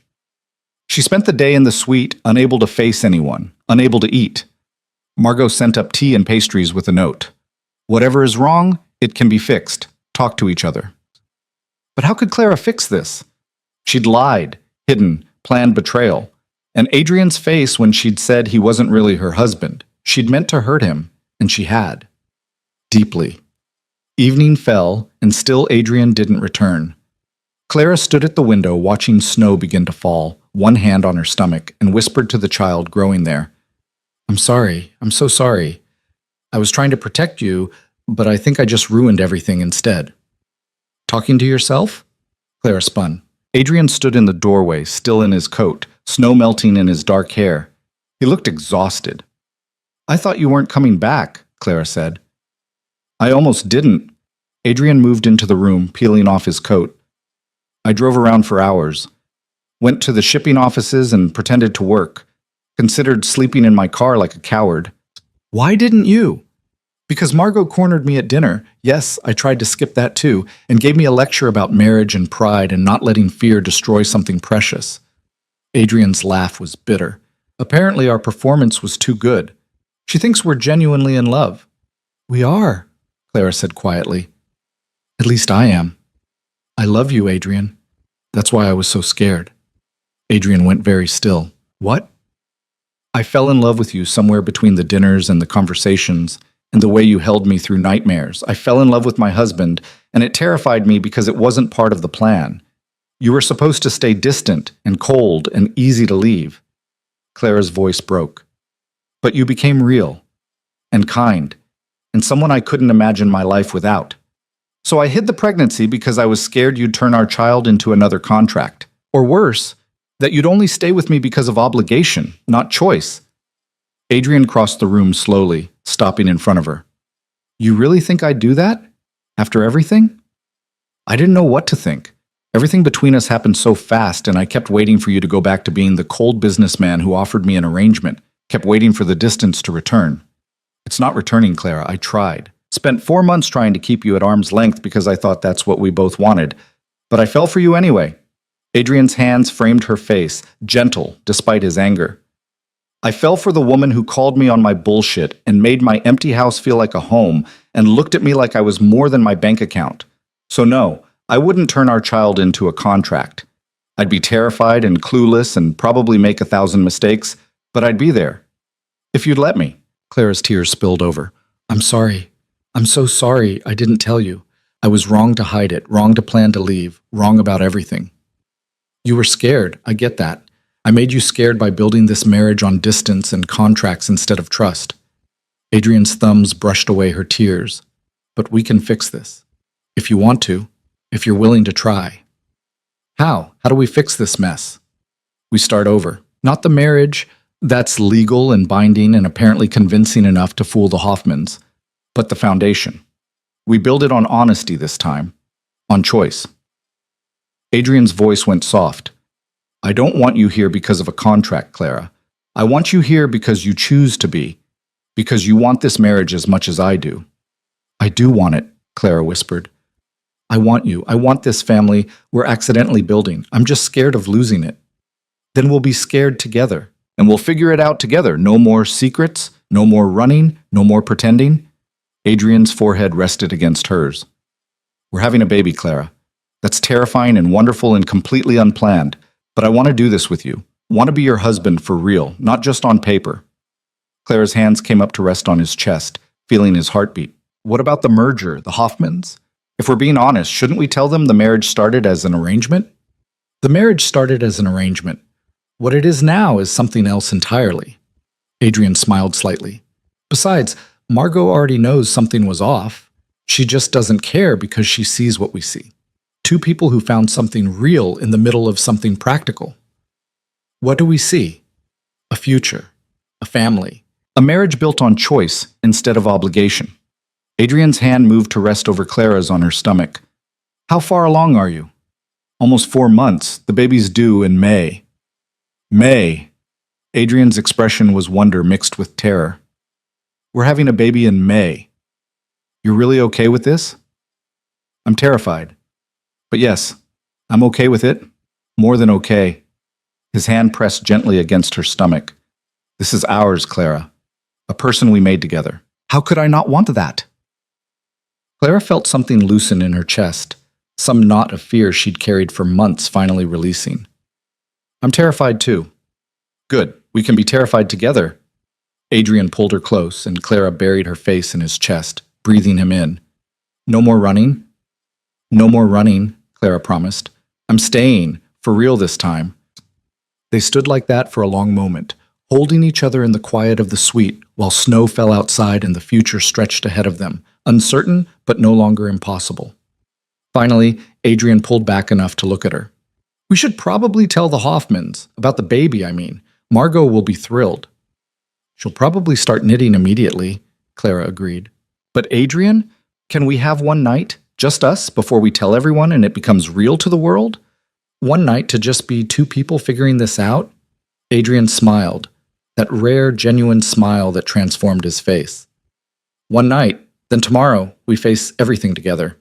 She spent the day in the suite, unable to face anyone, unable to eat. Margot sent up tea and pastries with a note. Whatever is wrong, it can be fixed. Talk to each other. But how could Clara fix this? She'd lied, hidden, planned betrayal. And Adrian's face when she'd said he wasn't really her husband. She'd meant to hurt him, and she had. Deeply. Evening fell, and still Adrian didn't return. Clara stood at the window watching snow begin to fall, one hand on her stomach, and whispered to the child growing there. I'm sorry. I'm so sorry. I was trying to protect you, but I think I just ruined everything instead. Talking to yourself? Clara spun. Adrian stood in the doorway, still in his coat, snow melting in his dark hair. He looked exhausted. I thought you weren't coming back, Clara said. I almost didn't. Adrian moved into the room, peeling off his coat. I drove around for hours. Went to the shipping offices and pretended to work. Considered sleeping in my car like a coward. Why didn't you? Because Margot cornered me at dinner. Yes, I tried to skip that too, and gave me a lecture about marriage and pride and not letting fear destroy something precious. Adrian's laugh was bitter. Apparently our performance was too good. She thinks we're genuinely in love. We are, Clara said quietly. At least I am. I love you, Adrian. That's why I was so scared. Adrian went very still. What? I fell in love with you somewhere between the dinners and the conversations and the way you held me through nightmares. I fell in love with my husband, and it terrified me because it wasn't part of the plan. You were supposed to stay distant and cold and easy to leave. Clara's voice broke. But you became real and kind and someone I couldn't imagine my life without. So I hid the pregnancy because I was scared you'd turn our child into another contract. Or worse, that you'd only stay with me because of obligation, not choice. Adrian crossed the room slowly, stopping in front of her. You really think I'd do that? After everything? I didn't know what to think. Everything between us happened so fast, and I kept waiting for you to go back to being the cold businessman who offered me an arrangement, kept waiting for the distance to return. It's not returning, Clara. I tried. Spent 4 months trying to keep you at arm's length because I thought that's what we both wanted. But I fell for you anyway. Adrian's hands framed her face, gentle despite his anger. I fell for the woman who called me on my bullshit and made my empty house feel like a home and looked at me like I was more than my bank account. So no, I wouldn't turn our child into a contract. I'd be terrified and clueless and probably make 1,000 mistakes, but I'd be there. If you'd let me. Clara's tears spilled over. I'm sorry. I'm so sorry I didn't tell you. I was wrong to hide it, wrong to plan to leave, wrong about everything. You were scared, I get that. I made you scared by building this marriage on distance and contracts instead of trust. Adrian's thumbs brushed away her tears. But we can fix this. If you want to, if you're willing to try. How? How do we fix this mess? We start over. Not the marriage, that's legal and binding and apparently convincing enough to fool the Hoffmans, but the foundation. We build it on honesty this time, on choice. Adrian's voice went soft. I don't want you here because of a contract, Clara. I want you here because you choose to be, because you want this marriage as much as I do. I do want it, Clara whispered. I want you. I want this family we're accidentally building. I'm just scared of losing it. Then we'll be scared together, and we'll figure it out together. No more secrets, no more running, no more pretending. Adrian's forehead rested against hers. We're having a baby, Clara. That's terrifying and wonderful and completely unplanned, but I want to do this with you. Want to be your husband for real, not just on paper. Clara's hands came up to rest on his chest, feeling his heartbeat. What about the merger, the Hoffmans? If we're being honest, shouldn't we tell them the marriage started as an arrangement? The marriage started as an arrangement. What it is now is something else entirely. Adrian smiled slightly. Besides, Margot already knows something was off. She just doesn't care because she sees what we see. Two people who found something real in the middle of something practical. What do we see? A future, a family, a marriage built on choice instead of obligation. Adrian's hand moved to rest over Clara's on her stomach. How far along are you? Almost 4 months. The baby's due in May. May. Adrian's expression was wonder mixed with terror. We're having a baby in May. You're really okay with this? I'm terrified. But yes, I'm okay with it. More than okay. His hand pressed gently against her stomach. This is ours, Clara. A person we made together. How could I not want that? Clara felt something loosen in her chest, some knot of fear she'd carried for months finally releasing. I'm terrified too. Good, we can be terrified together. Adrian pulled her close, and Clara buried her face in his chest, breathing him in. No more running? No more running, Clara promised. I'm staying, for real this time. They stood like that for a long moment, holding each other in the quiet of the suite while snow fell outside and the future stretched ahead of them, uncertain but no longer impossible. Finally, Adrian pulled back enough to look at her. We should probably tell the Hoffmans, about the baby, I mean. Margot will be thrilled. She'll probably start knitting immediately, Clara agreed. But Adrian, can we have one night, just us, before we tell everyone and it becomes real to the world? One night to just be two people figuring this out? Adrian smiled, that rare, genuine smile that transformed his face. One night, then tomorrow, we face everything together.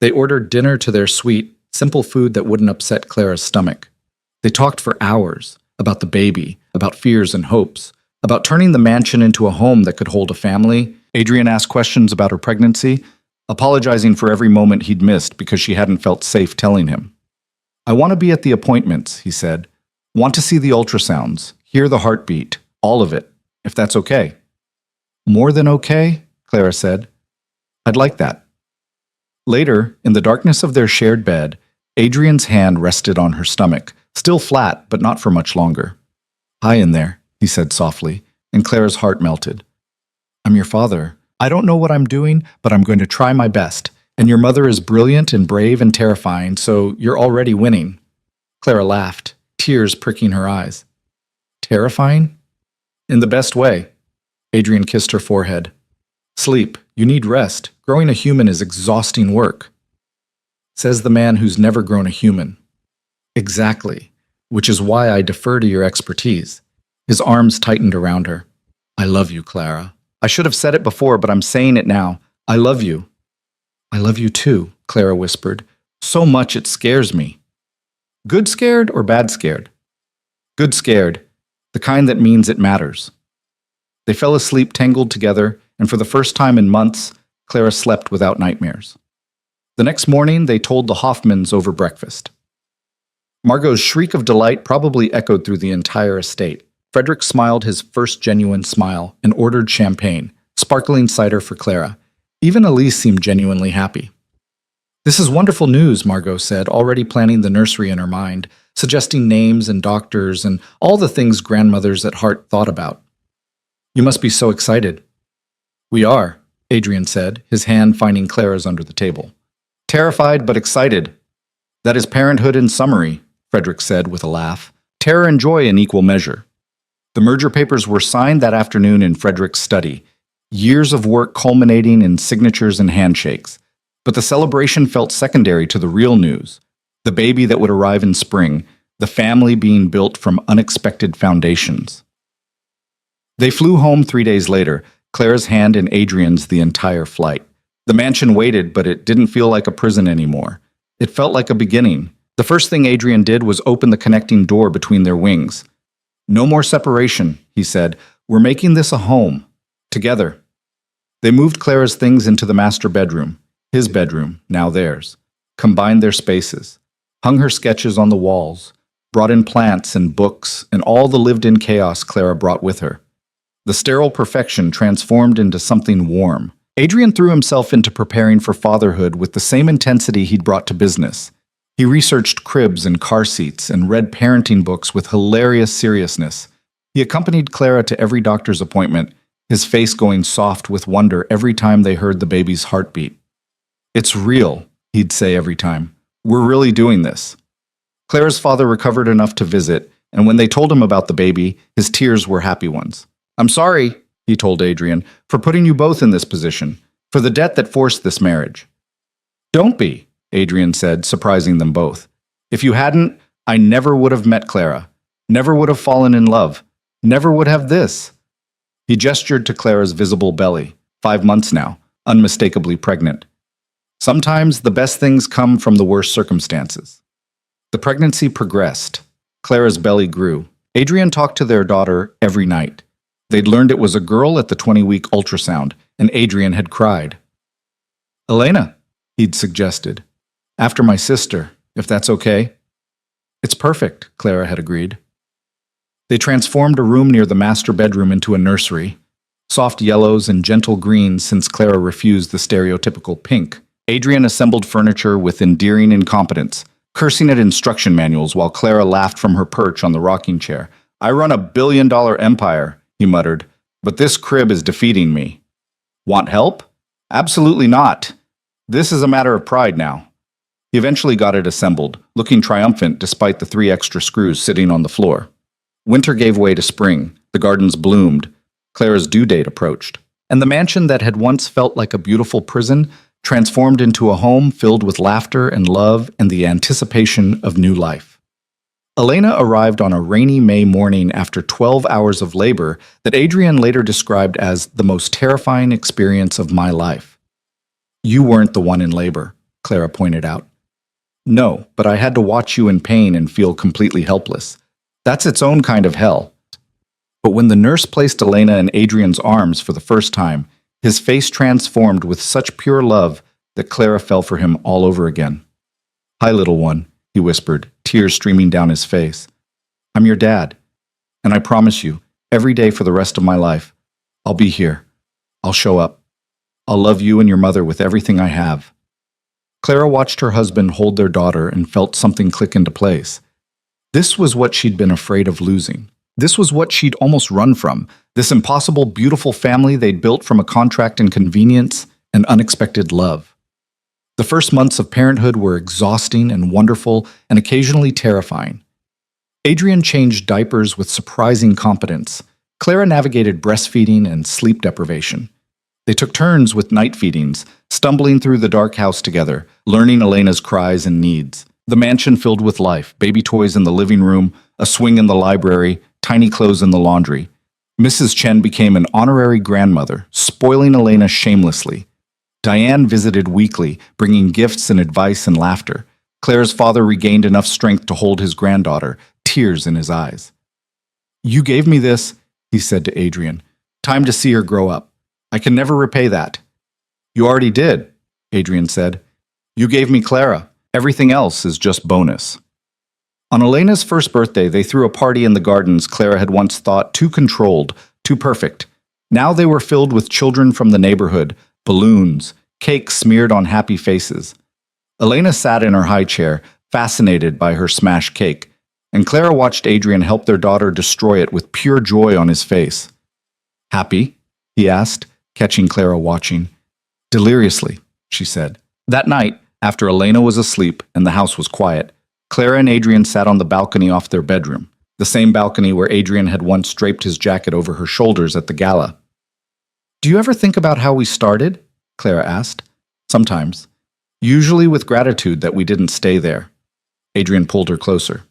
They ordered dinner to their suite, simple food that wouldn't upset Clara's stomach. They talked for hours about the baby, about fears and hopes, about turning the mansion into a home that could hold a family. Adrian asked questions about her pregnancy, apologizing for every moment he'd missed because she hadn't felt safe telling him. I want to be at the appointments, he said. Want to see the ultrasounds, hear the heartbeat, all of it, if that's okay. More than okay, Clara said. I'd like that. Later, in the darkness of their shared bed, Adrian's hand rested on her stomach, still flat, but not for much longer. Hi in there, he said softly, and Clara's heart melted. I'm your father. I don't know what I'm doing, but I'm going to try my best. And your mother is brilliant and brave and terrifying, so you're already winning. Clara laughed, tears pricking her eyes. Terrifying? In the best way. Adrian kissed her forehead. Sleep. You need rest. Growing a human is exhausting work. Says the man who's never grown a human. Exactly. Which is why I defer to your expertise. His arms tightened around her. I love you, Clara. I should have said it before, but I'm saying it now. I love you. I love you too, Clara whispered. So much it scares me. Good scared or bad scared? Good scared. The kind that means it matters. They fell asleep tangled together, and for the first time in months, Clara slept without nightmares. The next morning, they told the Hoffmans over breakfast. Margot's shriek of delight probably echoed through the entire estate. Frederick smiled his first genuine smile and ordered champagne, sparkling cider for Clara. Even Elise seemed genuinely happy. This is wonderful news, Margot said, already planning the nursery in her mind, suggesting names and doctors and all the things grandmothers at heart thought about. You must be so excited. We are, Adrian said, his hand finding Clara's under the table. Terrified but excited. That is parenthood in summary, Frederick said with a laugh. Terror and joy in equal measure. The merger papers were signed that afternoon in Frederick's study, years of work culminating in signatures and handshakes. But the celebration felt secondary to the real news, the baby that would arrive in spring, the family being built from unexpected foundations. They flew home 3 days later, Clara's hand in Adrian's the entire flight. The mansion waited, but it didn't feel like a prison anymore. It felt like a beginning. The first thing Adrian did was open the connecting door between their wings. No more separation, he said. We're making this a home. Together. They moved Clara's things into the master bedroom, his bedroom, now theirs, combined their spaces, hung her sketches on the walls, brought in plants and books and all the lived-in chaos Clara brought with her. The sterile perfection transformed into something warm. Adrian threw himself into preparing for fatherhood with the same intensity he'd brought to business. He researched cribs and car seats and read parenting books with hilarious seriousness. He accompanied Clara to every doctor's appointment, his face going soft with wonder every time they heard the baby's heartbeat. It's real, he'd say every time. We're really doing this. Clara's father recovered enough to visit, and when they told him about the baby, his tears were happy ones. I'm sorry, he told Adrian, for putting you both in this position, for the debt that forced this marriage. Don't be, Adrian said, surprising them both. If you hadn't, I never would have met Clara, never would have fallen in love, never would have this. He gestured to Clara's visible belly, 5 months now, unmistakably pregnant. Sometimes the best things come from the worst circumstances. The pregnancy progressed. Clara's belly grew. Adrian talked to their daughter every night. They'd learned it was a girl at the 20-week ultrasound, and Adrian had cried. Elena, he'd suggested. After my sister, if that's okay. It's perfect, Clara had agreed. They transformed a room near the master bedroom into a nursery. Soft yellows and gentle greens since Clara refused the stereotypical pink. Adrian assembled furniture with endearing incompetence, cursing at instruction manuals while Clara laughed from her perch on the rocking chair. I run $1 billion empire, he muttered, but this crib is defeating me. Want help? Absolutely not. This is a matter of pride now. He eventually got it assembled, looking triumphant despite the 3 extra screws sitting on the floor. Winter gave way to spring, the gardens bloomed, Clara's due date approached, and the mansion that had once felt like a beautiful prison transformed into a home filled with laughter and love and the anticipation of new life. Elena arrived on a rainy May morning after 12 hours of labor that Adrian later described as the most terrifying experience of my life. You weren't the one in labor, Clara pointed out. No, but I had to watch you in pain and feel completely helpless. That's its own kind of hell. But when the nurse placed Elena in Adrian's arms for the first time, his face transformed with such pure love that Clara fell for him all over again. Hi, little one, he whispered, tears streaming down his face. I'm your dad, and I promise you, every day for the rest of my life, I'll be here. I'll show up. I'll love you and your mother with everything I have. Clara watched her husband hold their daughter and felt something click into place. This was what she'd been afraid of losing. This was what she'd almost run from, this impossible, beautiful family they'd built from a contract in convenience and unexpected love. The first months of parenthood were exhausting and wonderful and occasionally terrifying. Adrian changed diapers with surprising competence. Clara navigated breastfeeding and sleep deprivation. They took turns with night feedings, stumbling through the dark house together, learning Elena's cries and needs. The mansion filled with life, baby toys in the living room, a swing in the library, tiny clothes in the laundry. Mrs. Chen became an honorary grandmother, spoiling Elena shamelessly. Diane visited weekly, bringing gifts and advice and laughter. Claire's father regained enough strength to hold his granddaughter, tears in his eyes. You gave me this, he said to Adrian. Time to see her grow up. I can never repay that. You already did, Adrian said. You gave me Clara. Everything else is just bonus. On Elena's first birthday, they threw a party in the gardens Clara had once thought too controlled, too perfect. Now they were filled with children from the neighborhood, balloons, cake smeared on happy faces. Elena sat in her high chair, fascinated by her smashed cake, and Clara watched Adrian help their daughter destroy it with pure joy on his face. Happy? He asked, catching Clara watching. Deliriously, she said. That night, after Elena was asleep and the house was quiet, Clara and Adrian sat on the balcony off their bedroom, the same balcony where Adrian had once draped his jacket over her shoulders at the gala. Do you ever think about how we started? Clara asked. Sometimes. Usually with gratitude that we didn't stay there. Adrian pulled her closer.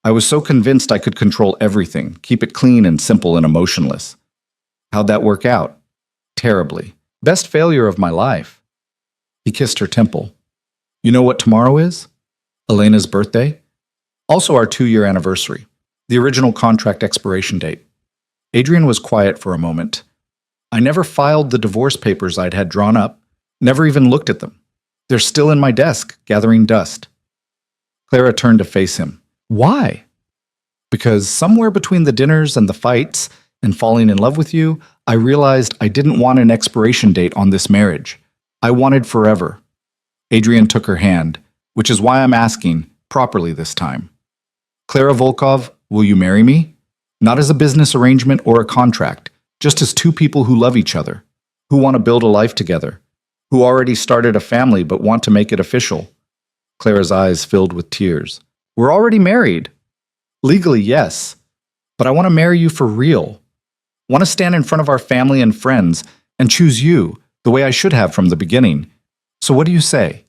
I was so convinced I could control everything, keep it clean and simple and emotionless. How'd that work out? Terribly. Best failure of my life. He kissed her temple. You know what tomorrow is? Elena's birthday. Also our 2-year anniversary. The original contract expiration date. Adrian was quiet for a moment. I never filed the divorce papers I'd had drawn up. Never even looked at them. They're still in my desk, gathering dust. Clara turned to face him. Why? Because somewhere between the dinners and the fights and falling in love with you, I realized I didn't want an expiration date on this marriage. I wanted forever. Adrian took her hand, which is why I'm asking, properly this time. Clara Volkov, will you marry me? Not as a business arrangement or a contract, just as two people who love each other, who want to build a life together, who already started a family but want to make it official. Clara's eyes filled with tears. We're already married. Legally, yes. But I want to marry you for real. Want to stand in front of our family and friends and choose you the way I should have from the beginning. So what do you say?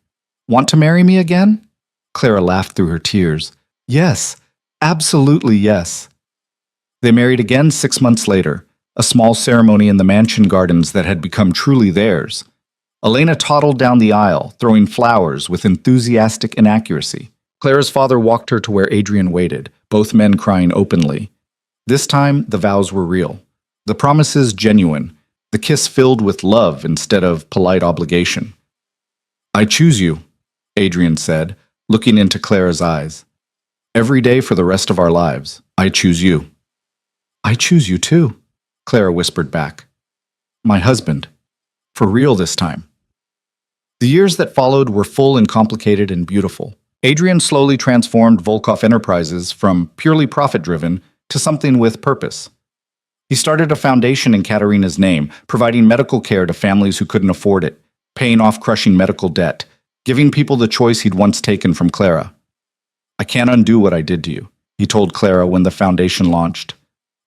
Want to marry me again? Clara laughed through her tears. Yes, absolutely yes. They married again 6 months later, a small ceremony in the mansion gardens that had become truly theirs. Elena toddled down the aisle, throwing flowers with enthusiastic inaccuracy. Clara's father walked her to where Adrian waited, both men crying openly. This time, the vows were real. The promises genuine, the kiss filled with love instead of polite obligation. I choose you, Adrian said, looking into Clara's eyes. Every day for the rest of our lives, I choose you. I choose you too, Clara whispered back. My husband. For real this time. The years that followed were full and complicated and beautiful. Adrian slowly transformed Volkov Enterprises from purely profit-driven to something with purpose. He started a foundation in Katerina's name, providing medical care to families who couldn't afford it, paying off crushing medical debt, giving people the choice he'd once taken from Clara. I can't undo what I did to you, he told Clara when the foundation launched.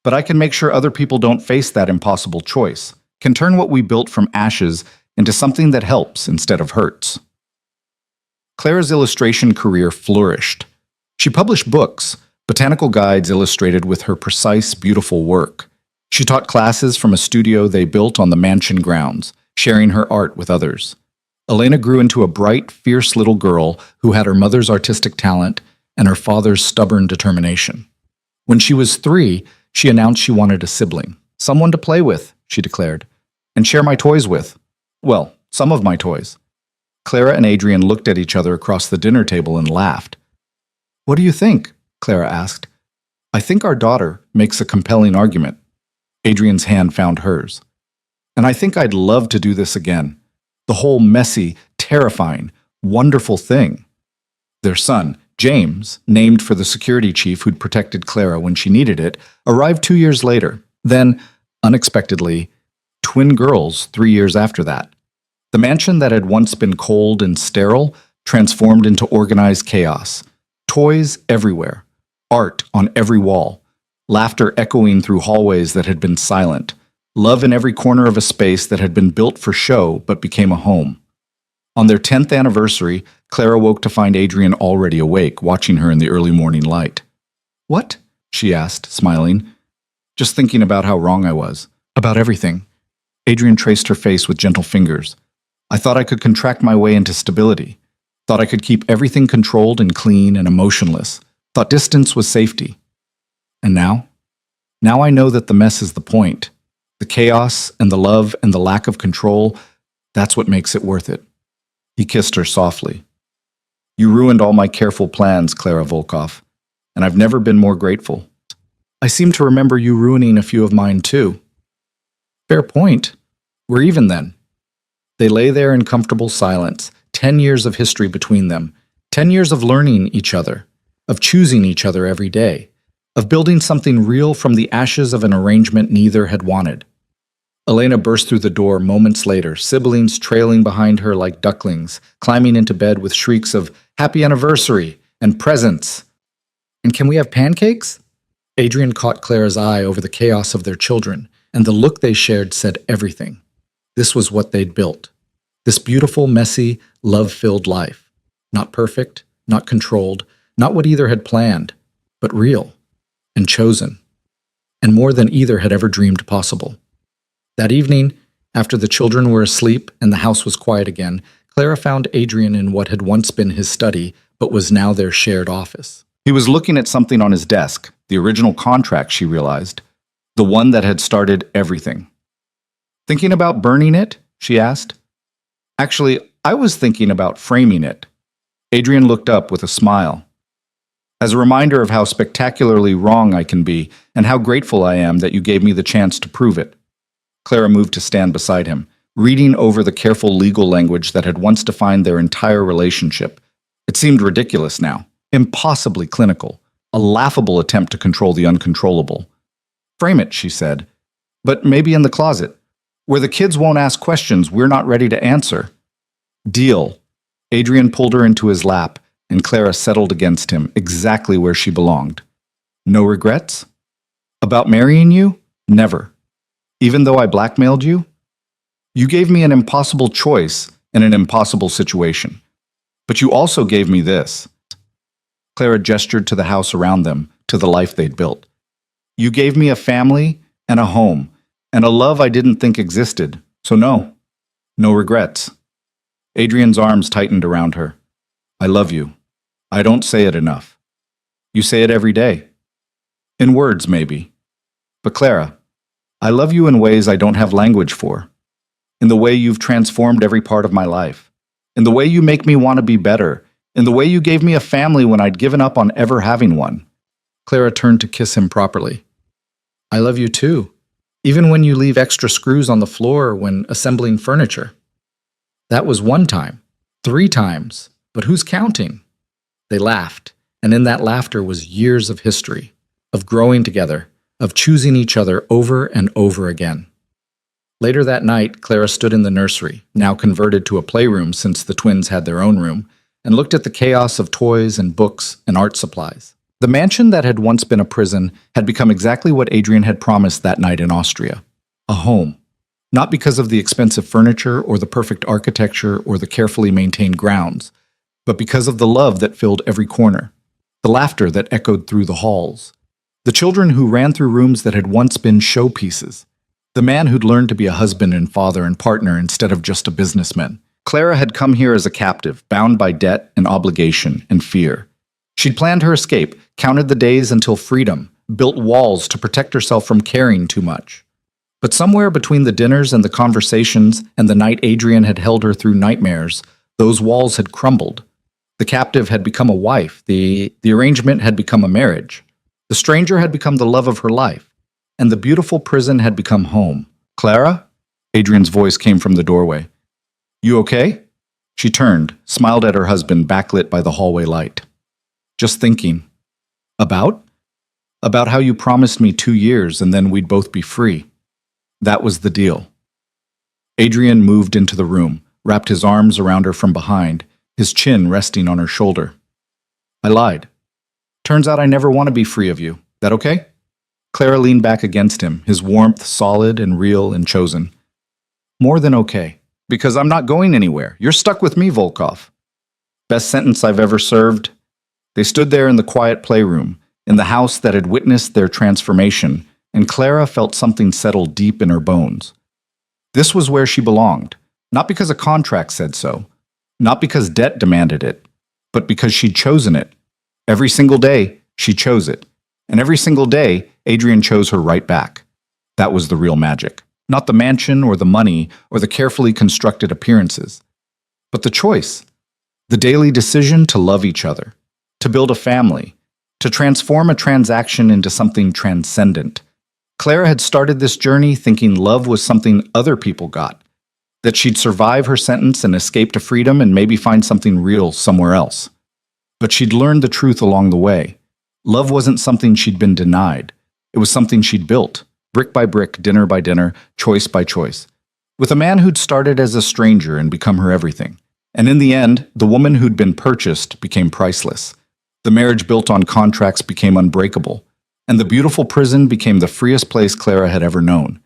But I can make sure other people don't face that impossible choice, can turn what we built from ashes into something that helps instead of hurts. Clara's illustration career flourished. She published books, botanical guides illustrated with her precise, beautiful work. She taught classes from a studio they built on the mansion grounds, sharing her art with others. Elena grew into a bright, fierce little girl who had her mother's artistic talent and her father's stubborn determination. When she was 3, she announced she wanted a sibling. Someone to play with, she declared, and share my toys with. Well, some of my toys. Clara and Adrian looked at each other across the dinner table and laughed. What do you think? Clara asked. I think our daughter makes a compelling argument. Adrian's hand found hers. And I think I'd love to do this again. The whole messy, terrifying, wonderful thing. Their son, James, named for the security chief who'd protected Clara when she needed it, arrived 2 years later. Then, unexpectedly, twin girls 3 years after that. The mansion that had once been cold and sterile transformed into organized chaos. Toys everywhere, art on every wall, laughter echoing through hallways that had been silent, love in every corner of a space that had been built for show but became a home. On their 10th anniversary, Clara woke to find Adrian already awake, watching her in the early morning light. What? She asked, smiling. Just thinking about how wrong I was. About everything. Adrian traced her face with gentle fingers. I thought I could contract my way into stability. Thought I could keep everything controlled and clean and emotionless. Thought distance was safety. And now? Now I know that the mess is the point. The chaos and the love and the lack of control, that's what makes it worth it. He kissed her softly. You ruined all my careful plans, Clara Volkov, and I've never been more grateful. I seem to remember you ruining a few of mine too. Fair point. We're even then. They lay there in comfortable silence, 10 years of history between them, 10 years of learning each other, of choosing each other every day, of building something real from the ashes of an arrangement neither had wanted. Elena burst through the door moments later, siblings trailing behind her like ducklings, climbing into bed with shrieks of "Happy anniversary!" and "Presents!" And can we have pancakes? Adrian caught Clara's eye over the chaos of their children, and the look they shared said everything. This was what they'd built. This beautiful, messy, love-filled life. Not perfect, not controlled, not what either had planned, but real and chosen, and more than either had ever dreamed possible. That evening, after the children were asleep and the house was quiet again, Clara found Adrian in what had once been his study, but was now their shared office. He was looking at something on his desk, the original contract, she realized, the one that had started everything. Thinking about burning it? She asked. Actually, I was thinking about framing it. Adrian looked up with a smile. As a reminder of how spectacularly wrong I can be, and how grateful I am that you gave me the chance to prove it. Clara moved to stand beside him, reading over the careful legal language that had once defined their entire relationship. It seemed ridiculous now, impossibly clinical, a laughable attempt to control the uncontrollable. Frame it, she said, but maybe in the closet, where the kids won't ask questions we're not ready to answer. Deal. Adrian pulled her into his lap, and Clara settled against him, exactly where she belonged. No regrets? About marrying you? Never. Even though I blackmailed you? You gave me an impossible choice in an impossible situation. But you also gave me this. Clara gestured to the house around them, to the life they'd built. You gave me a family and a home, and a love I didn't think existed, so no regrets. Adrian's arms tightened around her. I love you. I don't say it enough. You say it every day. In words, maybe. But Clara, I love you in ways I don't have language for. In the way you've transformed every part of my life. In the way you make me want to be better. In the way you gave me a family when I'd given up on ever having one. Clara turned to kiss him properly. I love you too. Even when you leave extra screws on the floor when assembling furniture. That was 1 time, 3 times, but who's counting? They laughed, and in that laughter was years of history, of growing together, of choosing each other over and over again. Later that night, Clara stood in the nursery, now converted to a playroom since the twins had their own room, and looked at the chaos of toys and books and art supplies. The mansion that had once been a prison had become exactly what Adrian had promised that night in Austria. A home. Not because of the expensive furniture or the perfect architecture or the carefully maintained grounds, but because of the love that filled every corner. the laughter that echoed through the halls, the children who ran through rooms that had once been showpieces, the man who'd learned to be a husband and father and partner instead of just a businessman. Clara had come here as a captive, bound by debt and obligation and fear. She'd planned her escape, counted the days until freedom, built walls to protect herself from caring too much. But somewhere between the dinners and the conversations and the night Adrian had held her through nightmares, those walls had crumbled. The captive had become a wife, the arrangement had become a marriage. The stranger had become the love of her life, and the beautiful prison had become home. "Clara?" Adrian's voice came from the doorway. "You okay?" She turned, smiled at her husband, backlit by the hallway light. "Just thinking." "About?" "About how you promised me 2 years and then we'd both be free. That was the deal." Adrian moved into the room, wrapped his arms around her from behind, his chin resting on her shoulder. "I lied. Turns out I never want to be free of you. That okay?" Clara leaned back against him, his warmth solid and real and chosen. "More than okay. Because I'm not going anywhere. You're stuck with me, Volkov." Best sentence I've ever served. They stood there in the quiet playroom, in the house that had witnessed their transformation, and Clara felt something settle deep in her bones. This was where she belonged, not because a contract said so, not because debt demanded it, but because she'd chosen it. Every single day, she chose it. And every single day, Adrian chose her right back. That was the real magic. Not the mansion or the money or the carefully constructed appearances, but the choice, the daily decision to love each other, to build a family, to transform a transaction into something transcendent. Clara had started this journey thinking love was something other people got, that she'd survive her sentence and escape to freedom and maybe find something real somewhere else. But she'd learned the truth along the way. Love wasn't something she'd been denied. It was something she'd built, brick by brick, dinner by dinner, choice by choice, with a man who'd started as a stranger and become her everything. And in the end, the woman who'd been purchased became priceless. The marriage built on contracts became unbreakable, and the beautiful prison became the freest place Clara had ever known,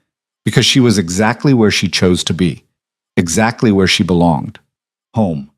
because she was exactly where she chose to be, exactly where she belonged, home.